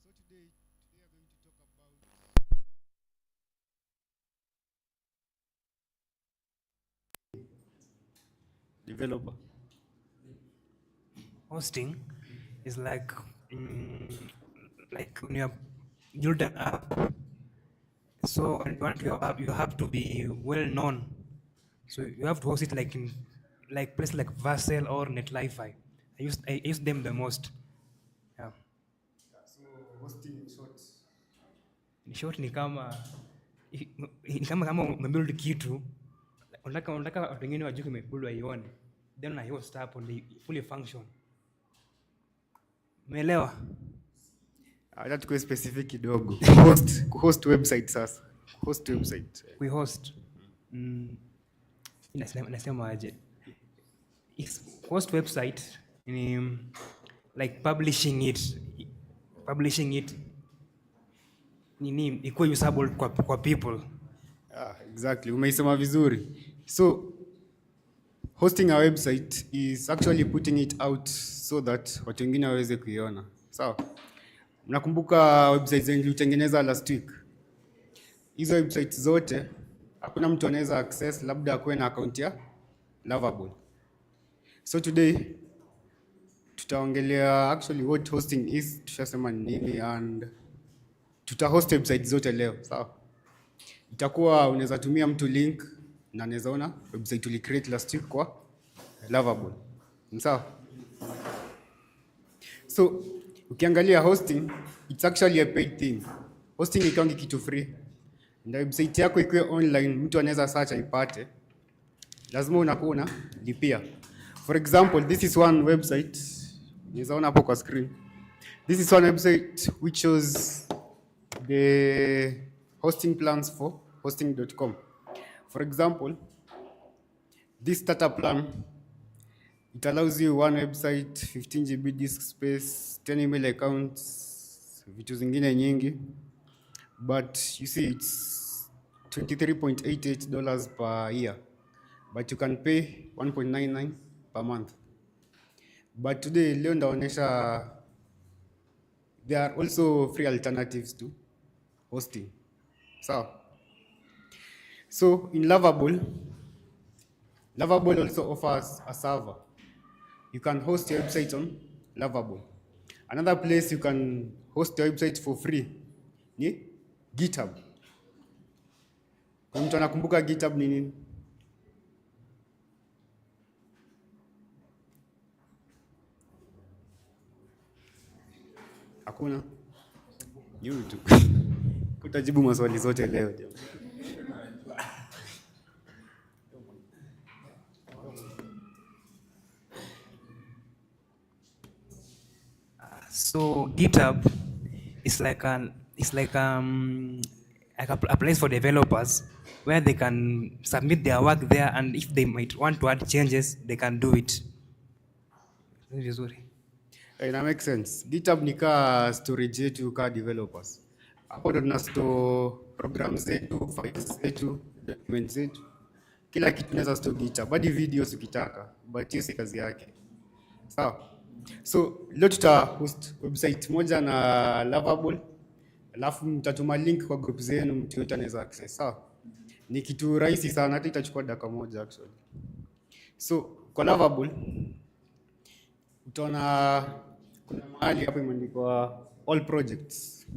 So today we are going to talk about Developer. Hosting is like when you have built an app. So when you want your app, you have to be well known. So you have to host it like in like place like Vercel or NetLify. I use them the most. Yeah. so hosting in short. In short ni kama kama umebuild kitu unataka watu wengine wajue kimebuild waione, then una host hapo ndio fully function. Umeelewa? Acha tukue specific kidogo. Kuhost website sasa. Kuhost website. Kuhost. Nasema aje? Host website ni like publishing it nini ikuwe usable kwa people. Exactly. Umeisema vizuri. So hosting a website is actually putting it out so that watu wengine waweze kuiona. Sawa? Mnakumbuka websites zenye tulitengeneza last week? Hizo websites zote hakuna mtu anaweza access, labda akuwe na account ya Lovable. So today tutaongelea actually what hosting is, tushasema ni nini, and tutahost websites zote leo. Sawa? Itakuwa unaweza tumia mtu link na anaweza ona website tuli create last week kwa Lovable. Sawa? So ukiangalia hosting, it's actually a paid thing. Hosting ikiwangi kitu free. Na website yako ikiwe online, mtu anaweza search aipate, lazima unakuwa lipia. For example, this is one website. Unaweza ona hapo kwa screen. This is one website which shows the hosting plans for hosting.com. For example, this starter plan, it allows you one website, 15 GB disk space, 10 email accounts, vitu zingine nyingi. But you see, it's $23.88 per year. But you can pay $1.99 per month. But today, leo ndaonesha there are also free alternatives to hosting. So in Lovable also offers a server. You can host your website on Lovable. Another place you can host your website for free ni GitHub. Kwa mtu anakumbuka GitHub ni nini? Hakuna? YouTube. Utajibu maswali zote leo. So GitHub is like a place for developers where they can submit their work there, and if they might want to add changes, they can do it. Vizuri. Ina make sense. GitHub ni ka storage yetu ka developers. Hapo ndo tuna store programs zetu, files zetu, documents zetu. Kila kitu tunaweza store GitHub, hadi videos ukitaka, but hiyo si kazi yake. Sawa. So leo tuta host website moja na Lovable, alafu mtatuma link kwa group zenu, mtu yote anaweza access. Sawa. Ni kitu rahisi sana, hata itachukua dakika moja actually. So kwa Lovable utaona kuna mahali hapo imeandikwa all projects.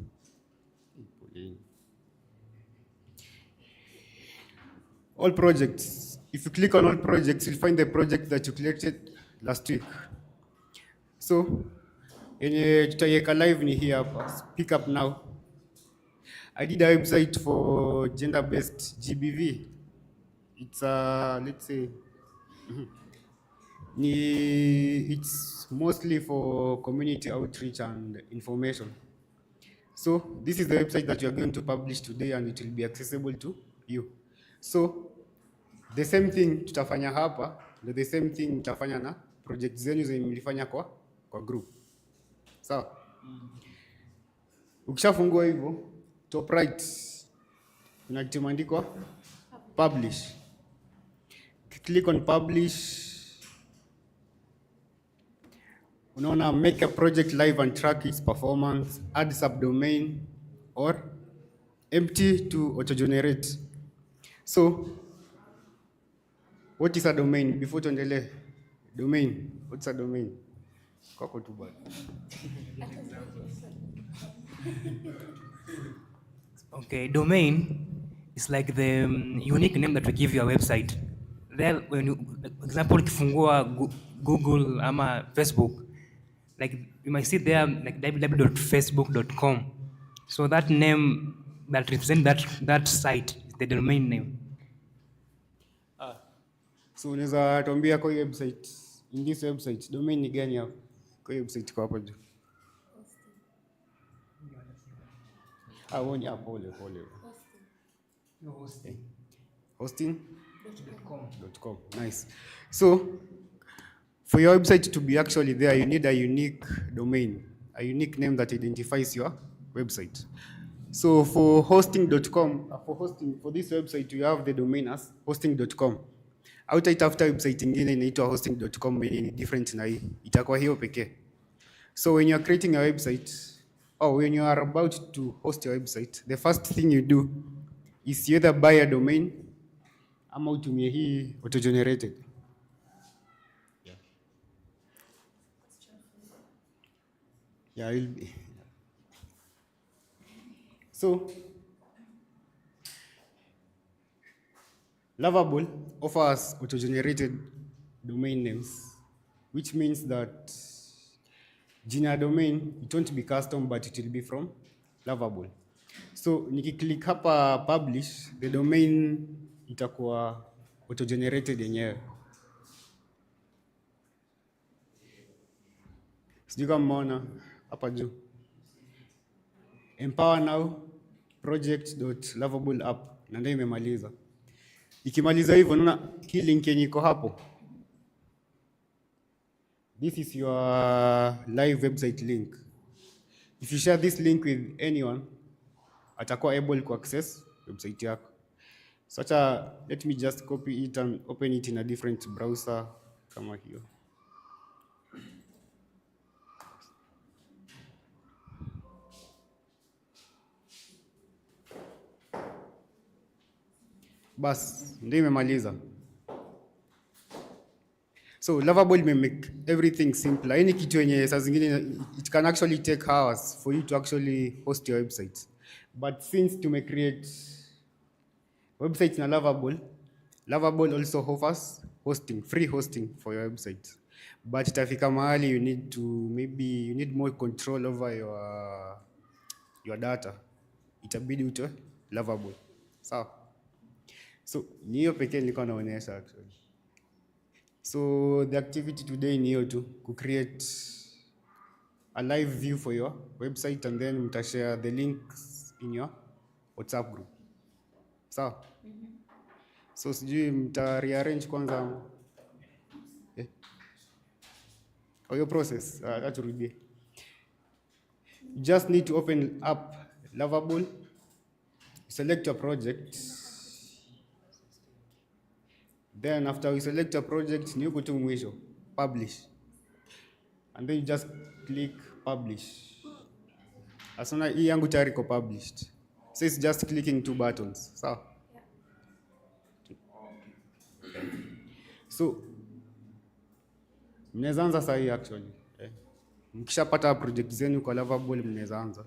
All projects. If you click on all projects, you'll find the project that you collected last week. So, yenye tutaiweka live ni hii hapa. Pick up now. I did a website for gender-based GBV. It's let's say, it's mostly for community outreach and information. So this is the website that you are going to publish today, and it will be accessible to you. So the same thing tutafanya hapa, the same thing tutafanya na project zenu zenye mlifanya kwa group. Sawa? Ukishafungua hivyo, top right kuna kitu imeandikwa publish. Click on publish. Unaona make a project live and track its performance, add subdomain or empty to auto-generate. So what is a domain? Before tuendelee, domain. What's a domain? Kwako tu bado. Okay, domain is like the unique name that we give your website. There, when you, example, ukifungua Google ama Facebook, like you might see there like www.facebook.com. So that name that represents that site is the domain name. So unaweza tuambia kwa website, in this website, domain ni gani hapo? Kwa website kwa hapo juu. Woni hapo pole. Hosting.com. Nice. So for your website to be actually there, you need a unique domain, a unique name that identifies your website. So for hosting.com, for this website, you have the domain as hosting.com. After website ingine inaitwa hosting.com ni different na hii. Itakuwa hiyo pekee. So when you are creating a website, or when you are about to host your website, the first thing you do is you either buy a domain ama utumie hii auto-generated. Yeah, it'll be. So, Lovable offers auto-generated domain names, which means that jina domain, it won't be custom, but it will be from Lovable. So, nikiklik hapa publish, the domain itakuwa auto-generated yenyewe. Sijui kama mmeona hapa juu. Empower now project.lovable.app na ndio imemaliza. Ikimaliza hivyo unaona hii link yenye iko hapo. This is your live website link. If you share this link with anyone, atakuwa able to access website yako. So let me just copy it and open it in a different browser kama hiyo. Bas, ndio imemaliza. So Lovable may make everything simpler. Any kitu yenye saa zingine it can actually take hours for you to actually host your website. But since to create websites na Lovable, Lovable also offers hosting, free hosting for your website. But itafika mahali you need more control over your data. Itabidi utoe Lovable. Sawa? So ni hiyo pekee nilikuwa naonyesha actually. So the activity today ni hiyo tu, create a live view for your website and then mtashare the links in your WhatsApp group. Sawa? So sijui rearrange kwanza. Your process, turudie. You just need to open up Lovable, select your project. Then after we select a project, ni huko tu mwisho, publish. And then you just click publish. As soon as hii yangu tayari iko published. So it's just clicking 2 buttons. Sawa? So mnaweza anza saa hii actually. Mkishapata project zenu kwa Lovable mnaweza anza.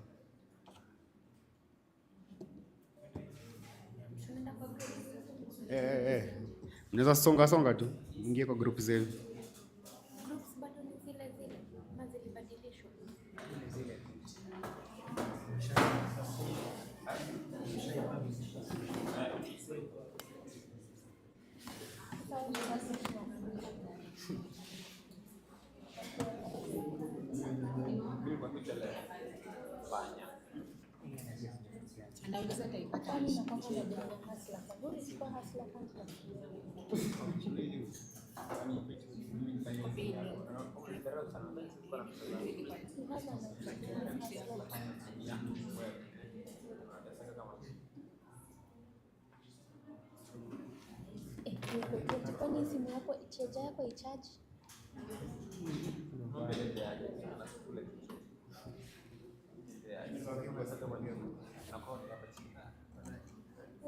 Mnaweza songa tu, ingie kwa group zenu. Groups bado ni zile zile, ama zilibadilishwa? Anauliza ataipata wapi na kwamba unajua hasla. Kaburi siko hasla kwanza. Kwani simu yako chaja yako icharge?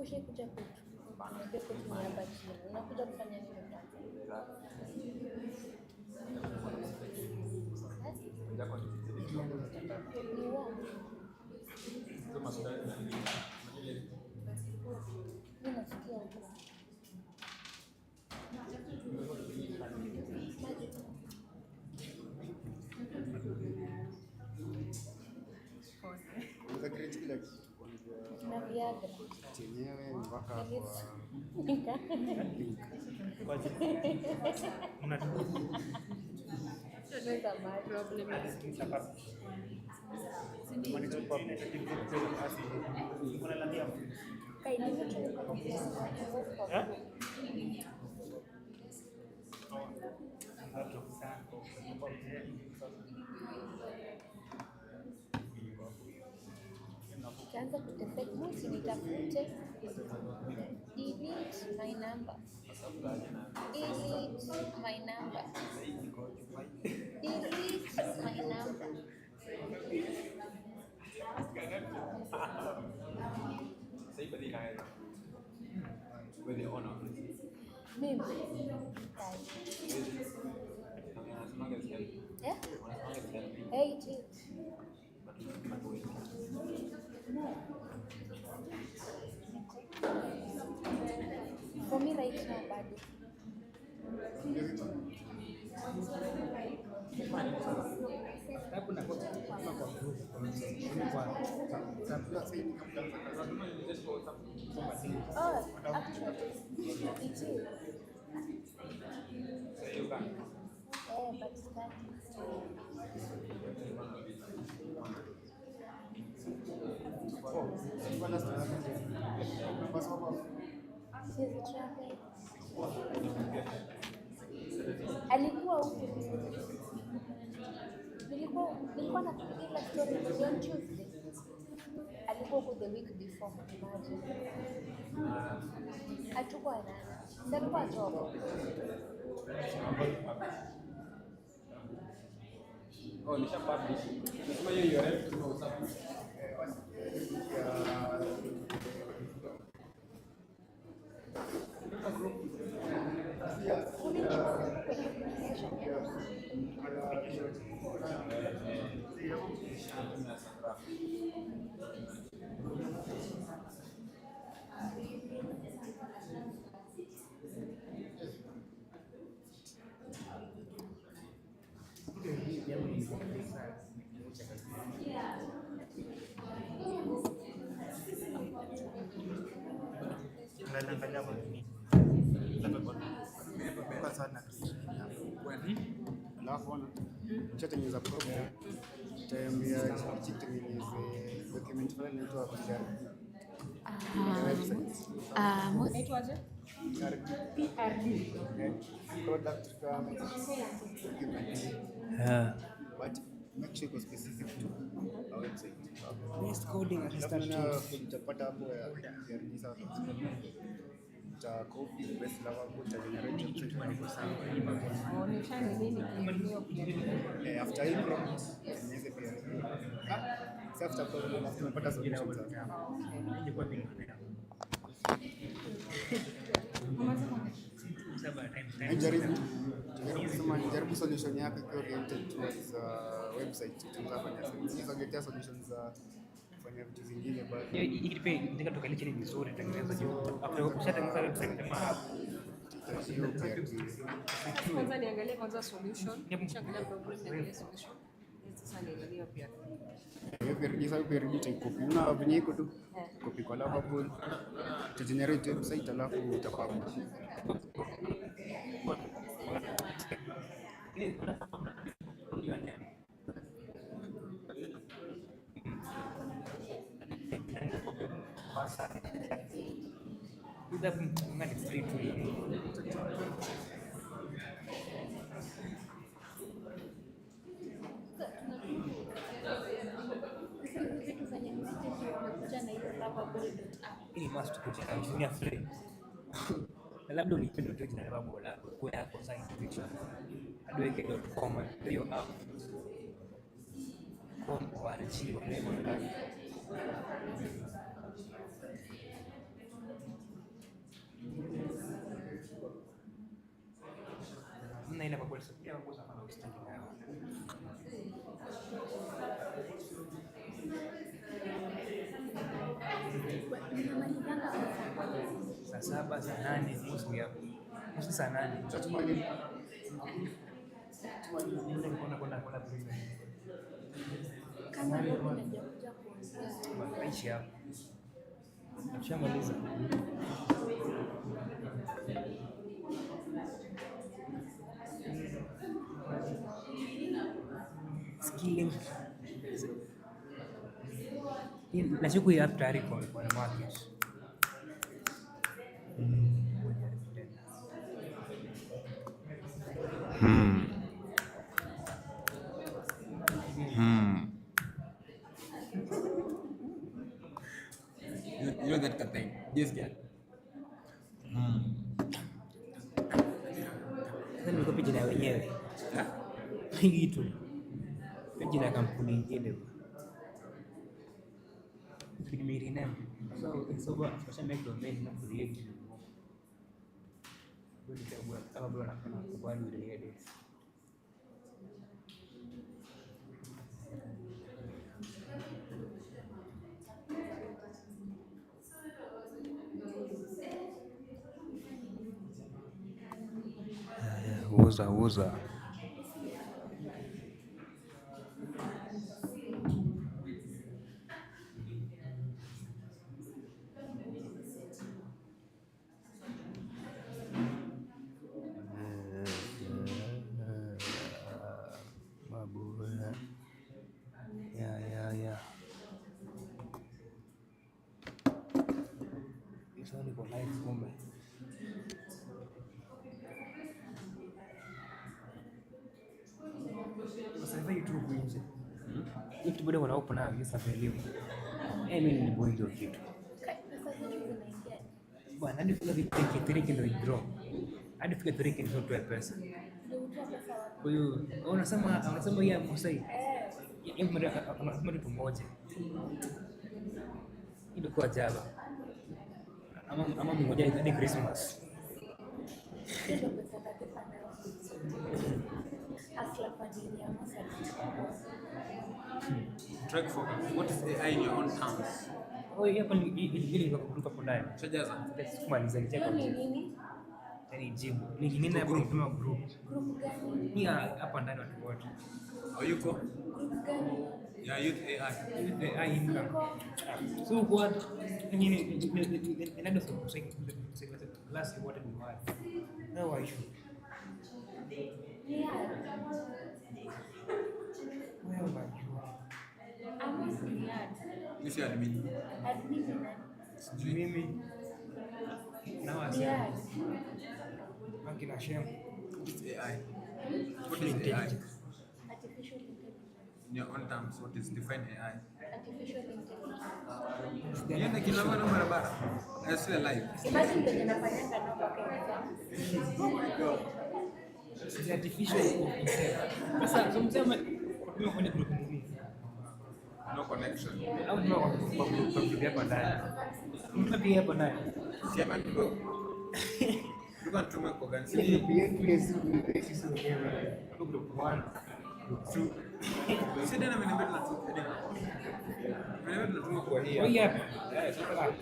Ushaikuja kwetu. Unajua kwetu ni hapa chini. Unakuja kufanya nini hapa? Ni uongo. Mimi nasikia huko. Na Viagra. Chenyewe mpaka kwa Ukianza kutefect mosi nitafute. Delete my number. Delete my number. Delete my number. Mimi. Yeah? Hey, it is. For me right now, bado. Oh, actually, it is. But that. Alikuwa huko. Nilikuwa nakupigia story on Tuesday. Alikuwa huko the week before. Imagine. Hatukuwa nani. Sikuwa job. Oh, nisha publish. Nasema hiyo URL tuna WhatsApp. Alafu ona chatengeneza program taambia hichi tengeneze document fulani inaitwa PRD. Inaitwaje? PRD. Product requirements document. Yeah. But make sure iko specific to our website. Best coding assistant tools. Utapata hapo ya PRD sasa. Uta copy best la hapo uta generate website yako sawa. Onyeshani nini kilio After hii prompt tengeneze PRD. Sasa after prompt tunapata solutions sasa. Jaribu solution yako ikiwa oriented towards website. Tunafanya hizo solutions za kufanya vitu vingine bado. Hii pia nataka tukalie chini vizuri tengeneza juu. After ukishatengeneza website kama hapo. Kwanza niangalie kwanza solution. Niangalia problem na solution. Sasa niangalie pia. Hiyo PRD utaikopi. Una venye iko tu. Copy kwa Lovable. To generate website alafu utapublish. Hii must kuchanganya free. Labda ulipenda tu jina la bora kwa hapo site picture. adweke.com hiyo app. Kwa warchiwa leo ndani. Mna ina kwa kweli pia mambo za fanya usitaki nayo. Saa 7 saa 8 nusu ya nusu saa 8 aishi hapo. Tushamaliza. Skilling. Nashuku ya tayari kwa market. You know that thing. Yes, girl. Sasa nilikopi jina wenyewe. Hii tu. Jina ya kampuni nyingine. Create name. So special make domain na create. Bodi kwa kama bora nafanya kwa ile edit. Uza. Mabula. Ya. Sasa niko live kumbe. Sasa hivi tu kuinje. Hii kitu bado wanaopo na hiyo safari. Mimi ni boy ndio kitu. Bwana hadi fika vipi kitiriki ndio draw. Hadi fika kitiriki ndio toa pesa. Kwa hiyo unasema yeye msai. Yeye mmoja tu mmoja. Ilikuwa jaba. Ama mmoja hadi Christmas. Track focus. What is AI in your own terms? Hapa ili kuruka kwa ndani. Chajaza. Kumaliza nicheka. Yaani jibu. Mimi na group kama group. Group gani? Hapa ndani watu wote. Au yuko? Group gani? Yeah, use AI. AI income. So what? I mean, let us say last what did we have? How are you? Where are you? Which admin? Mimi. Now I say. Akina Shem. It's AI. What Full is AI? intelligence. In your own terms, what is define AI? Artificial intelligence. Niende kidogo na barabara. I still alive. Imagine venye nafanyanga namba kwa Oh my god. It's the artificial intelligence. Sasa kumsema kwa kwenye group nyingine. No connection. Au ndio kwa group hapa ndani. Mtu pia hapa ndani. Sema ndio. Tulikuwa tume kwa gani? Ile group yetu ile sisi wenyewe. Group 1, group 2. Sisi tena mwenendo tunatuma. Mwenendo tunatuma kwa hii. Hii hapa. Sasa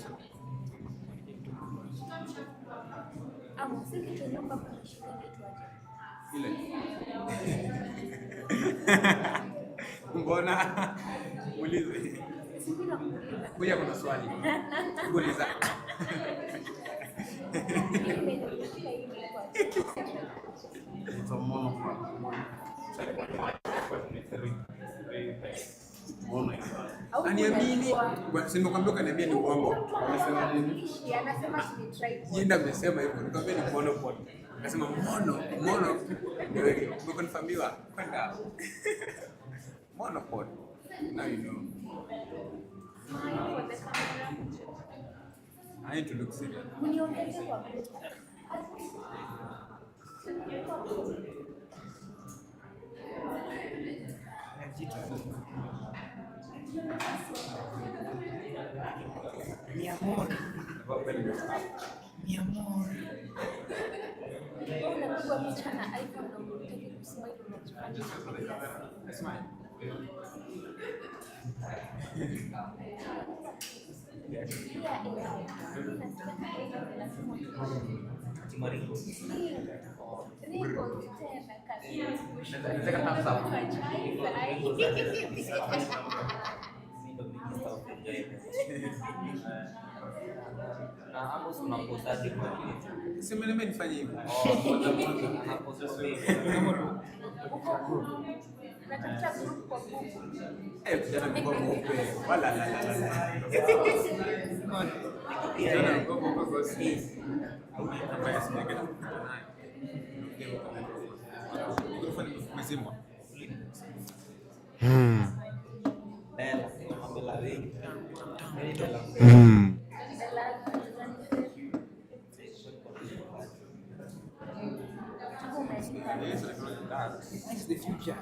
Amo, si kitu namba kwa shida kitu Ile. Mbona ulize? Kuja kuna swali. Uliza. It's a monocle. Aniamini. Sasa nikwambia kaniambia ni uongo. Unasema nini? Anasema she tried. Jinda amesema hivyo. Nikwambia ni monopod. Akasema mono. Ndio umekonfirmiwa kwenda. Monopod. Now you know. I need to look serious. Uniongeze kwa Mi amor. Mi amor. unapigwa picha na iPhone na unataka kusmile unajifanya. Smile. Sema nime nifanye hivyo. Kijana mkubwa mweupe. Wala la. Kijana mkubwa kwa si. Ambaye sijageta kukutana naye. Mikrofoni imezimwa. That's the future.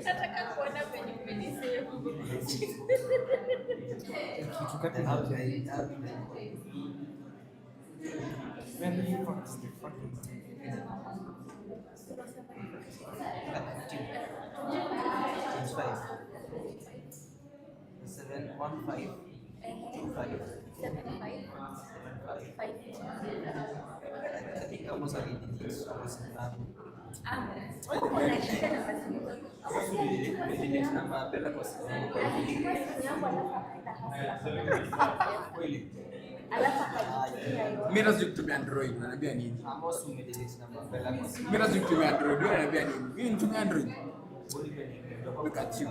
Nataka kuona venye umenisema. Kitu kati ya the fucking Mimi lazima kutumia Android, unaniambia nini? Mimi lazima kutumia Android, unaniambia nini? Mimi nitumia Android. Look at you. I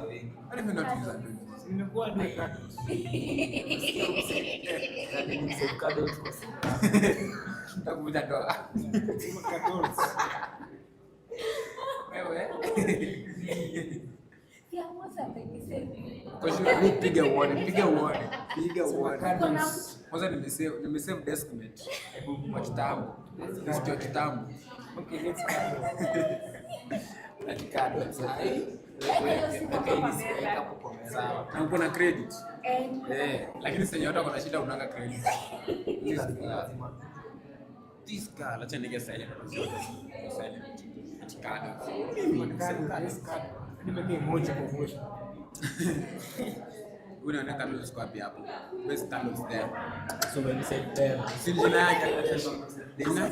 don't even know how to use Android. Nimekuwa duka. Takuvuta dola. Wewe. Kwa hiyo piga one. Kwanza nimesave deskmate. Kwa kitambo. Kwa kitambo. Okay, let's go. Atikado. Na uko na credit. Lakini sasa yote kuna shida unanga credit. This girl, acha nige silent. Silent. Atikado. Nimepia moja kwa moja. Unaona kama uko wapi hapo? Where's Carlos there? So when you say there, si jina yake. Jina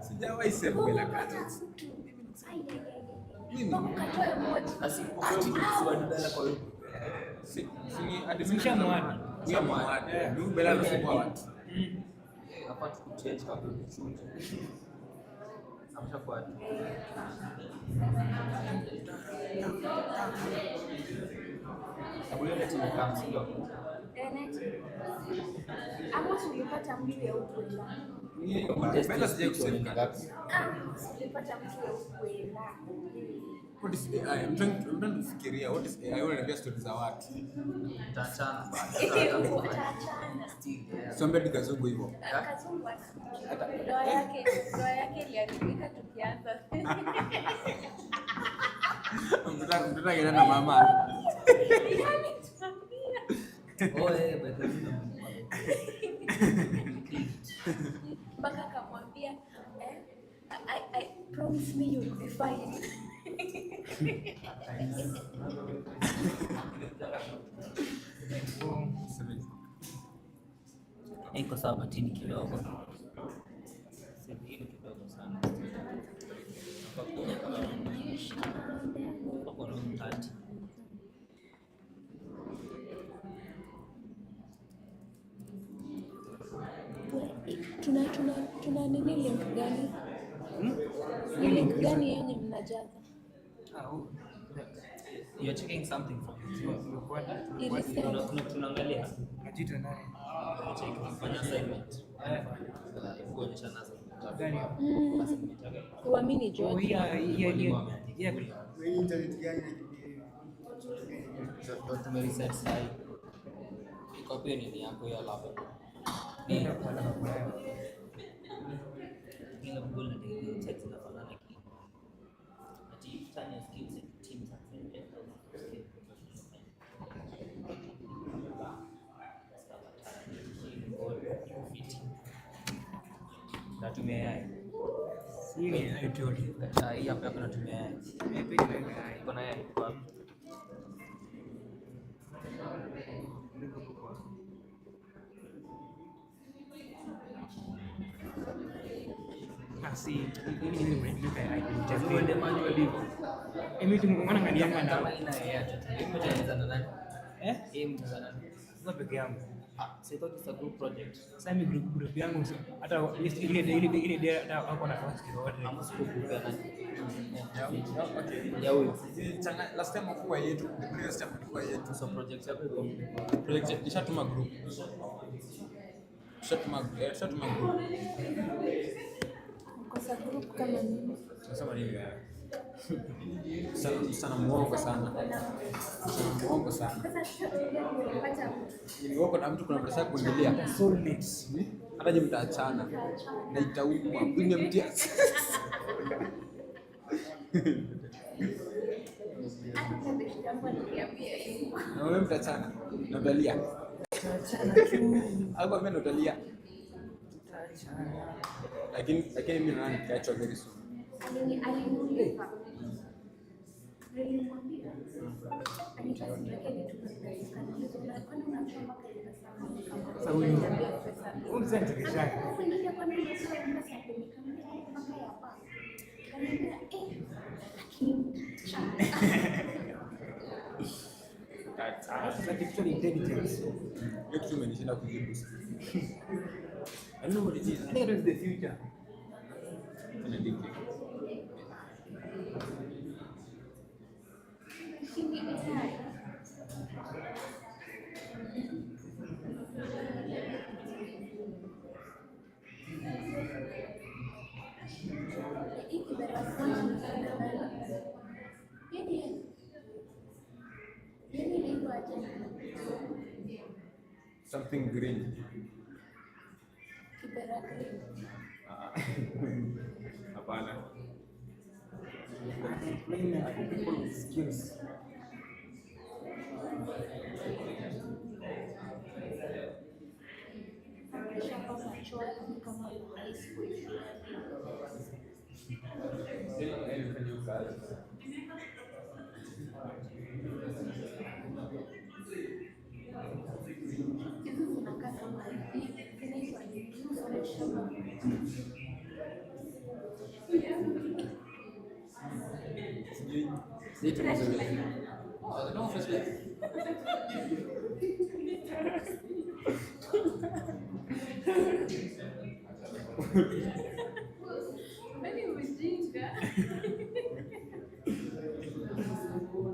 Sijawahi save bila kata. Mimi Ama tulipata mtu ya ukwela. Bella sija kusave kata. Tulipata mtu ya ukwela. What is AI? I'm trying to fikiria what is AI? Unaniambia stories za watu. Tachana. Sombe dikazungu hivyo. Kazungu hata ndoa yake iliharibika tukianza. Mtoto akaenda na mama. Mpaka akamwambia I promise me you'll be fine. Iko sawa batini kidogo. Sivyo kidogo sana. Kwa room 30. Tuna nini link gani? Link gani yenye mnajaza? You're checking something from Ilisema. Tunaangalia. Najita nani? Check kufanya assignment. Kuonyesha nasa. Uamini George. Internet gani? Ndio tumereset site. Iko pia nini yako ya laptop. Kila Google na ndio check zinafanana kitu. Ati tanya skills and teams and natumia AI. Hii hapa kuna tumia AI. Kuna AI kwa peke yangu. So it's a group project. Sasa mimi group yangu hata ile hata wako na class yote. Ya huyo. Last time kwa yetu, the previous time kwa yetu. So project yako project nishatuma group. Nishatuma group. Kwa group kama nini? Sasa nini ya? Sana muongo sana. Muongo sana. Niliwako na mtu kuna pesa kuendelea. Soulmates. Hata je mtaachana. Na itauma kwenye mtia. Na wewe mtaachana. Na utalia. Hapo mimi utalia. Lakini mimi naona nikaachwa very soon. Aliniuliza. Nilimwambia. Sasa huyu mzee tukishaka. That's artificial intelligence. Hiyo kitu imenishinda kujibu. I know what it is. I think it is the future. Something green. Hapana. People with skills.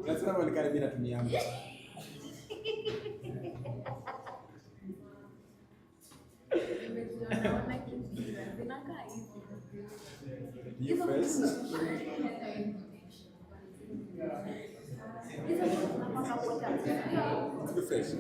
Unasema mwonekane mimi natumia mtu. You first. You first.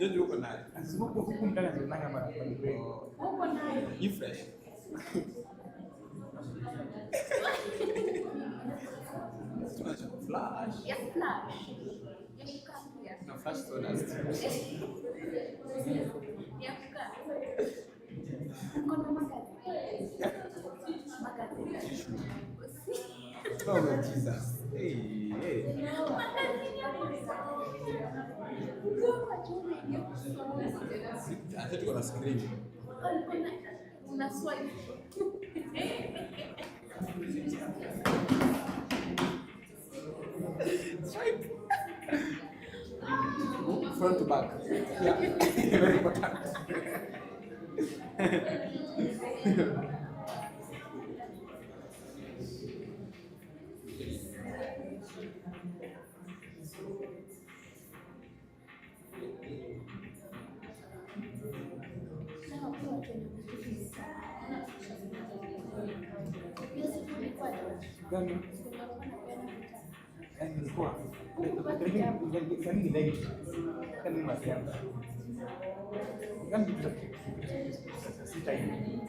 Jojo uko naye. Huku mtaka zinanga mara kwa kweli. You fresh. Tunacho flash. Ya flash. Na flash sawdust. Ya kukaa. Mkono magazeti. Magazeti. Oh Jesus. Hey, hey. Hata tuko na screen. Una swipe. Swipe. Front to back. Yeah. Very important. Gani? Nilikuwa. Gani ni like? Gani ni masiana? Gani ni sita hivi?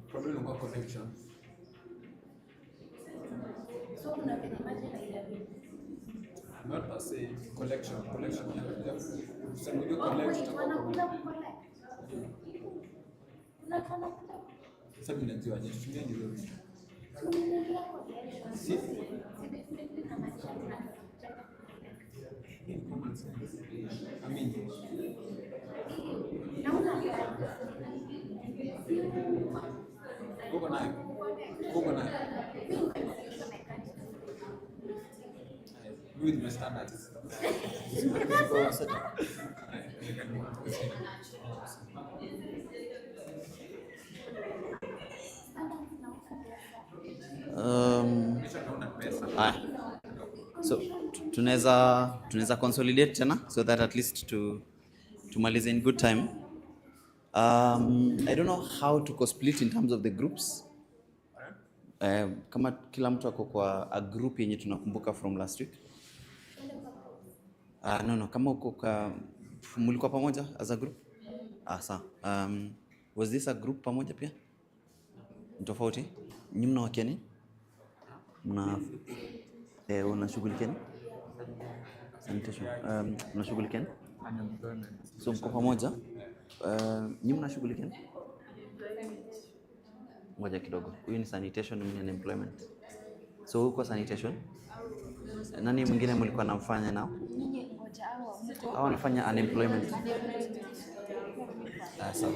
Probably no more connection. So unapenda maji na ile. Not per se collection. Yeah. Some video collect. Sasa mimi najua je, tumia hizo vitu. Si common sense. I mean, Google nayo. With my standards. So tunaweza consolidate tena so that at least tumalize in good time. I don't know how to split in terms of the groups. Kama kila mtu ako kwa a group yenye tunakumbuka from last week. No, kama uko mulikuwa pamoja as a group? Sawa. Was this a group pamoja pia? Tofauti? Nyinyi mnawakia nini? Unashughulikia nini? Sanitation. Unashughulikia nini? So mko pamoja? Nyinyi mnashughulikia nini? Ngoja kidogo. Huyu ni sanitation, mimi ni employment. So huko sanitation? Nani mwingine mlikuwa namfanya nao? Nyinyi ngoja hao Hao wanafanya unemployment. Sawa.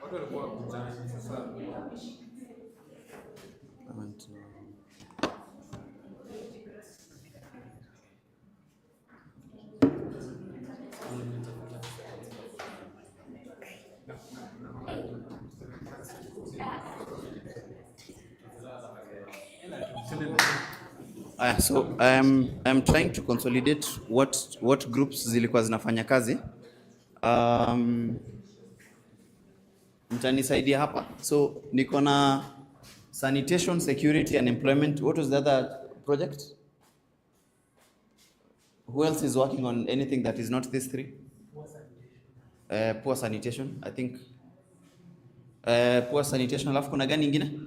Watu walikuwa wakujani sasa. So I'm trying to consolidate what groups zilikuwa zinafanya kazi. Mtanisaidia hapa. So niko na sanitation, security and employment. What was the other project? Who else is working on anything that is not these three? Poor sanitation, I think. Poor sanitation, alafu kuna gani ingine?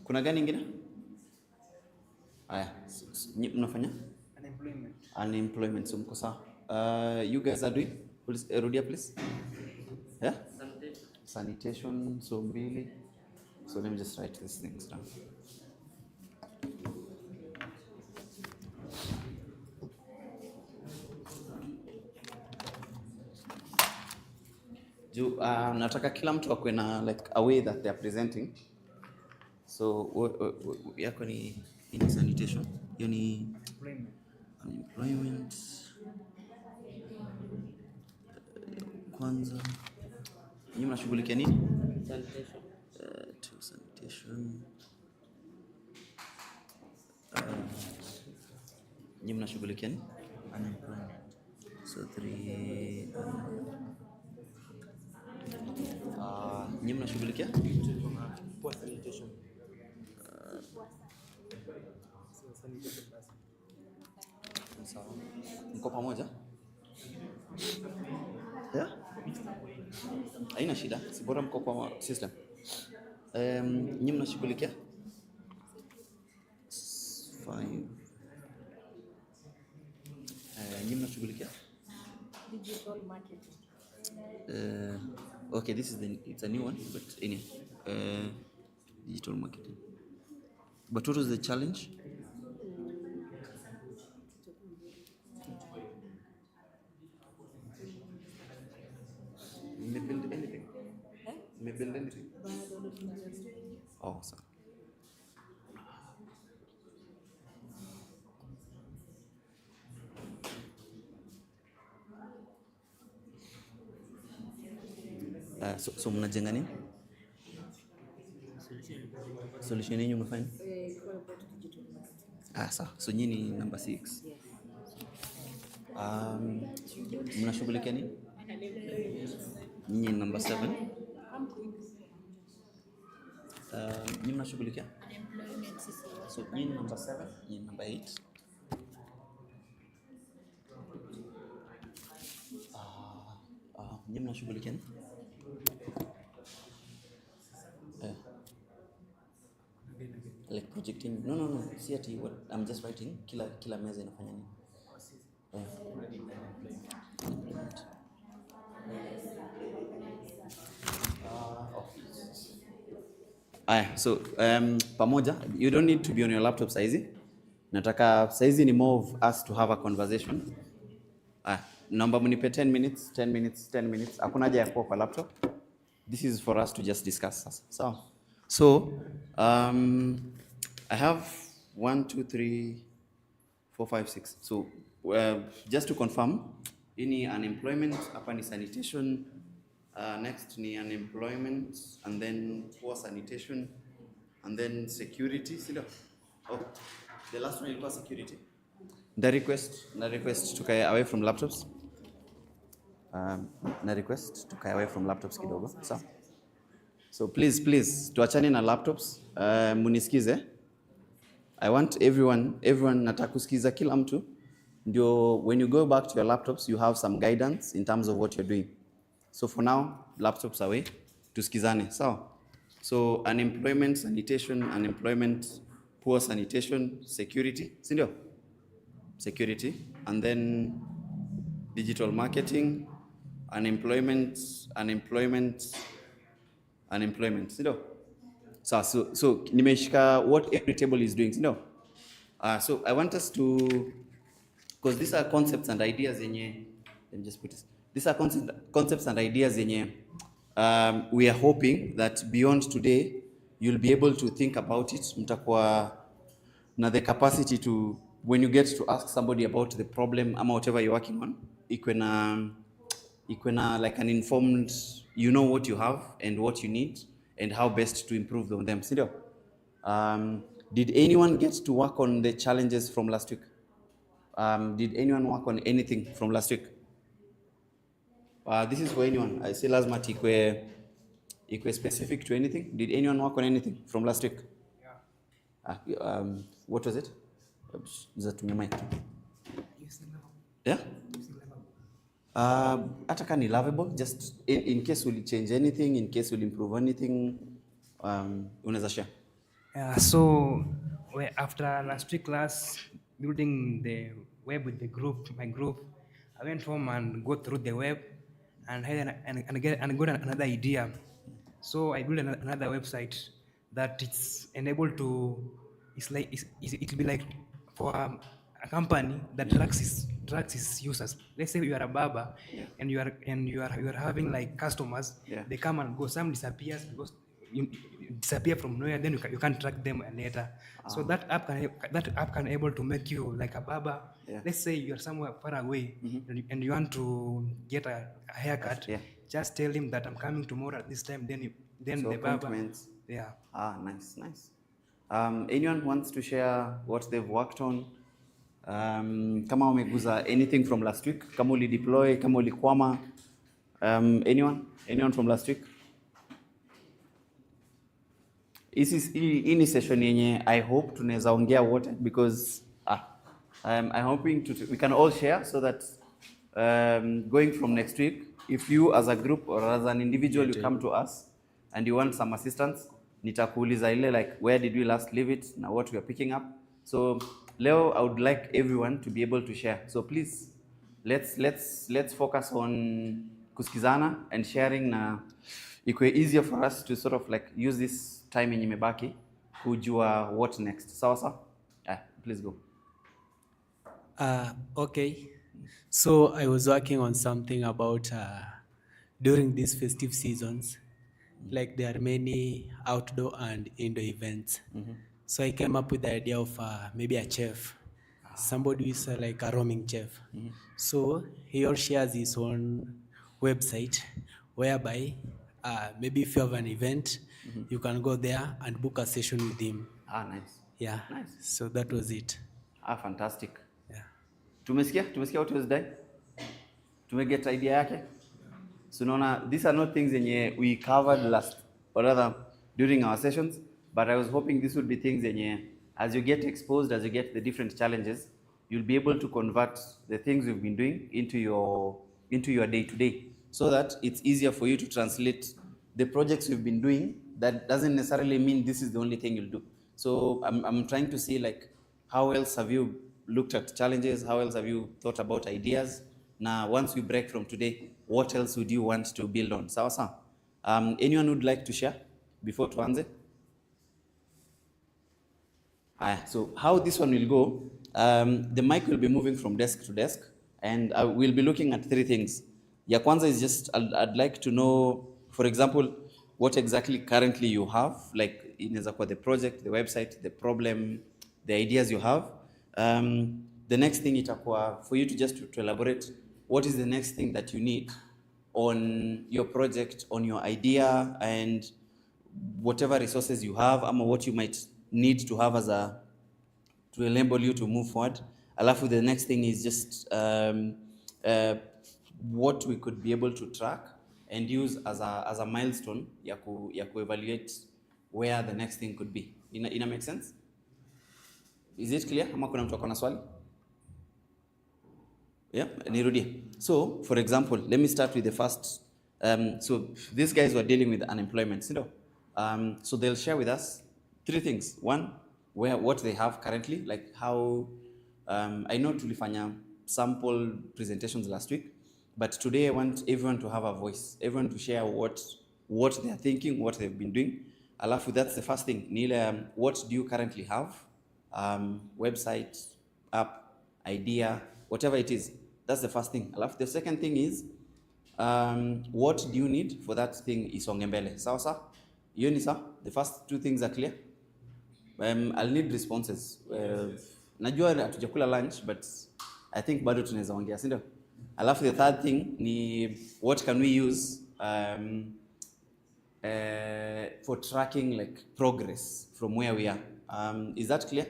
Kuna gani ingine? Aya, mnafanya? Unemployment. Unemployment, so mko sawa. You guys are doing? Please, rudia please. Yeah? Sanitation, so mbili. So let me just write these things down. Nataka kila mtu akwe na like a way that they are presenting. So yako ni sanitation, hiyo ni unemployment. Kwanza nyinyi mnashughulikia nini? Sanitation. To sanitation. Nyinyi mnashughulikia nini? Unemployment. So 3 nyinyi mnashughulikia? Poor sanitation. Sawa. Mko pamoja? Yeah? Haina shida, si bora mko kwa system. Nyinyi mnashughulikia? 5. Nyinyi mnashughulikia? Digital marketing. Okay, it's a new one, but anyway, digital marketing. But what was the challenge? May build anything. May build anything. Oh, sorry. So mnajenga nini? Solution yenu mnafanya? Sawa. So nyinyi ni number 6. Mnashughulikia nini? Nyinyi ni number 7. Nyinyi mnashughulikia? So nyinyi ni number 7, nyinyi number 8. Nyinyi mnashughulikia nini? Like projecting. No. See at what I'm just writing. Kila meza inafanya nini? So pamoja, you don't need to be on your laptop saizi. Nataka saizi ni more of us to have a conversation. Naomba mnipe 10 minutes. Hakuna haja ya kuwa kwa laptop. This is for us to just discuss. So I have 1, 2, 3, 4, 5, 6. So just to confirm, ini unemployment, hapa ni sanitation, next ni unemployment, and then poor sanitation, and then security. Oh, the last one ilikuwa security. The request tukae away from laptops. na request tukae away from laptops kidogo, sawa? So please tuachane na laptops. Munisikize. I want everyone nataka kusikiza kila mtu ndio when you go back to your laptops you have some guidance in terms of what you're doing. So for now, laptops away, tusikizane, sawa? So unemployment, sanitation, poor sanitation, security, si ndio? Security, and then digital marketing, unemployment, si ndio? So nimeshika what every table is doing, si ndio? So I want us to, because these are concepts and ideas zenye, let me just put this. These are concepts and ideas zenye we are hoping that beyond today you'll be able to think about it. Mtakuwa na the capacity to, when you get to ask somebody about the problem ama whatever you're working on, ikwe na like an informed, you know what you have and what you need and how best to improve on them, si ndio? Did anyone get to work on the challenges from last week? Did anyone work on anything from last week? This is for anyone. I say lazima ikwe specific to anything. Did anyone work on anything from last week? Yeah. What was it? Zatumia mic. Yeah? Hata kama ni lovable, just in case will change anything, in case will improve anything, unaweza share. So after last week class, building the web with my group, I went home and go through the web and got another idea. So I built another website that it's enabled to, it'll be like for a company that tracks its users. Let's say you are a barber, and you are having like customers. They come and go. Some disappears because you disappear from nowhere. Then you can't track them later. So that app can able to make you like a barber. Let's say you are somewhere far away, and you want to get a haircut. Just tell him that I'm coming tomorrow at this time. Then So the barber. compliments. Yeah. Nice. Anyone wants to share what they've worked on? Kama wameguza anything from last week, kama uli deploy, kama ulikwama. Anyone from last week? Hii ni session yenye I hope tunaweza ongea wote because I'm hoping we can all share so that going from next week, if you as a group or as an individual you come to us and you want some assistance, nitakuuliza ile like where did we last leave it na what we are picking up. So leo I would like everyone to be able to share. So please let's focus on kusikizana and sharing na ikwe easier for us to sort of like use this time yenye imebaki kujua what next. Sawa? Please go. Okay. So I was working on something about during these festive seasons, like there are many outdoor and indoor events. So I came up with the idea of maybe a chef, somebody who is like a roaming chef. So he or she has his own website whereby maybe if you have an event, you can go there and book a session with him. Nice. Yeah. Nice. So that was it. Fantastic. Yeah. Tumesikia what was done? Tumeget idea yake? So unaona, these are not things yenye we covered last, or rather during our sessions, but I was hoping this would be things yenye as you get exposed, as you get the different challenges, you'll be able to convert the things we've been doing into your day-to-day, so that it's easier for you to translate the projects we've been doing. That doesn't necessarily mean this is the only thing you'll do. So I'm trying to see like how else have you looked at challenges, how else have you thought about ideas. Now once we break from today, what else would you want to build on? Sawa. Anyone would like to share before tuanze? So how this one will go, the mic will be moving from desk to desk, and we'll be looking at three things. Ya kwanza is just, I'd like to know, for example, what exactly currently you have, like inaweza kuwa the project, the website, the problem, the ideas you have. The next thing itakuwa for you to just to elaborate, what is the next thing that you need on your project, on your idea, and whatever resources you have, ama what you might need to have to enable you to move forward. Alafu the next thing is just what we could be able to track and use as a milestone ya evaluate where the next thing could be. Ina make sense? Is it clear? Ama kuna mtu akona swali? Yeah, nirudie. So, for example, let me start with the first. So these guys were dealing with unemployment, you know. So they'll share with us 3 things. One, what they have currently, like how, I know tulifanya sample presentations last week, but today I want everyone to have a voice, everyone to share what they're thinking, what they've been doing. Alafu, that's the first thing. Nile, what do you currently have? Website, app, idea, whatever it is. That's the first thing. Alafu, the second thing is, what do you need for that thing isonge mbele? Sawa sawa? Hiyo ni sawa? The first 2 things are clear? I'll need responses. Najua hatujakula lunch, but I think bado tunaweza ongea, si ndio? Alafu the third thing ni what can we use for tracking like progress from where we are. Is that clear?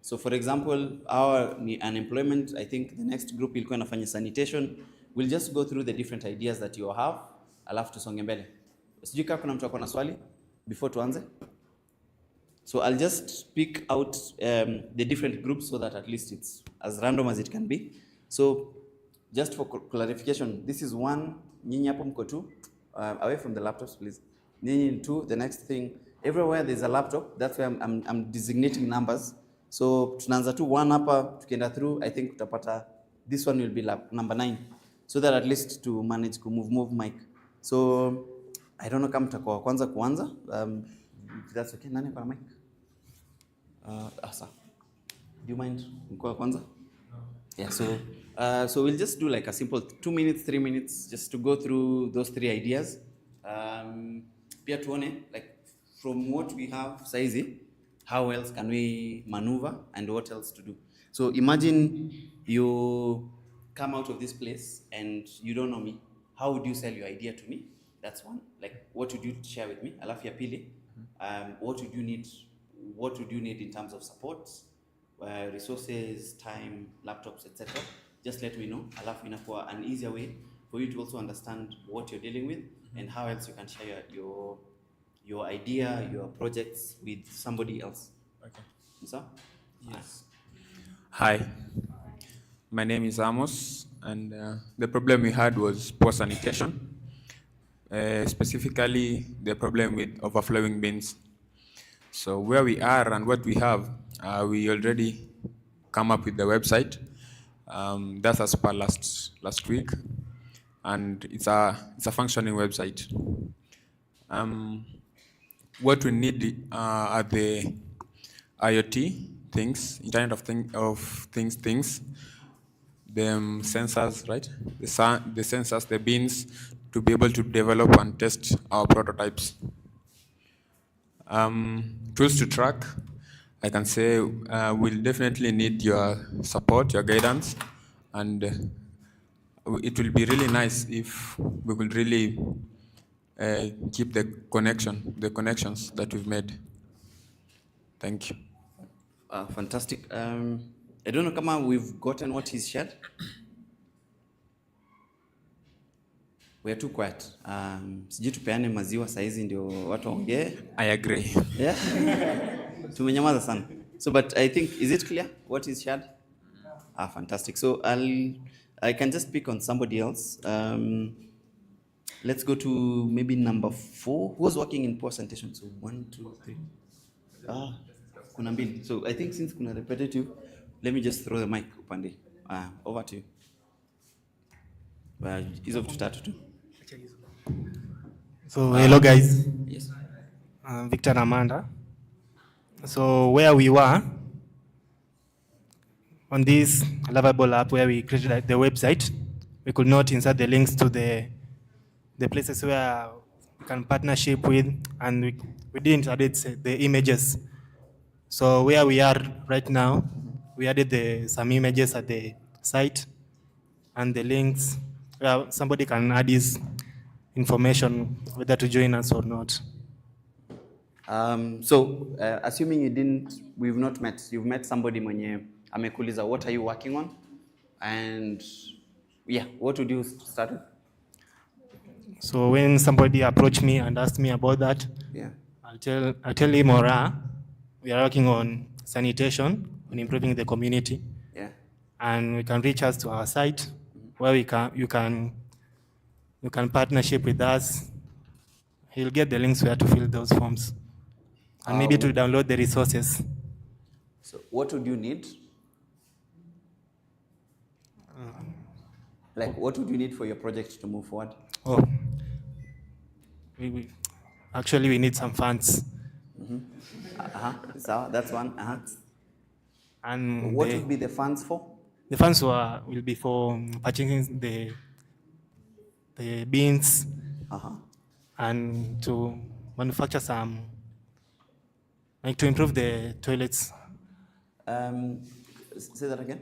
So for example, our unemployment, I think the next group ilikuwa inafanya sanitation. We'll just go through the different ideas that you have, alafu tusonge mbele. Sijui kama kuna mtu akona swali before tuanze. So I'll just pick out the different groups so that at least it's as random as it can be. So just for clarification, this is 1, nyinyi hapo mko 2, away from the laptops please. Nyinyi 2, the next thing, everywhere there's a laptop, that's why I'm designating numbers. So tunaanza tu 1 hapa, tukienda through, I think utapata this one will be number 9. So that at least to manage to move mic. So I don't know kama mtakuwa kwanza, if that's okay. Nani kwa mic? Asa. Do you mind mkoa kwanza? Yeah, so we'll just do like a simple 2 minutes, 3 minutes just to go through those 3 ideas. Pia tuone like from what we have saizi, how else can we maneuver and what else to do. So imagine you come out of this place and you don't know me. How would you sell your idea to me? That's one. Like, what would you share with me? Alafu ya pili, what would you need? What would you need in terms of support, resources, time, laptops, etc. Just let me know. Alafu inakuwa an easier way for you to also understand what you're dealing with and how else you can share your idea, your projects with somebody else. Okay. So? Yes. Hi. My name is Amos, and the problem we had was poor sanitation. Specifically, the problem with overflowing bins. So where we are and what we have, we already come up with the website. That's as per last week, and it's a functioning website. What we need are the IoT things, Internet of things. The sensors, right? The sensors, the bins, to be able to develop and test our prototypes. Tools to track, I can say we'll definitely need your support, your guidance, and it will be really nice if we could really keep the connections that we've made. Thank you. Fantastic. I don't know kama we've gotten what he's shared. We are too quiet. Sijui tupeane maziwa saizi ndio watu waongee. I agree. Yeah. Tumenyamaza sana. So but I think, is it clear what is shared? Fantastic. So I can just pick on somebody else. Let's go to maybe number 4. Who's working in poor sanitation? So 1, 2, 3. Kuna mbili. So I think since kuna repetitive, let me just throw the mic upande. Over to you. Hizo vitu tatu tu. So hello guys. Yes. Victor and Amanda. So where we were on this lovable app where we created the website, we could not insert the links to the places where we can partnership with, and we didn't add the images. So where we are right now, we added some images at the site and the links where somebody can add his information whether to join us or not. So assuming we've not met, you've met somebody mwenye amekuuliza what are you working on, and Yeah, what would you start with? So when somebody approach me and ask me about that, Yeah. I'll tell him or her we are working on sanitation, on improving the community. Yeah. And we can reach us to our site where you can partnership with us. He'll get the links where to fill those forms. And maybe to download the resources. So what would you need? Like, what would you need for your project to move forward? Oh, actually, we need some funds. So that's one. And what would be the funds for? The funds will be for purchasing the beans and to manufacture some, like to improve the toilets. Say that again.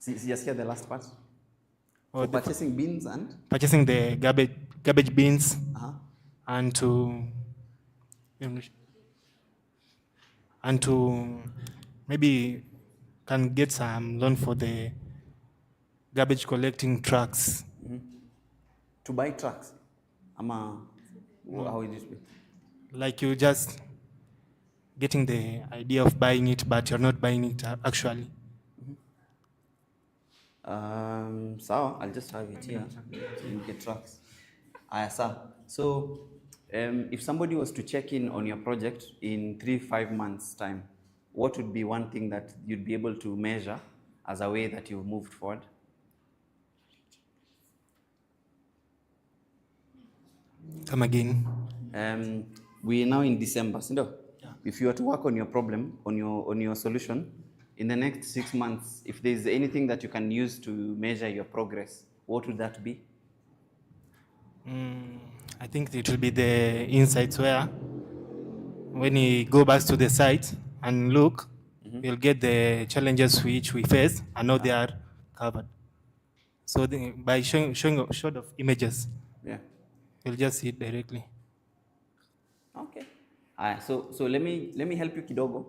Just hear the last part. For purchasing beans and? Purchasing the garbage bins and to maybe can get some loan for the garbage collecting trucks. To buy trucks? How would it be? Like you just getting the idea of buying it, but you're not buying it actually. So I'll just have it here. You get trucks. So if somebody was to check in on your project in 3-5 months time, what would be one thing that you'd be able to measure as a way that you've moved forward? Come again. We are now in December, if you were to work on your problem, on your solution, in the next 6 months, if there's anything that you can use to measure your progress, what would that be? I think it will be the insights where when you go back to the site and look, you'll get the challenges which we face and how they are covered. So by showing a shot of images, you'll just see it directly. Okay. So let me help you kidogo.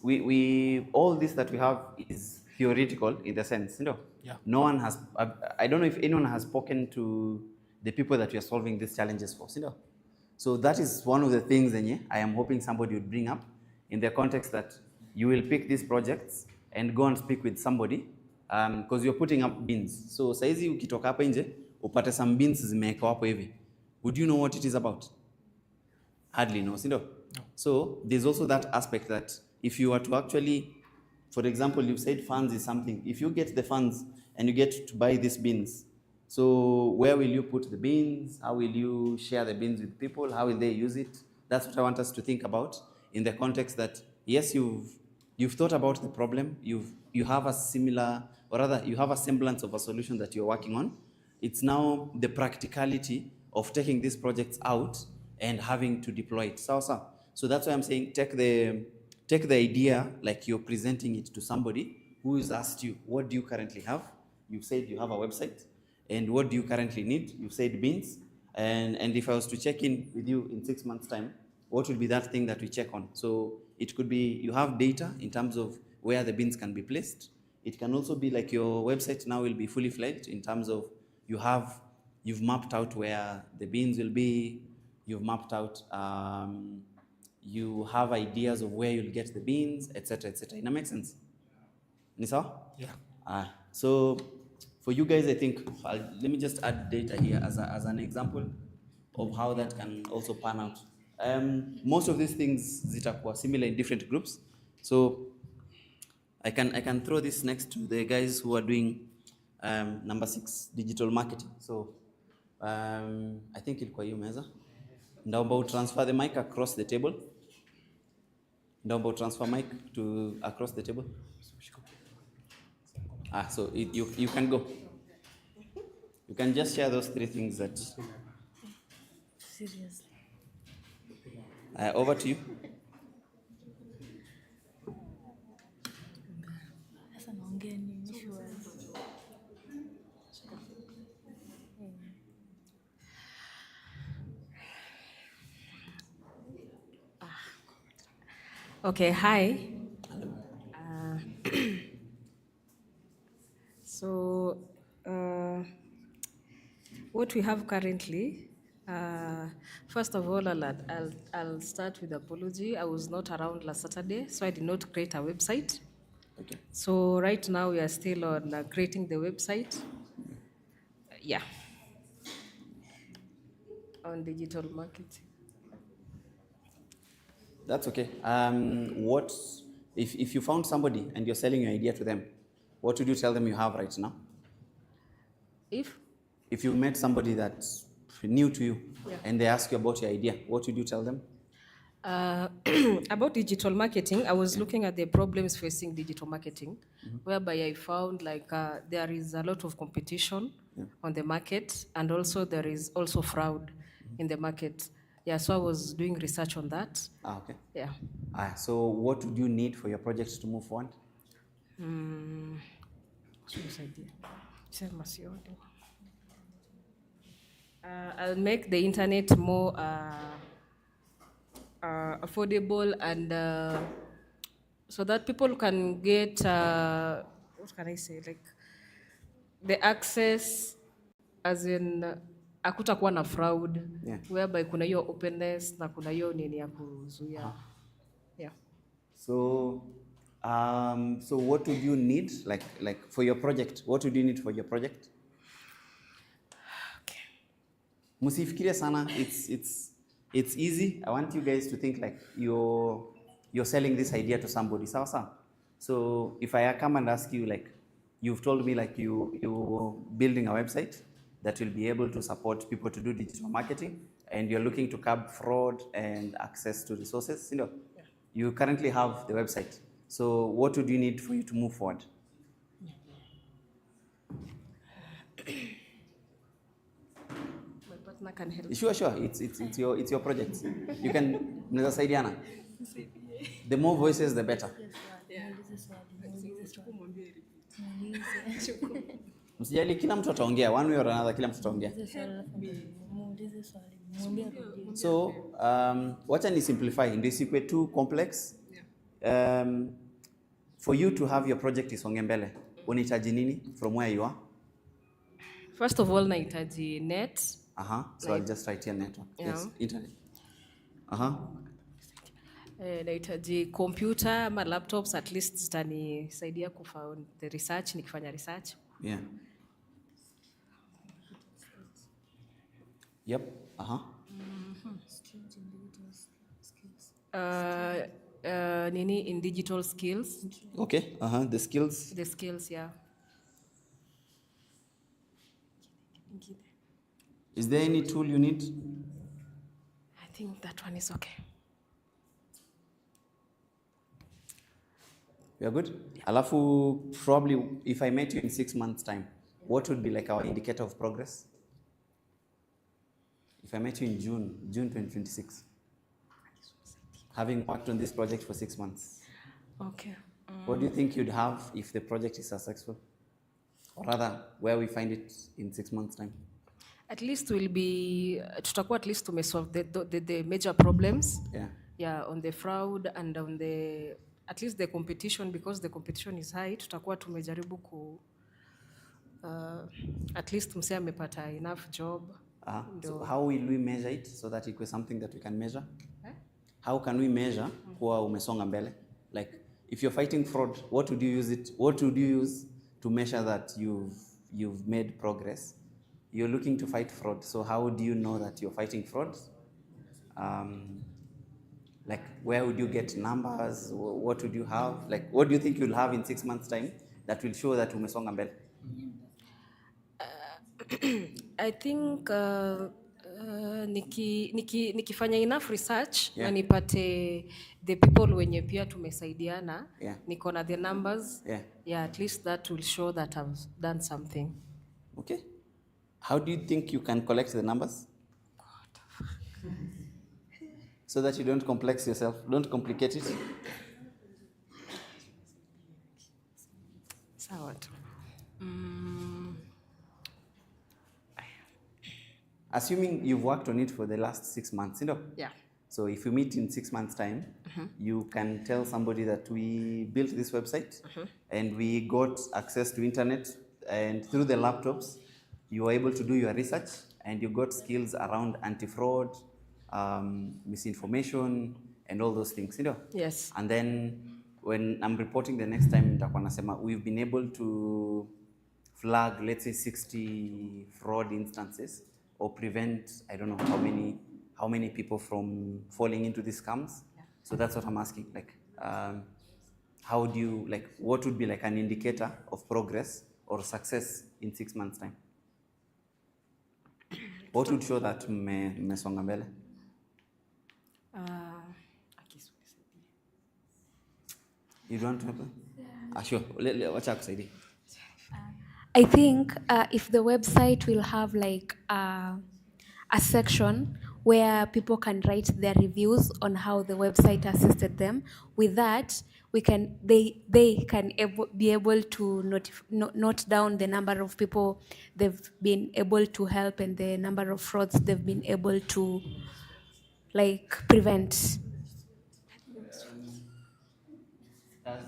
We all this that we have is theoretical in the sense, Yeah. No one has. I don't know if anyone has spoken to the people that we are solving these challenges for, So that is one of the things that I am hoping somebody would bring up in the context that you will pick these projects and go and speak with somebody because you're putting up bins. So saizi ukitoka hapa nje upate some bins zimewekwa hapo hivi. Would you know what it is about? Hardly know, no. So there's also that aspect that if you are to actually, for example, you've said funds is something. If you get the funds and you get to buy these bins, so where will you put the bins? How will you share the bins with people? How will they use it? That's what I want us to think about in the context that, yes, you've thought about the problem. You have a similar, or rather, you have a semblance of a solution that you're working on. It's now the practicality of taking these projects out and having to deploy it. So that's why I'm saying take the idea like you're presenting it to somebody who has asked you, what do you currently have? You've said you have a website. And what do you currently need? You've said bins. And if I was to check in with you in 6 months' time, what would be that thing that we check on? So it could be you have data in terms of where the bins can be placed. It can also be like your website now will be fully fledged in terms of you've mapped out where the bins will be. You've mapped out, you have ideas of where you'll get the bins, etc., etc. That makes sense? Nisa? Yeah. So for you guys, I think, let me just add data here as an example of how that can also pan out. Most of these things zitakuwa similar in different groups. So I can throw this next to the guys who are doing number 6, digital marketing. So I think ilikuwa hiyo meza. Ndaomba transfer the mic across the table. Ndaomba transfer mic to across the table. So you can go. You can just share those 3 things that. Seriously. Over to you. Sasa naongea nini? Okay, hi. What we have currently, first of all, I'll start with apology. I was not around last Saturday, so I did not create a website. Okay. So right now we are still on creating the website. Yeah. On digital marketing. That's okay. What if you found somebody and you're selling your idea to them? What would you tell them you have right now? If you met somebody that's new to you, Yeah. and they ask you about your idea, what would you tell them? About digital marketing, I was looking at the problems facing digital marketing, whereby I found like there is a lot of competition on the market, and also there is also fraud in the market. Yeah, so I was doing research on that. Okay. Yeah. So what would you need for your project to move forward? I'll make the internet more affordable and so that people can get what can I say, like the access, as in hakutakuwa na fraud, Yeah. whereby kuna hiyo openness na kuna hiyo nini ya kuzuia. Yeah. So, so what would you need, like for your project? What would you need for your project? Musifikirie sana. It's easy. I want you guys to think like you're selling this idea to somebody. Sawa. So if I come and ask you, like, you've told me like you're building a website that will be able to support people to do digital marketing, and you're looking to curb fraud and access to resources, you know. You currently have the website. So what would you need for you to move forward? My partner can help. Sure. It's your project. You can mnaweza saidiana. The more voices, the better. Msijali, kila mtu ataongea one way or another, kila mtu ataongea. So, wacha ni simplify, ndio isikwe too complex. For you to have your project isonge mbele, unahitaji nini from where you are? First of all, nahitaji net. So I'll just write here network. Yeah. Yes, internet. Nahitaji computer ama laptops, at least zitanisaidia kufanya the research, nikifanya research. Yeah. Yep. Nini in digital skills. Okay. The skills. The skills, yeah. Is there any tool you need? I think that one is okay. You are good? Alafu, probably if I met you in 6 months' time, what would be like our indicator of progress? If I met you in June 2026, having worked on this project for 6 months. Okay. What do you think you'd have if the project is successful? Or rather, where we find it in 6 months' time? At least tutakuwa at least tumesolve the major problems. Yeah, on the fraud and on the, at least the competition, because the competition is high, tutakuwa tumejaribu at least msee amepata enough job. So how will we measure it so that it was something that we can measure? How can we measure kuwa umesonga mbele? Like, if you're fighting fraud, what would you use to measure that you've made progress? You're looking to fight fraud, so how do you know that you're fighting fraud? Like, where would you get numbers? What would you have? Like, what do you think you'll have in 6 months' time that will show that umesonga mbele? I think nikifanya enough research na nipate the people wenye pia tumesaidiana, niko na the numbers. Yeah, at least that will show that I've done something. Okay. How do you think you can collect the numbers? So that you don't complex yourself, don't complicate it. Sawa tu. Assuming you've worked on it for the last 6 months, you know? Yeah. So if you meet in 6 months' time, you can tell somebody that we built this website and we got access to internet, and through the laptops, you were able to do your research and you got skills around anti-fraud, misinformation, and all those things, you know? Yes. And then when I'm reporting the next time, nitakuwa nasema, we've been able to flag, let's say 60 fraud instances or prevent, I don't know how many people from falling into these scams. So that's what I'm asking. Like, how do you, like, what would be like an indicator of progress or success in 6 months' time? What would show that mmesonga mbele? You don't have a? Sure. Wacha akusaidie. I think if the website will have like a section where people can write their reviews on how the website assisted them, with that they can be able to note down the number of people they've been able to help and the number of frauds they've been able to like prevent.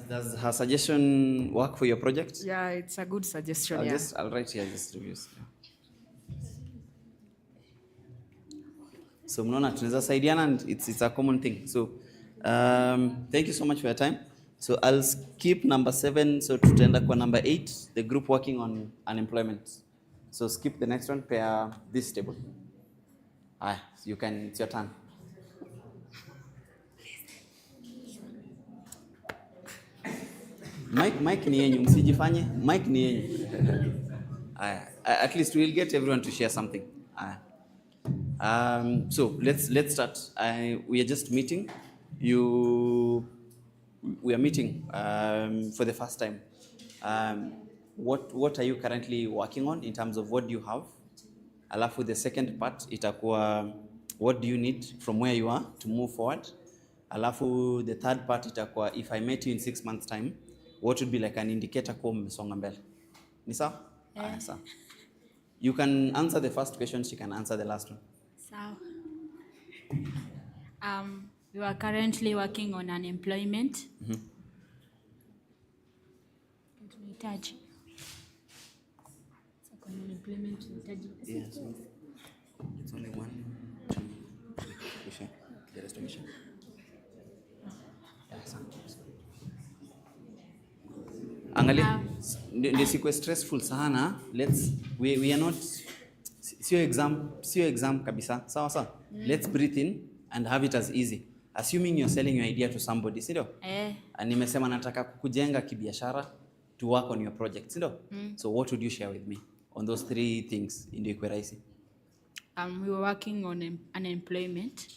Does her suggestion work for your project? Yeah, it's a good suggestion. I'll write here just reviews. So mnaona tunaweza saidiana and it's a common thing. So thank you so much for your time. So I'll skip number 7, so tutaenda kwa number 8, the group working on unemployment. So skip the next one, pair this table. You can, it's your turn. Mike ni yenyu, msijifanye. Mike ni yenyu. At least we'll get everyone to share something. So let's start. We are just meeting. We are meeting for the first time. What are you currently working on in terms of what do you have? Alafu the second part itakuwa what do you need from where you are to move forward? Alafu the third part itakuwa if I met you in 6 months time, what would be like an indicator kwa mmesonga mbele? Ni sawa? Sawa. You can answer the first question, she can answer the last one. So, we are currently working on unemployment. Tunahitaji. So, kwa unemployment tunahitaji. Yes. It's only 1, 2, 3. We share. The rest we share. Angalia, ndio sikuwe stressful sana. We are not, sio exam kabisa. Sawa. Let's breathe in and have it as easy. Assuming you're selling your idea to somebody, sindio? Nimesema nataka kukujenga kibiashara to work on your project, sindio? So what would you share with me on those 3 things ndio ikuwe rahisi? We were working on unemployment.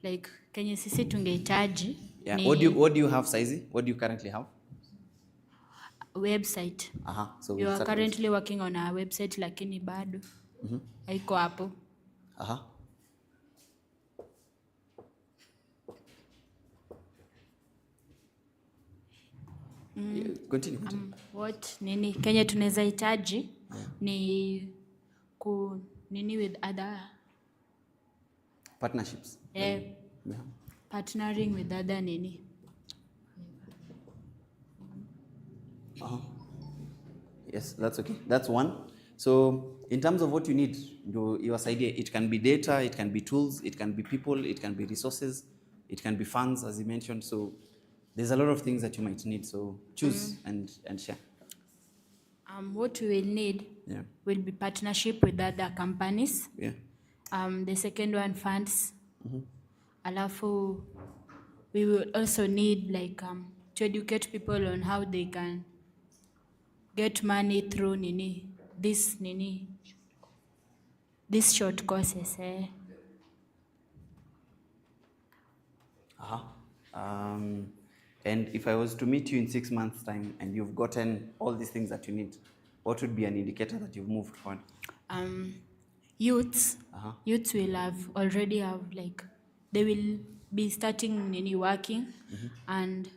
Like kenye sisi tungehitaji. Yeah. What do you have saizi? What do you currently have? Website. So we are currently working on a website lakini bado haiko hapo. Continue. What nini kenye tunaweza hitaji ni with other partnerships. Partnering with other nini. Yes, that's okay. That's one. So in terms of what you need, your idea, it can be data, it can be tools, it can be people, it can be resources, it can be funds, as you mentioned. So there's a lot of things that you might need. So choose and share. What we will need will be partnership with other companies. The second one, funds. Alafu, we will also need like to educate people on how they can get money through these short courses. And if I was to meet you in 6 months' time and you've gotten all these things that you need, what would be an indicator that you've moved forward? Youths will already have like, they will be starting working and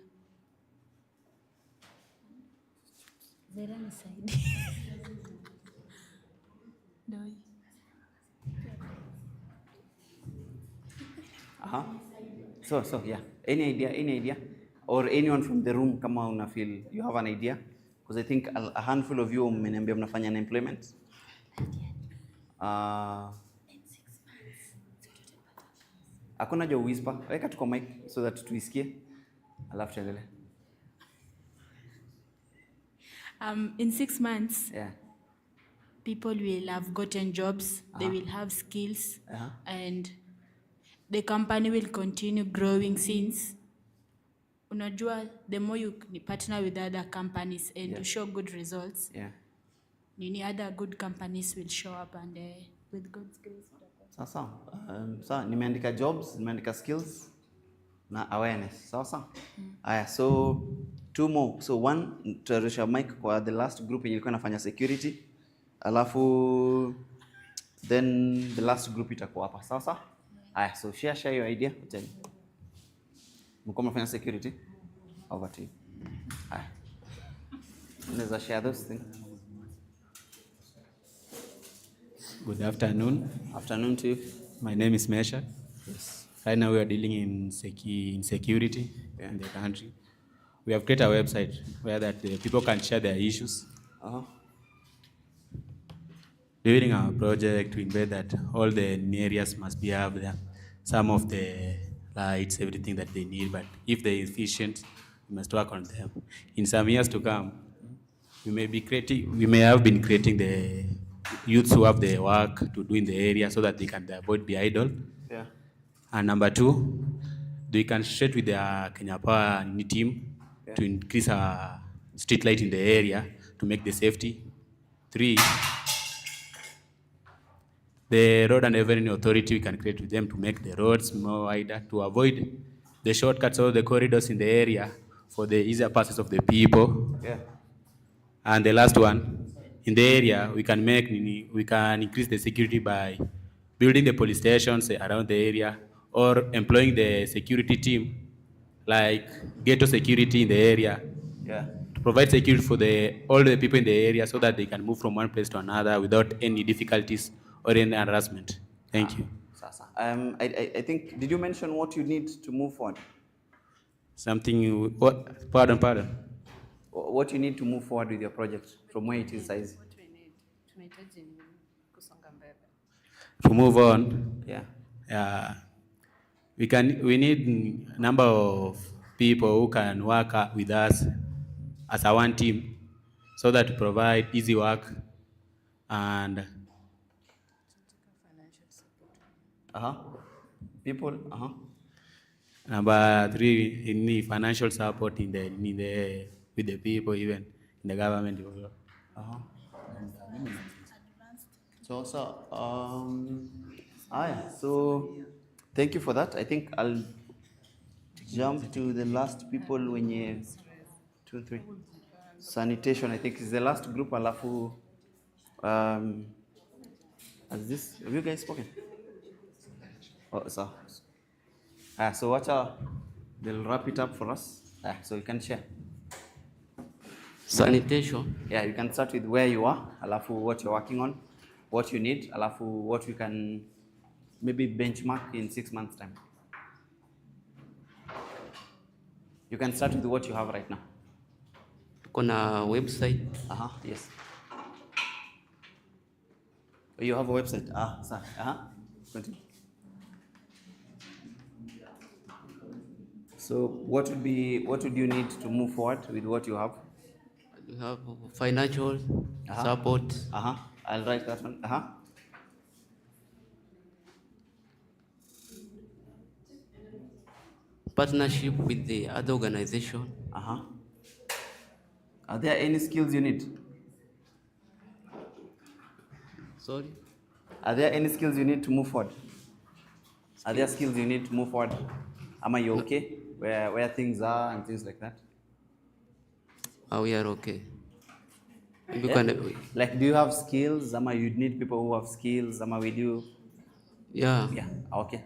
So yeah, any idea? Or anyone from the room, kama una feel you have an idea, Because I think a handful of you mmeniambia mnafanya unemployment. Hakuna jo whisper. Weka tu kwa mic so that tuisikie. Alafu tuendelee. In 6 months, Yeah. people will have gotten jobs, they will have skills, and the company will continue growing since unajua the more you partner with other companies and you show good results, nini other good companies will show up and with God's grace. Sawa, nimeandika jobs, nimeandika skills na awareness. Sawa. Aya, so 2 more. So one, tutarusha mic kwa the last group yenye ilikuwa inafanya security. Alafu then the last group itakuwa hapa. Sawa. Aya, so share your idea. Mko mnafanya security? Over to you. Aya. Unaweza share those things. Good afternoon. Afternoon to you. My name is Mesha. Yes. Right now we are dealing in security in the country. We have created a website where that the people can share their issues. During our project, we made that all the areas must be have there. Some of the lights, everything that they need, but if they're efficient, we must work on them. In some years to come, we may have been creating the youths who have the work to do in the area so that they can avoid be idle. Yeah. And number 2, they can straight with their Kenya Power team to increase our street light in the area to make the safety. 3, the road and revenue authority, we can create with them to make the roads more wider, to avoid the shortcuts or the corridors in the area for the easier passes of the people. Yeah. And the last one, in the area, we can increase the security by building the police stations around the area or employing the security team, like ghetto security in the area, to provide security for all the people in the area so that they can move from one place to another without any difficulties or any harassment. Thank you. I think, did you mention what you need to move forward? Pardon. What you need to move forward with your project from where it is size? To move on, we need a number of people who can work with us as a one team so that to provide easy work and people. Number 3, we need financial support with the people, even in the government. So thank you for that. I think I'll jump to the last people when you 2, 3. Sanitation, I think, is the last group. Alafu, have you guys spoken? So they'll wrap it up for us. So you can share. Sanitation. Yeah, you can start with where you are, alafu what you're working on, what you need, alafu what we can maybe benchmark in 6 months' time. You can start with what you have right now. Kuna website. Yes. You have a website. Continue. So what would you need to move forward with what you have? You have financial support. I'll write that one. Partnership with the other organization. Are there any skills you need? Sorry? Are there any skills you need to move forward? Are there skills you need to move forward? Am I okay? Where things are and things like that? We are okay. Like, do you have skills? You'd need people who have skills. We do. Yeah. Yeah. Okay.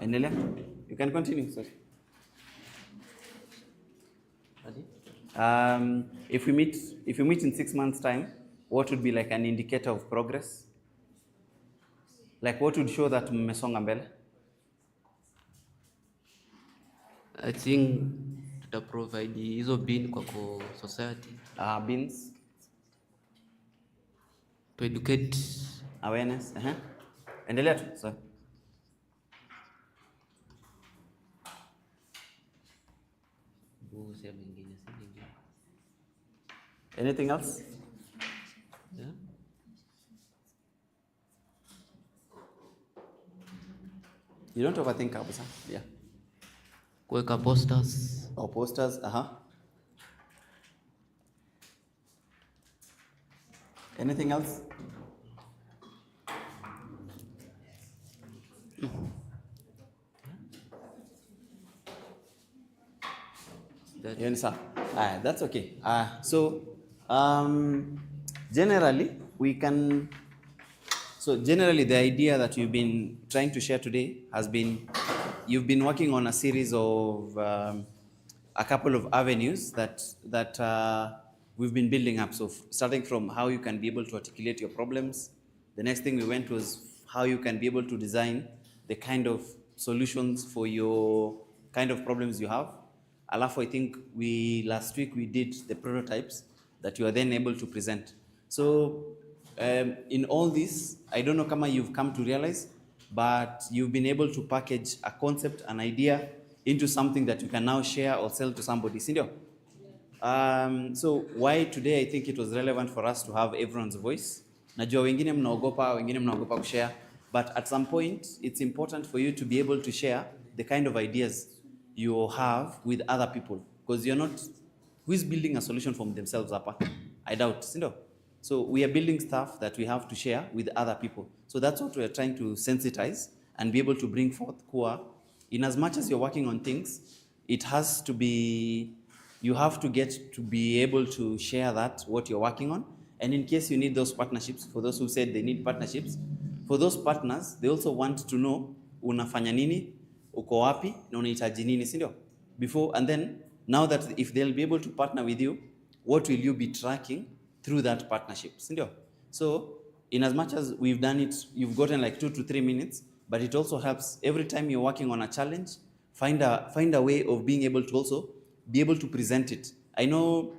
Endelea. You can continue, sir. If we meet in 6 months' time, what would be like an indicator of progress? Like, what would show that mmesonga mbele? I think tuta provide hizo bin kwa society. Bins To educate awareness. Endelea tu. Sorry. Anything else? Yeah. You don't overthink kabisa. Yeah. Kuweka posters. Oh, posters. Anything else? You understand? That's okay. So generally the idea that you've been trying to share today has been, you've been working on a series of a couple of avenues that we've been building up. So starting from how you can be able to articulate your problems. The next thing we went was how you can be able to design the kind of solutions for your kind of problems you have. Alafu, I think last week we did the prototypes that you are then able to present. So in all this, I don't know kama you've come to realize, but you've been able to package a concept, an idea into something that you can now share or sell to somebody, sindio? So why today I think it was relevant for us to have everyone's voice. Najua wengine mnaogopa kushare, but at some point it's important for you to be able to share the kind of ideas you have with other people, because you're not, who is building a solution from themselves hapa? I doubt, sindio? So we are building stuff that we have to share with other people. So that's what we're trying to sensitize and be able to bring forth kuwa. In as much as you're working on things, it has to be, you have to get to be able to share that, what you're working on. And in case you need those partnerships, for those who said they need partnerships, for those partners, they also want to know unafanya nini, uko wapi, na unahitaji nini, sindio? Before, and then, now that if they'll be able to partner with you, what will you be tracking through that partnership, sindio? So, in as much as we've done it, you've gotten like 2 to 3 minutes, but it also helps every time you're working on a challenge, find a way of being able to also be able to present it. I know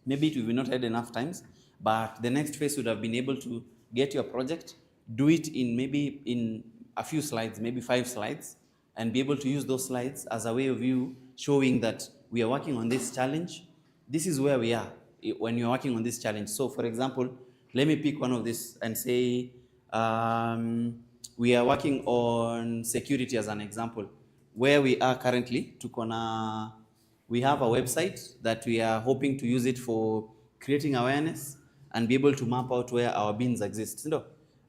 maybe we've not had enough times, but the next phase would have been able to get your project, do it in a few slides, maybe 5 slides, and be able to use those slides as a way of you showing that we are working on this challenge. This is where we are when you're working on this challenge. So for example, let me pick one of this and say, we are working on security as an example. Where we are currently, we have a website that we are hoping to use it for creating awareness and be able to map out where our bins exist.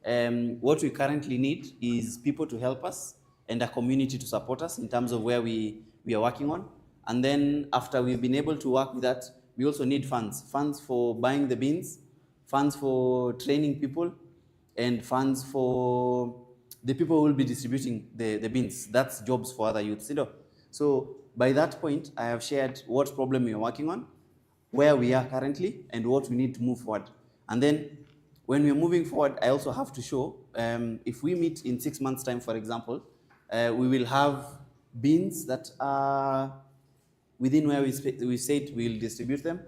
What we currently need is people to help us and a community to support us in terms of where we are working on. And then after we've been able to work with that, we also need funds for buying the bins, funds for training people, and funds for the people who will be distributing the bins. That's jobs for other youths. So by that point, I have shared what problem we are working on, where we are currently, and what we need to move forward. And then when we're moving forward, I also have to show, if we meet in 6 months' time, for example, we will have bins that are within where we said we'll distribute them.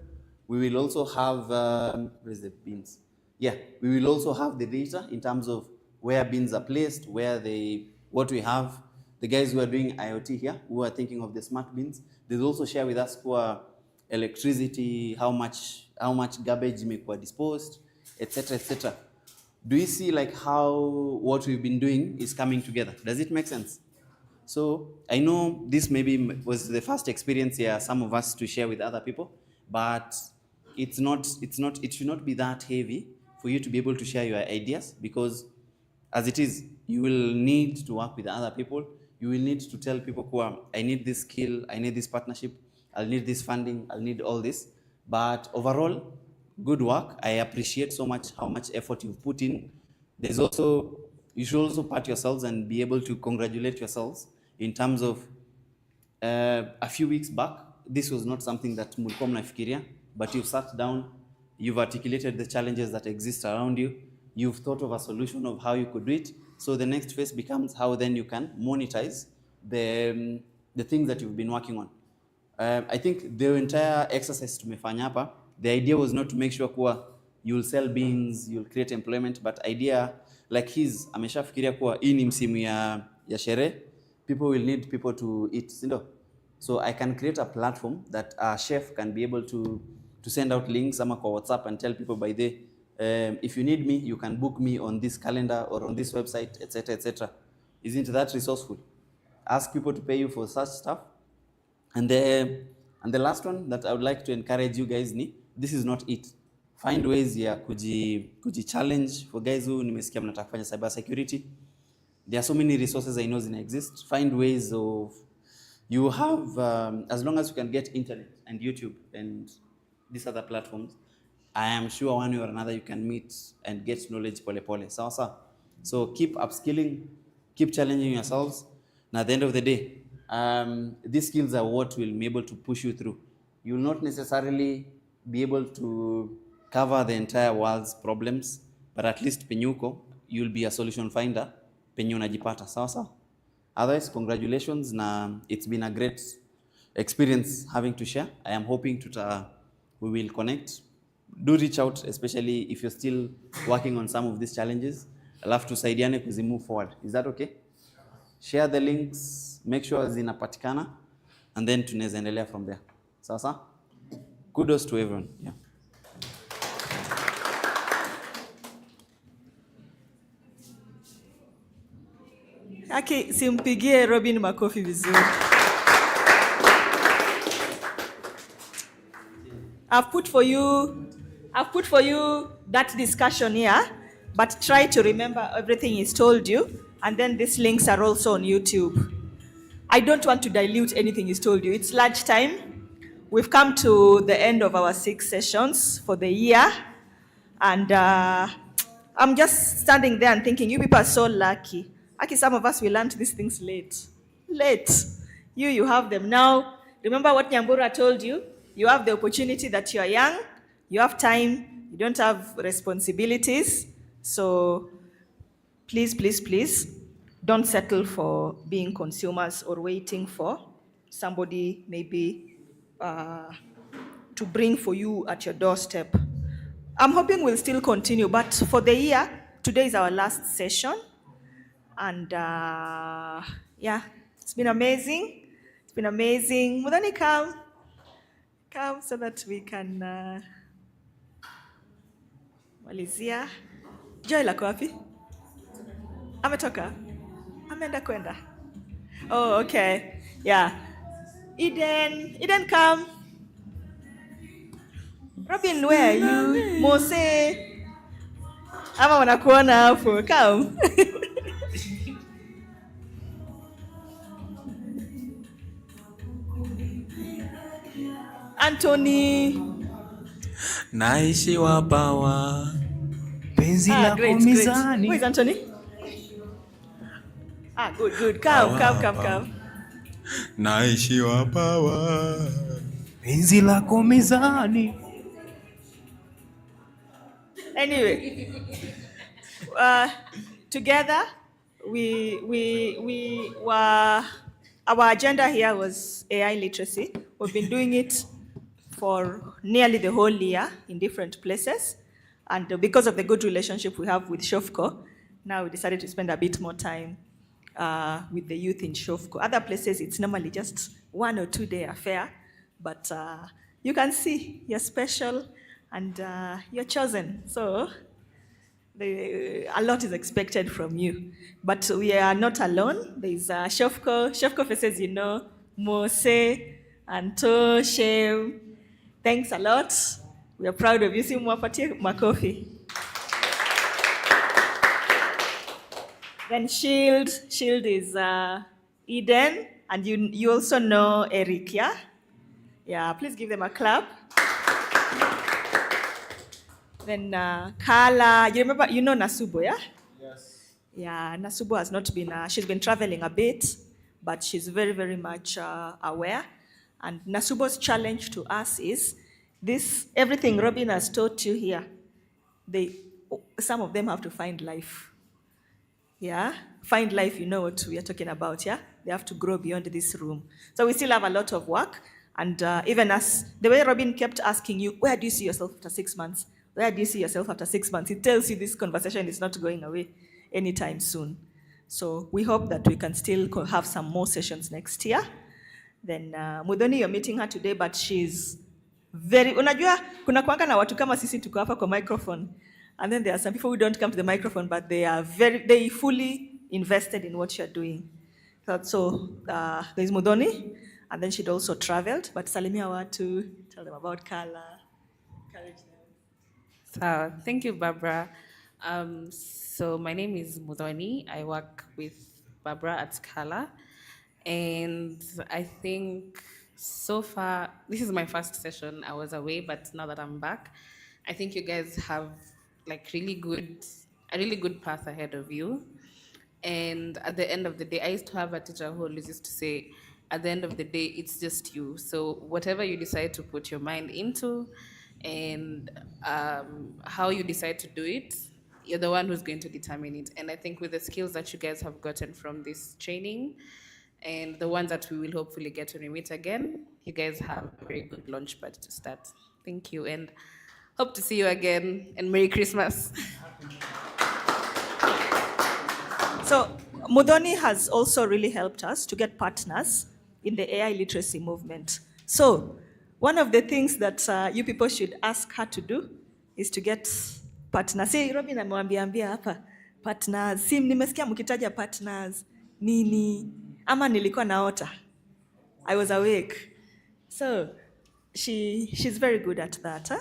We will also have, where is the bins? Yeah, we will also have the data in terms of where bins are placed, what we have. The guys who are doing IoT here, who are thinking of the smart bins, they'll also share with us electricity, how much garbage may be disposed, etc., etc. Do you see like how what we've been doing is coming together? Does it make sense? So I know this maybe was the first experience here, some of us to share with other people, but it should not be that heavy for you to be able to share your ideas, because as it is, you will need to work with other people. You will need to tell people, I need this skill, I need this partnership, I'll need this funding, I'll need all this. But overall, good work. I appreciate so much how much effort you've put in. You should also pat yourselves and be able to congratulate yourselves in terms of a few weeks back, this was not something that mulikuwa mnafikiria, but you've sat down, you've articulated the challenges that exist around you, you've thought of a solution of how you could do it. So the next phase becomes how then you can monetize the things that you've been working on. I think the entire exercise tumefanya hapa, the idea was not to make sure kuwa you'll sell beans, you'll create employment, but idea like his, ameshafikiria kuwa hii ni msimu ya sherehe, people will need people to eat, sindo? So I can create a platform that a chef can be able to send out links ama kwa WhatsApp and tell people by the if you need me, you can book me on this calendar or on this website, etc., etc. Isn't that resourceful? Ask people to pay you for such stuff. And the last one that I would like to encourage you guys ni, this is not it. Find ways ya kuji challenge for guys who nimesikia mnataka kufanya cyber security. There are so many resources I know zina exist. Find ways of, you have, as long as you can get internet and YouTube and these other platforms, I am sure one way or another you can meet and get knowledge pole pole. Sawa. So keep upskilling, keep challenging yourselves. And at the end of the day, these skills are what will be able to push you through. You will not necessarily be able to cover the entire world's problems, but at least penyuko, you'll be a solution finder, penye unajipata. Sawa. Otherwise, congratulations, na it's been a great experience having to share. I am hoping we will connect. Do reach out, especially if you're still working on some of these challenges. I'll have to saidiane kuzi move forward. Is that okay? Share the links, make sure zinapatikana, and then tunaweza endelea from there. Sawa? Kudos to everyone. Yeah. Okay, simpigie Robin makofi vizuri. I've put for you that discussion here, but try to remember everything he's told you, and then these links are also on YouTube. I don't want to dilute anything he's told you. It's lunchtime. We've come to the end of our 6 sessions for the year, and I'm just standing there and thinking, you people are so lucky. Actually, some of us, we learned these things late. You have them now. Remember what Nyambura told you? You have the opportunity that you are young, you have time, you don't have responsibilities. So please, don't settle for being consumers or waiting for somebody maybe to bring for you at your doorstep. I'm hoping we'll still continue, but for the year, today is our last session. And yeah, it's been amazing. Mudhani, come so that we can malizia. Joy lako wapi? Ametoka? Ameenda kwenda? Oh, okay. Yeah. Eden, come. Robin, where are you? Mose. Ama wanakuona hapo. Come. Anthony. Naishi wapawa. Penzi la kumizani. Who is Anthony? Good. Come. Naishi wapawa. Penzi la kumizani. Anyway, together we were, our agenda here was AI literacy. We've been doing it for nearly the whole year in different places. And because of the good relationship we have with Shofco, now we decided to spend a bit more time with the youth in Shofco. Other places, it's normally just 1 or 2 day affair, but you can see you're special and you're chosen. So a lot is expected from you. But we are not alone. There's Shofco faces, Mose, Anto, Shem. Thanks a lot. We are proud of you. Si mwapatie makofi. Then Shield is Eden, and you also know Eric, yeah? Yeah, please give them a clap. Then Kala, you know Nasubo, yeah? Yes. Yeah, Nasubo has not been, she's been traveling a bit, but she's very, very much aware. And Nasubo's challenge to us is everything Robin has taught you here, some of them have to find life. Yeah? Find life, you know what we are talking about, yeah? They have to grow beyond this room. So we still have a lot of work. And even as the way Robin kept asking you, where do you see yourself after 6 months? Where do you see yourself after 6 months? It tells you this conversation is not going away anytime soon. So we hope that we can still have some more sessions next year. Then Mudhoni, you're meeting her today, but she's very, unajua, kuna kuanga na watu kama sisi tuko hapa kwa microphone. And then there are some people who don't come to the microphone, but they fully invested in what you're doing. So there's Mudhoni, and then she'd also traveled, but salimia watu, tell them about Kala, encourage them. So, thank you, Barbara. So my name is Mudhoni. I work with Barbara at Scala. And I think so far, this is my first session. I was away, but now that I'm back, I think you guys have like a really good path ahead of you. And at the end of the day, I used to have a teacher who always used to say, at the end of the day, it's just you. So whatever you decide to put your mind into and how you decide to do it, you're the one who's going to determine it. And I think with the skills that you guys have gotten from this training and the ones that we will hopefully get when we meet again, you guys have a very good launchpad to start. Thank you, and hope to see you again, and Merry Christmas. So Mudhoni has also really helped us to get partners in the AI literacy movement. So one of the things that you people should ask her to do is to get partners. See, Robin amewambia hapa partners. Si nimesikia mkitaja partners nini ama nilikuwa naota. I was awake. So she's very good at that,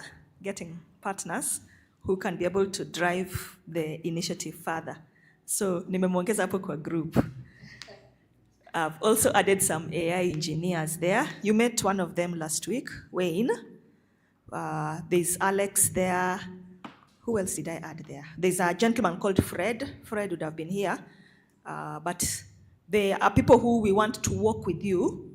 getting partners who can be able to drive the initiative further. So nimemwongeza hapo kwa group. I've also added some AI engineers there. You met one of them last week, Wayne. There's Alex there. Who else did I add there? There's a gentleman called Fred. Fred would have been here. But there are people who we want to work with you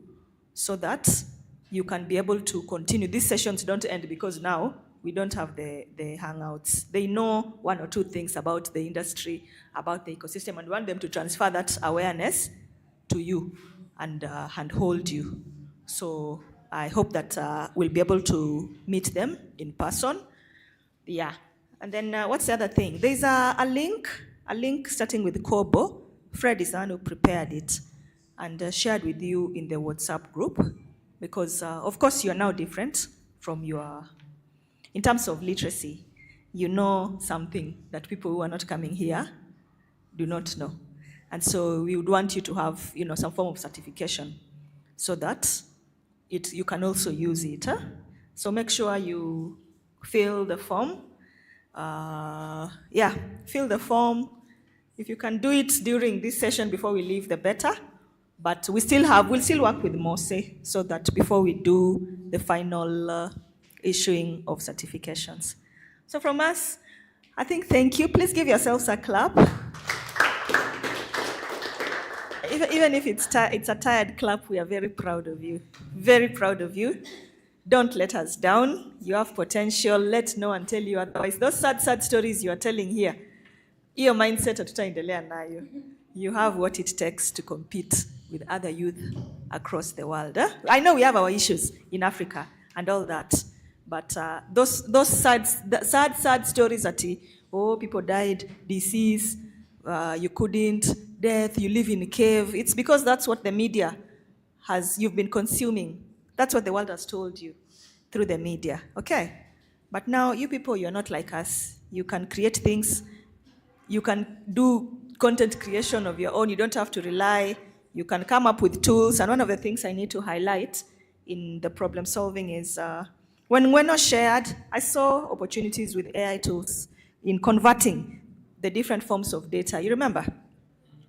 so that you can be able to continue. These sessions don't end because now we don't have the hangouts. They know one or two things about the industry, about the ecosystem, and want them to transfer that awareness to you and hold you. So I hope that we'll be able to meet them in person. Yeah. And then what's the other thing? There's a link starting with Kobo. Fred is the one who prepared it and shared with you in the WhatsApp group because, of course, you're now different from in terms of literacy. You know something that people who are not coming here do not know. And so we would want you to have, some form of certification so that you can also use it. So make sure you fill the form. Fill the form. If you can do it during this session before we leave, the better. But we'll still work with Mose so that before we do the final issuing of certifications. So from us, I think thank you. Please give yourselves a clap. Even if it's a tired clap, we are very proud of you. Very proud of you. Don't let us down. You have potential. Let no one tell you otherwise. Those sad stories you are telling here, your mindset hatutaendelea nayo. You have what it takes to compete with other youth across the world. I know we have our issues in Africa and all that, but those sad stories that people died, disease, you couldn't, death, you live in a cave. It's because that's what the media you've been consuming. That's what the world has told you through the media, okay? But now you people, you're not like us. You can create things. You can do content creation of your own. You don't have to rely. You can come up with tools. And one of the things I need to highlight in the problem solving is when Ngweno shared, I saw opportunities with AI tools in converting the different forms of data. You remember?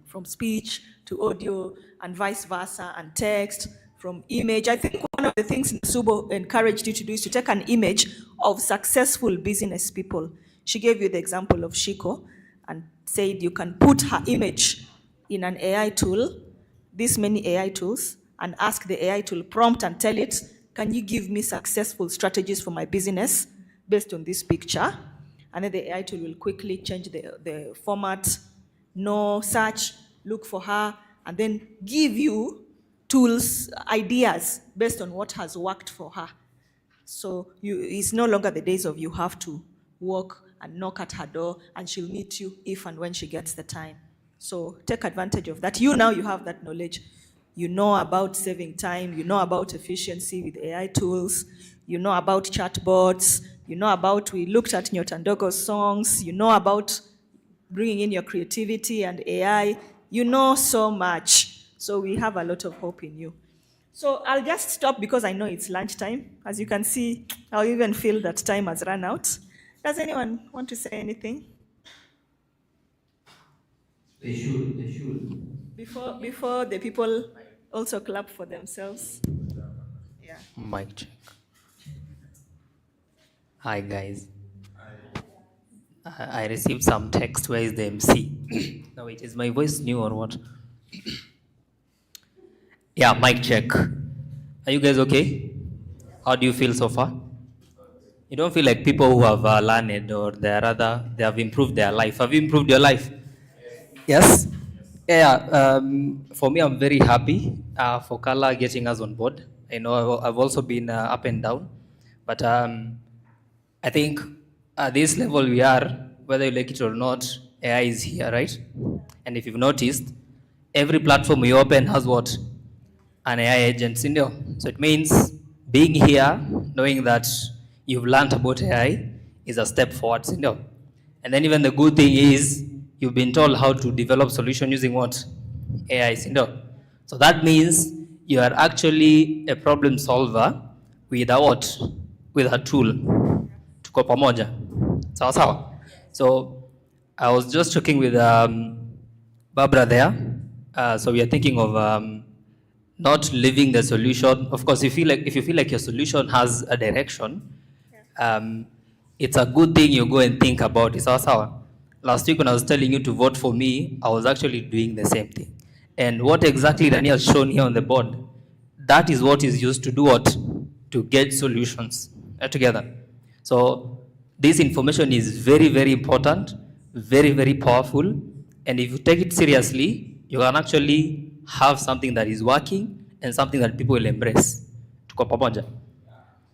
From speech to audio and vice versa, and text, from image. I think one of the things Nasubo encouraged you to do is to take an image of successful business people. She gave you the example of Shiko and said you can put her image in an AI tool, this many AI tools, and ask the AI tool, prompt and tell it, can you give me successful strategies for my business based on this picture? And then the AI tool will quickly change the format, no search, look for her, and then give you tools, ideas based on what has worked for her. So it's no longer the days of you have to walk and knock at her door and she'll meet you if and when she gets the time. So take advantage of that. You have that knowledge. You know about saving time. You know about efficiency with AI tools. You know about chatbots. You know about, we looked at Nyotandogo's songs. You know about bringing in your creativity and AI. You know so much. So we have a lot of hope in you. So I'll just stop because I know it's lunchtime. As you can see, I even feel that time has run out. Does anyone want to say anything? They should. They should. Before the people also clap for themselves. Yeah. Mic check. Hi guys. I received some text. Where is the MC? No, wait, is my voice new or what? Yeah, mic check. Are you guys okay? How do you feel so far? You don't feel like people who have learned or they have improved their life. Have you improved your life? Yes. Yeah. For me, I'm very happy for Kala getting us on board. I know I've also been up and down, but I think at this level we are, whether you like it or not, AI is here, right? And if you've noticed, every platform we open has what? An AI agent in there. So it means being here, knowing that you've learned about AI is a step forward in there. And then even the good thing is you've been told how to develop solution using what? AI in there. So that means you are actually a problem solver with a what? With a tool. Tuko pamoja. Sawa sawa. So I was just talking with Barbara there. So we are thinking of not leaving the solution. Of course, if you feel like your solution has a direction, it's a good thing you go and think about it. Sawa sawa. Last week when I was telling you to vote for me, I was actually doing the same thing. And what exactly Daniel has shown here on the board, that is what is used to do what? To get solutions together. So this information is very, very important, very, very powerful. And if you take it seriously, you can actually have something that is working and something that people will embrace. Tuko pamoja.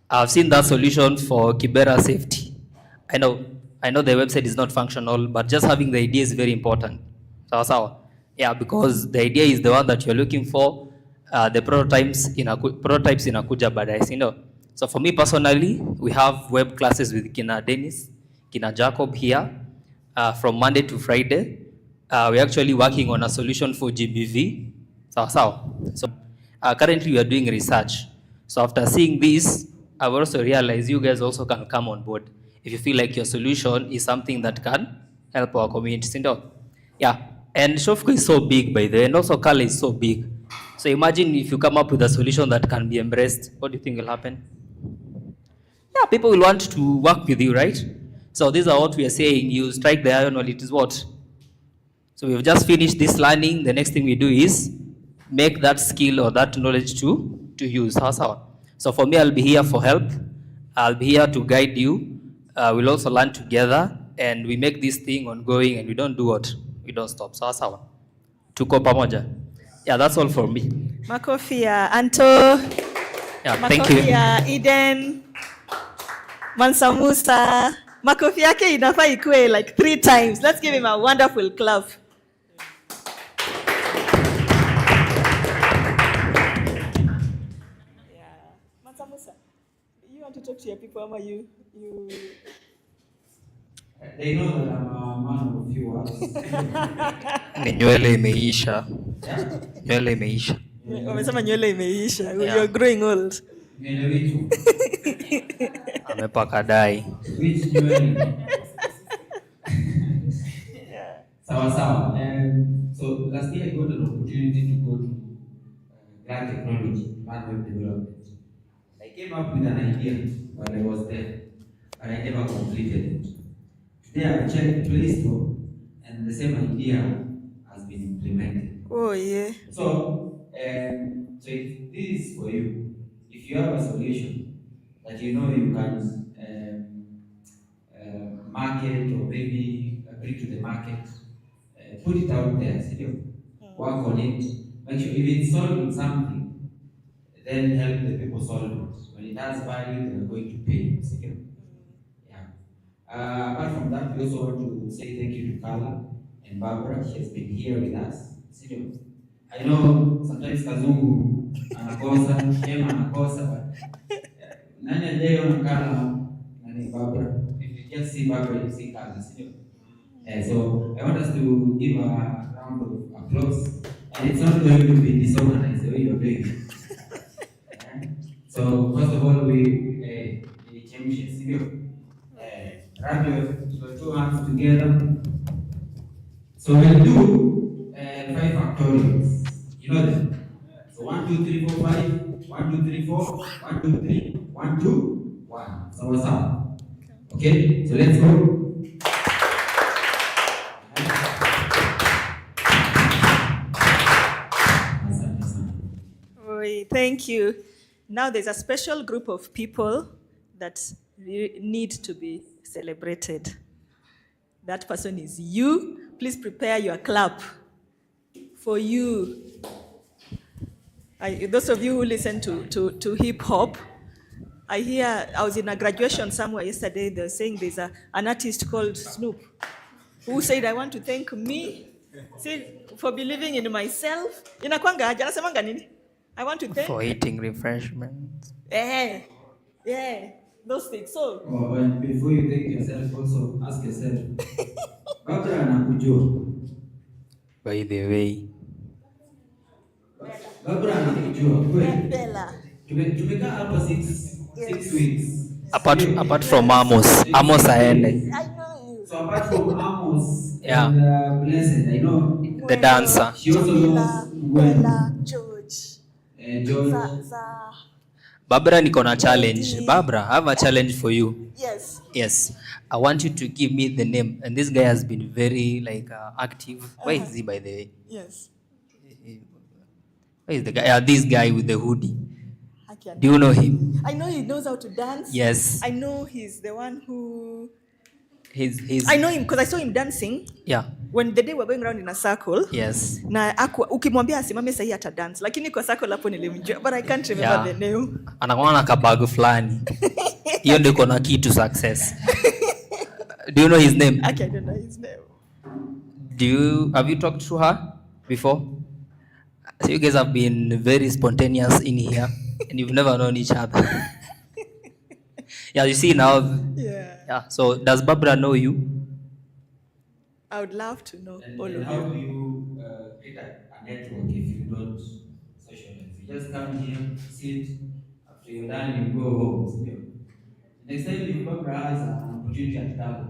I've seen that solution for Kibera safety. I know the website is not functional, but just having the idea is very important. Sawa sawa. Yeah, because the idea is the one that you're looking for. The prototypes inakuja baadaye, si ndio? So for me personally, we have web classes with Kina Dennis, Kina Jacob here, from Monday to Friday. We're actually working on a solution for GBV. Sawa sawa. So currently we are doing research. So after seeing this, I've also realized you guys also can come on board if you feel like your solution is something that can help our community. Yeah, and Shofko is so big by the way, and also Kala is so big. So imagine if you come up with a solution that can be embraced, what do you think will happen? Yeah, people will want to work with you, right? So these are what we are saying. You strike the iron while it is what? So we've just finished this learning. The next thing we do is make that skill or that knowledge to use. So for me, I'll be here for help. I'll be here to guide you. We'll also learn together, and we make this thing ongoing, and we don't do what? We don't stop. Sawa. Tuko pamoja. Yeah, that's all for me. Makofi ya Anto. Yeah, thank you. Makofi ya Eden. Mansa Musa. Makofi yake inafaa ikue like 3 times. Let's give him a wonderful clap. Mansa Musa, you want to talk to your people, ama you They know that I'm a man of few words. Ni nywele imeisha. Nywele imeisha. Wamesema nywele imeisha. You're growing old. Nywele witu. Amepaka dai. Which nywele? Sawa. So last year I got an opportunity to go to grad technology, man web development. I came up with an idea while I was there, but I never completed it. Today I've checked Play Store, and the same idea has been implemented. Oh yeah. So this is for you. If you have a solution that you know you can market or maybe bring to the market, put it out there. Work on it. make sure if it's solving something, then help the people solve it. When it has value, they are going to pay. Okay? Yeah. Apart from that, we also want to say thank you to Carla and Barbara. She has been here with us. Senior. I know sometimes Kazungu anakosa, Shema anakosa, but nani ajaiona Carla nani Barbara? If you just see Barbara, you see Carla. Senior. So I want us to give a round of applause. And it's not going to be disorganized the way you're doing it. So first of all, we chemistry studio. Rub your two hands together. So we'll do 5 factorials. You know them. So 1, 2, 3, 4, 5. 1, 2, 3, 4. 1, 2, 3. 1, 2, 1. So what's up? Okay. So let's go. Thank you. Now there's a special group of people that need to be celebrated. That person is you. Please prepare your clap for you. Those of you who listen to hip hop, I was in a graduation somewhere yesterday, they were saying there's an artist called Snoop who said, I want to thank me for believing in myself. Inakwanga aje, anasemanga nini? I want to thank for eating refreshments. Yeah, those things. So, and before you thank yourself, also ask yourself, Barbara anakujua. By the way, Barbara anakujua kweli? Bella. Tumekaa hapa 6 weeks. Apart from Amos aende. I know you. So apart from Amos Yeah. and Blessed, I know The dancer. She also knows Bella, George. George. Barbara, niko na challenge. Barbara, I have a challenge for you. Yes. Yes. I want you to give me the name. And this guy has been very active. Where is he, by the way? Yes. Where is the guy? This guy with the hoodie. Do you know him? I know he knows how to dance. Yes. I know he's the one who. He's. I know him because I saw him dancing. Yeah. When the day we were going around in a circle. Yes. Na ukimwambia asimame sahi ata dance, lakini kwa circle hapo nilimjua, but I can't remember the name. Anakuwa na kabagu fulani. Hiyo ndio iko na key to success. Do you know his name? Okay, I don't know his name. Have you talked to her before? So you guys have been very spontaneous in here and you've never known each other. Yeah, you see now. Yeah. So does Barbara know you? I would love to know all of How do you. you create a network if you don't socialize? You just come here, sit, after you're done, you go home. Next time, if Barbara has an opportunity at Tabo,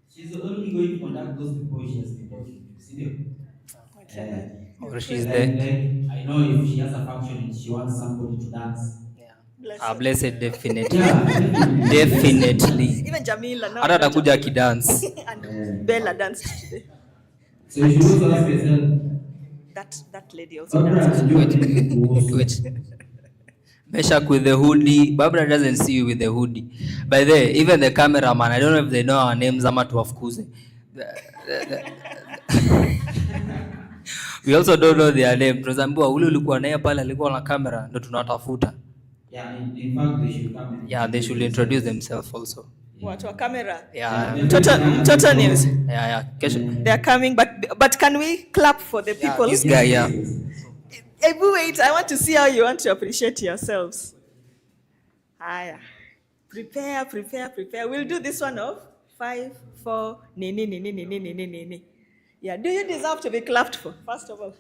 she's only going to contact those people she has been talking to. Or she's there. I know if she has a function and she wants somebody to dance. Blessed, definitely. Yeah, Definitely. Even Jamila. Hata atakuja akidance. And Bella danced today. So you should also ask yourself, that lady also danced. Wait. Meshach with the hoodie. Barbara doesn't see you with the hoodie. By the way, even the cameraman, I don't know if they know our names ama tuwafukuze. We also don't know their name. Tunazambiwa ule ulikuwa naye pale alikuwa na kamera ndo tunatafuta. Yeah, in fact they should come. Yeah, they should introduce themselves also. Watu wa camera. Yeah. Mtoto news. Yeah. They are coming, but can we clap for the people? This guy, yeah. Wait, I want to see how you want to appreciate yourselves. Haya. Prepare. We'll do this one of 5, 4, ni. Yeah, do you deserve to be clapped for, first of all?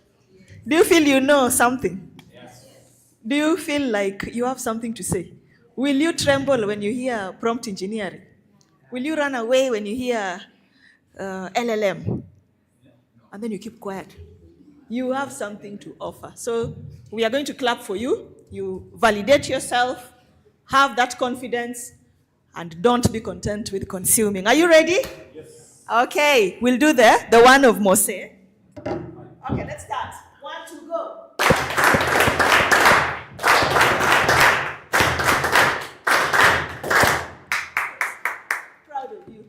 Do you feel you know something? Yes. Do you feel like you have something to say? Will you tremble when you hear prompt engineering? Will you run away when you hear LLM? And then you keep quiet. You have something to offer. So we are going to clap for you. You validate yourself, have that confidence, and don't be content with consuming. Are you ready? Yes. Okay, we'll do the one of Mose. Okay, let's start. 1, 2, go.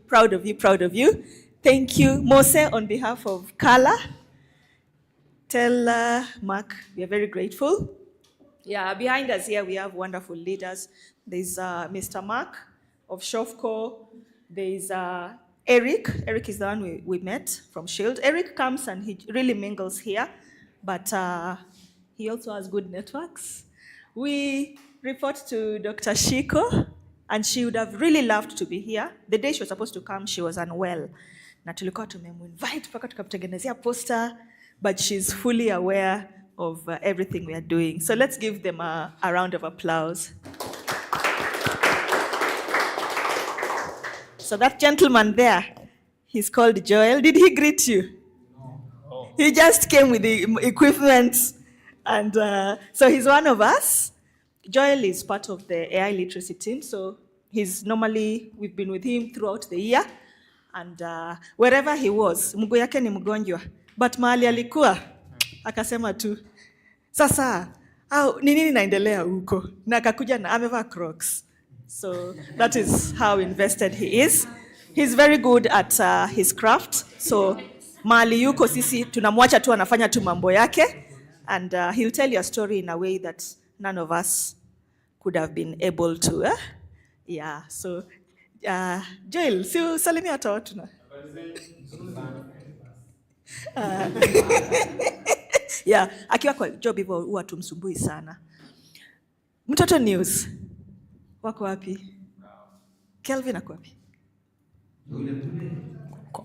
Proud of you. Thank you, Mose, on behalf of Kala. tell Mark we are very grateful. Yeah, behind us here we have wonderful leaders. There's Mr. Mark of Shofco. There's Eric. Eric is the one we met from Shield. Eric comes and he really mingles here, but he also has good networks. We report to Dr. Shiko, and she would have really loved to be here. The day she was supposed to come, she was unwell. Na tulikuwa tumemwinvite mpaka tukamtengenezea poster, but she's fully aware of everything we are doing. So let's give them a round of applause. So that gentleman there, he's called Joel. Did he greet you? No. He just came with the equipment. And so he's one of us. Joel is part of the AI literacy team. So we've been with him throughout the year. And wherever he was, mguu yake ni mgonjwa. But mahali alikuwa, akasema tu, sasa, ni nini naendelea huko? Na akakuja na amevaa Crocs. So that is how invested he is. He's very good at his craft. So mahali yuko sisi, tunamwacha tu anafanya tu mambo yake. And he'll tell you a story in a way that none of us could have been able to. Yeah, so Joel, si usalimia hata watu na. Yeah, akiwa kwa job hivyo huwa tumsumbui sana. Mtoto News. Wako wapi? Kelvin ako wapi?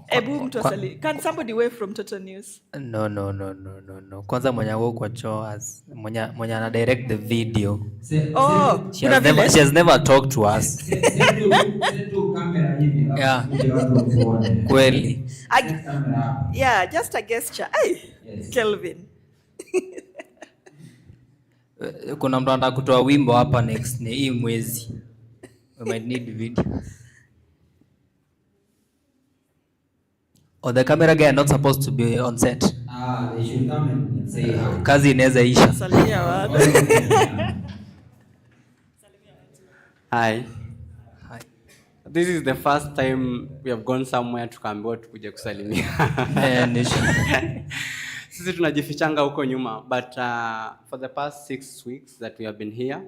Ebu mtu asali. Can somebody wave from Toto News? No. Kwanza mwenye wako kwa choo mwenye ana direct the video. She has never talked to us. Yeah. Kweli. Yeah, just a gesture. Hey, yes. Kelvin. Kuna mtu anataka kutoa wimbo hapa next ni hii mwezi. We might need video. The camera guy are not supposed to be on set. They should come and say hi. Kazi inaweza isha. Salimia watu. Hi. This is the first time we have gone somewhere tukaambiwa tukuje kusalimia. Sisi tunajifichanga huko nyuma, but for the past 6 weeks that we have been here,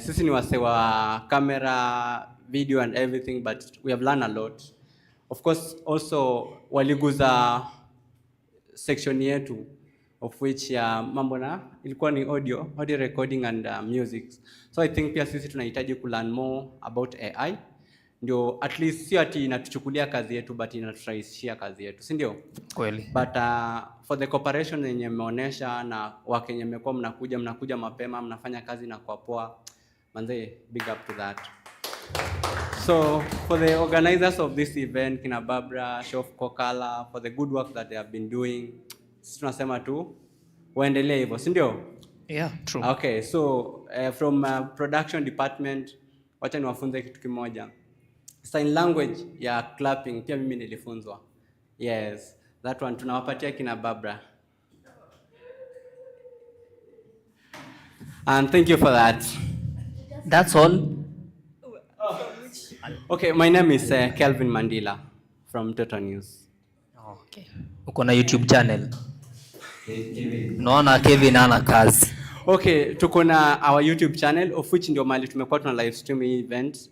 sisi ni wase wa camera, video and everything, but we have learned a lot. Of course, also waliguza section yetu, of which mambo na ilikuwa ni audio recording and music. So I think pia sisi tunahitaji ku learn more about AI. Ndio at least sio ati inatuchukulia kazi yetu, but inaturahisishia kazi yetu, si ndio? Kweli. But for the cooperation yenye mmeonyesha na wakenye mmekuwa mnakuja mapema, mnafanya kazi na kwa poa, manze, big up to that. So for the organizers of this event, kina Barbara, Shof Kokala, for the good work that they have been doing, sisi tunasema tu waendelee hivyo, si ndio? Yeah, true. Okay, so from production department, wacha niwafunze kitu kimoja. Sign language ya clapping pia mimi nilifunzwa. Yes, that one tunawapatia kina Barbara. And thank you for that. That's all. Okay, my name is Kelvin Mandila from Toto News. Okay. Uko na YouTube channel? Naona Kevin ana kazi. Okay, tuko na our YouTube channel, of which ndio mali tumekuwa tuna live stream event,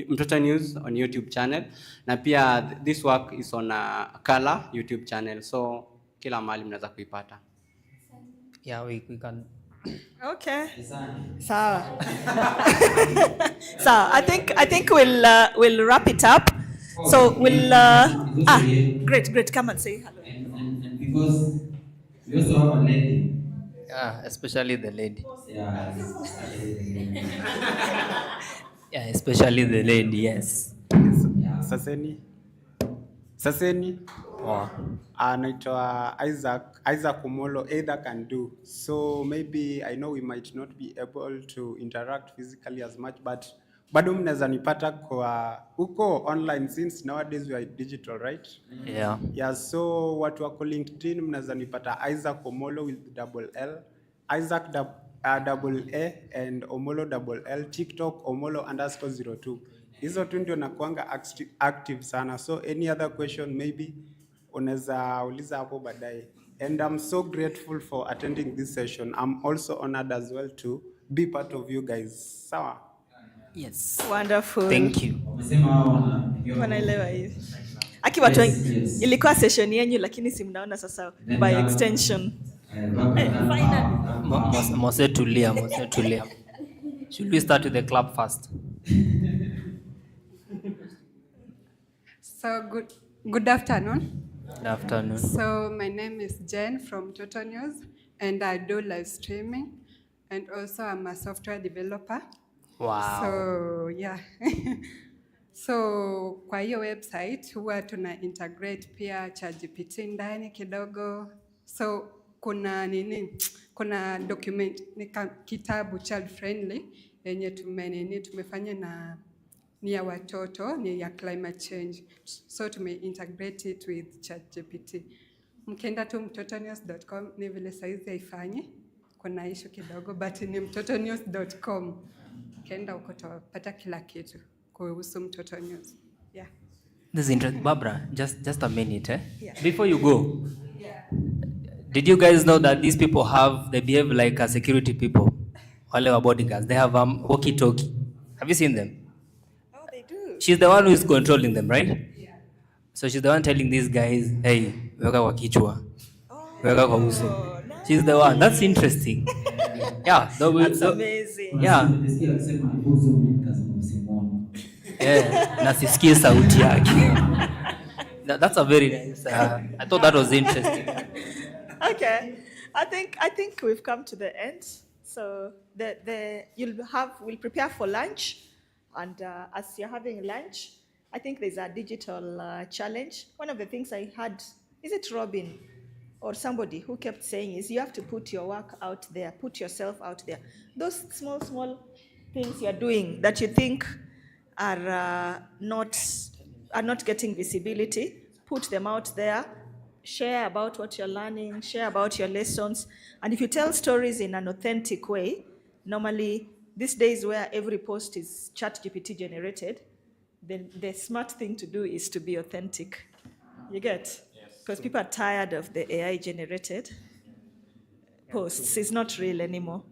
Mtoto News on YouTube channel, na pia this work is on Kala YouTube channel, so kila mali mnaweza kuipata. Yeah, we can. Okay. Sawa. So I think we'll wrap it up. So we'll great, come and say hello. And because we also have a lady. Yeah, especially the lady. Yeah, yeah, especially the lady, yes. Saseni. Anaitwa Isaac Omolo, either can do. So maybe I know we might not be able to interact physically as much, but bado mnaweza nipata kwa uko online since nowadays we are digital, right? Yeah. Yeah, so watu wako LinkedIn mnaweza nipata Isaac Omolo with double L, Isaac double A and Omolo double L, TikTok Omolo_02. Hizo tu ndio nakuanga active sana. So any other question maybe unaweza uliza hapo baadaye. And I'm so grateful for attending this session. I'm also honored as well to be part of you guys. Sawa? Yes. Wonderful. Thank you. Wanaelewa hivi. Aki watu Yes, yes. ilikuwa session yenyu lakini si mnaona sasa Then, by extension. Finally. Mose tulia. Should we start with the club first? So good afternoon. Good afternoon. So my name is Jen from Total News, and I do live streaming, and also I'm a software developer. Wow. So yeah. So kwa hiyo website huwa tuna integrate pia ChatGPT ndani kidogo. So kuna document kitabu child friendly yenye tumefanya na ni ya watoto, ni ya climate change. So integrate it with ChatGPT. Mkienda tu mtotonews.com, ni vile saizi haifanyi, kuna issue kidogo, but ni mtotonews.com. Mkienda huko tutapata kila kitu kuhusu Mtoto News. Yeah. This is interesting. Barbara, just a minute. Yeah. Before you go, did you guys know that these people they behave like a security people? Wale wa bodyguards. They have walkie-talkie. Have you seen them? Oh, they do. She's the one who is controlling them, right? Yeah. So she's the one telling these guys, hey, weka kwa kichwa. Weka kwa uso. She's the one. That's interesting. Yeah. That's amazing. Yeah. Yeah. Na sisikie sauti yake. That's a very nice. I thought that was interesting. Okay. I think we've come to the end. So we'll prepare for lunch, and as you're having lunch, I think there's a digital challenge. One of the things I had, is it Robin or somebody who kept saying is you have to put your work out there, put yourself out there. Those small things you're doing that you think are not getting visibility, put them out there. Share about what you're learning, share about your lessons. And if you tell stories in an authentic way, normally these days where every post is ChatGPT generated, then the smart thing to do is to be authentic. You get? Because people are tired of the AI generated posts. It's not real anymore.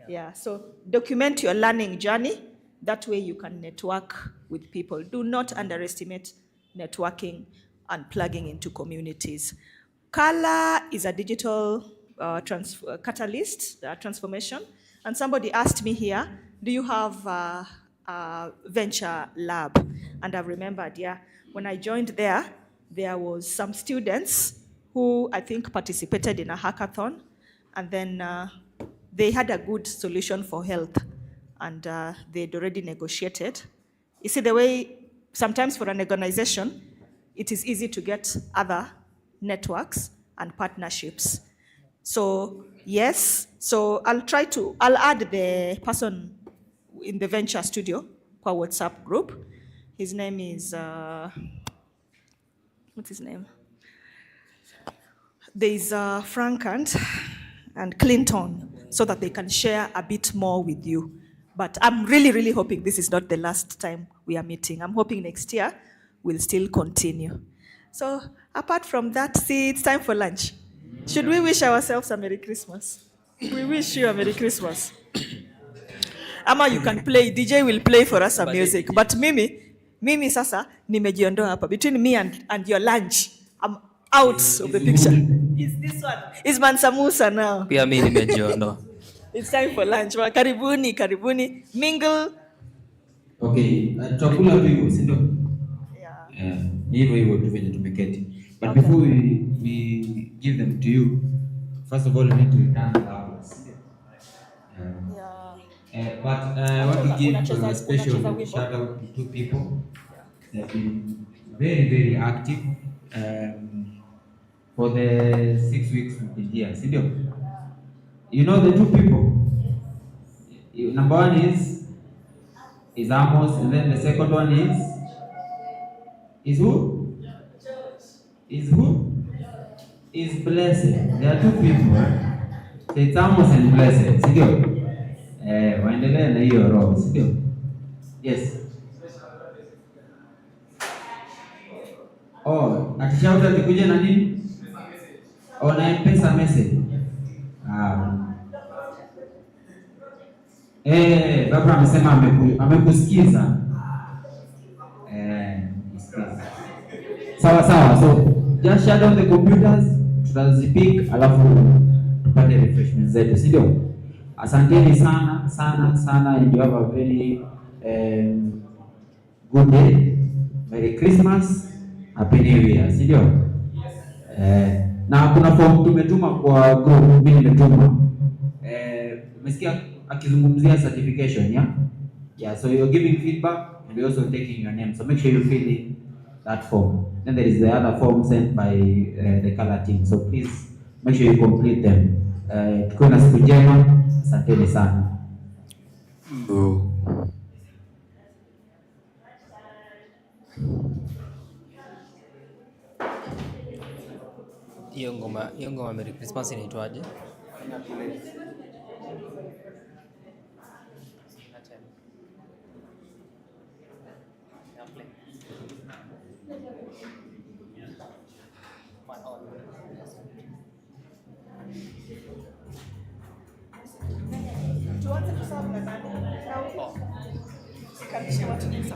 Yeah, so document your learning journey. That way you can network with people. Do not underestimate networking and plugging into communities. Color is a digital catalyst, transformation. And somebody asked me here, do you have a venture lab? And I've remembered, yeah, when I joined there was some students who I think participated in a hackathon, and then they had a good solution for health, and they'd already negotiated. You see, the way sometimes for an organization, it is easy to get other networks and partnerships. So yes, so I'll add the person in the venture studio for WhatsApp group. His name is, what's his name? There's Frank and Clinton, so that they can share a bit more with you. But I'm really, really hoping this is not the last time we are meeting. I'm hoping next year we'll still continue. So apart from that, see, it's time for lunch. Should we wish ourselves a Merry Christmas? We wish you a Merry Christmas. Ama you can play, DJ will play for us some music. But mimi sasa, nimejiondoa hapa. Between me and your lunch, I'm out of the picture. Is this one? Is Mansamusa now? Pia mimi nimejiondoa. It's time for lunch. Karibuni. Mingle. Okay, tutakula hivyo, si ndio? Yeah. Hivyo tu venye tumeketi. But before we give them to you, first of all, we need to return flowers. But I want to give a special shout out to two people. They've been very, very active for the 6 weeks we've been here. Si ndio? You know the two people? Number one is Amos, and then the second one is who? Is who? Is Blessed. There are two people. So it's Amos and Blessed. Sindio? Waendelee na hiyo roho. Sindio? Yes. Oh, akishauta tukuje na nini? Ona M-Pesa message. Baba amesema amekusikiza. Msikiza. Sawa sawa. So just shut down the computers, tutazipick alafu tupate refreshment zetu, si ndio? Asanteni sana sana sana, and you have a very good day. Merry Christmas, Happy New Year, si ndio? Na kuna form tumetuma kwa group, mimi nimetuma. Umesikia akizungumzia certification, yeah? Yeah, so you're giving feedback and we're also taking your name. So make sure you fill in that form. Then there is the other form sent by the color team. So please make sure you complete them. Tukiwa na siku njema, asanteni sana. Hiyo ngoma Merry Christmas inaitwaje? Tuanze kusoma na nani? Sikalishe watu nisa.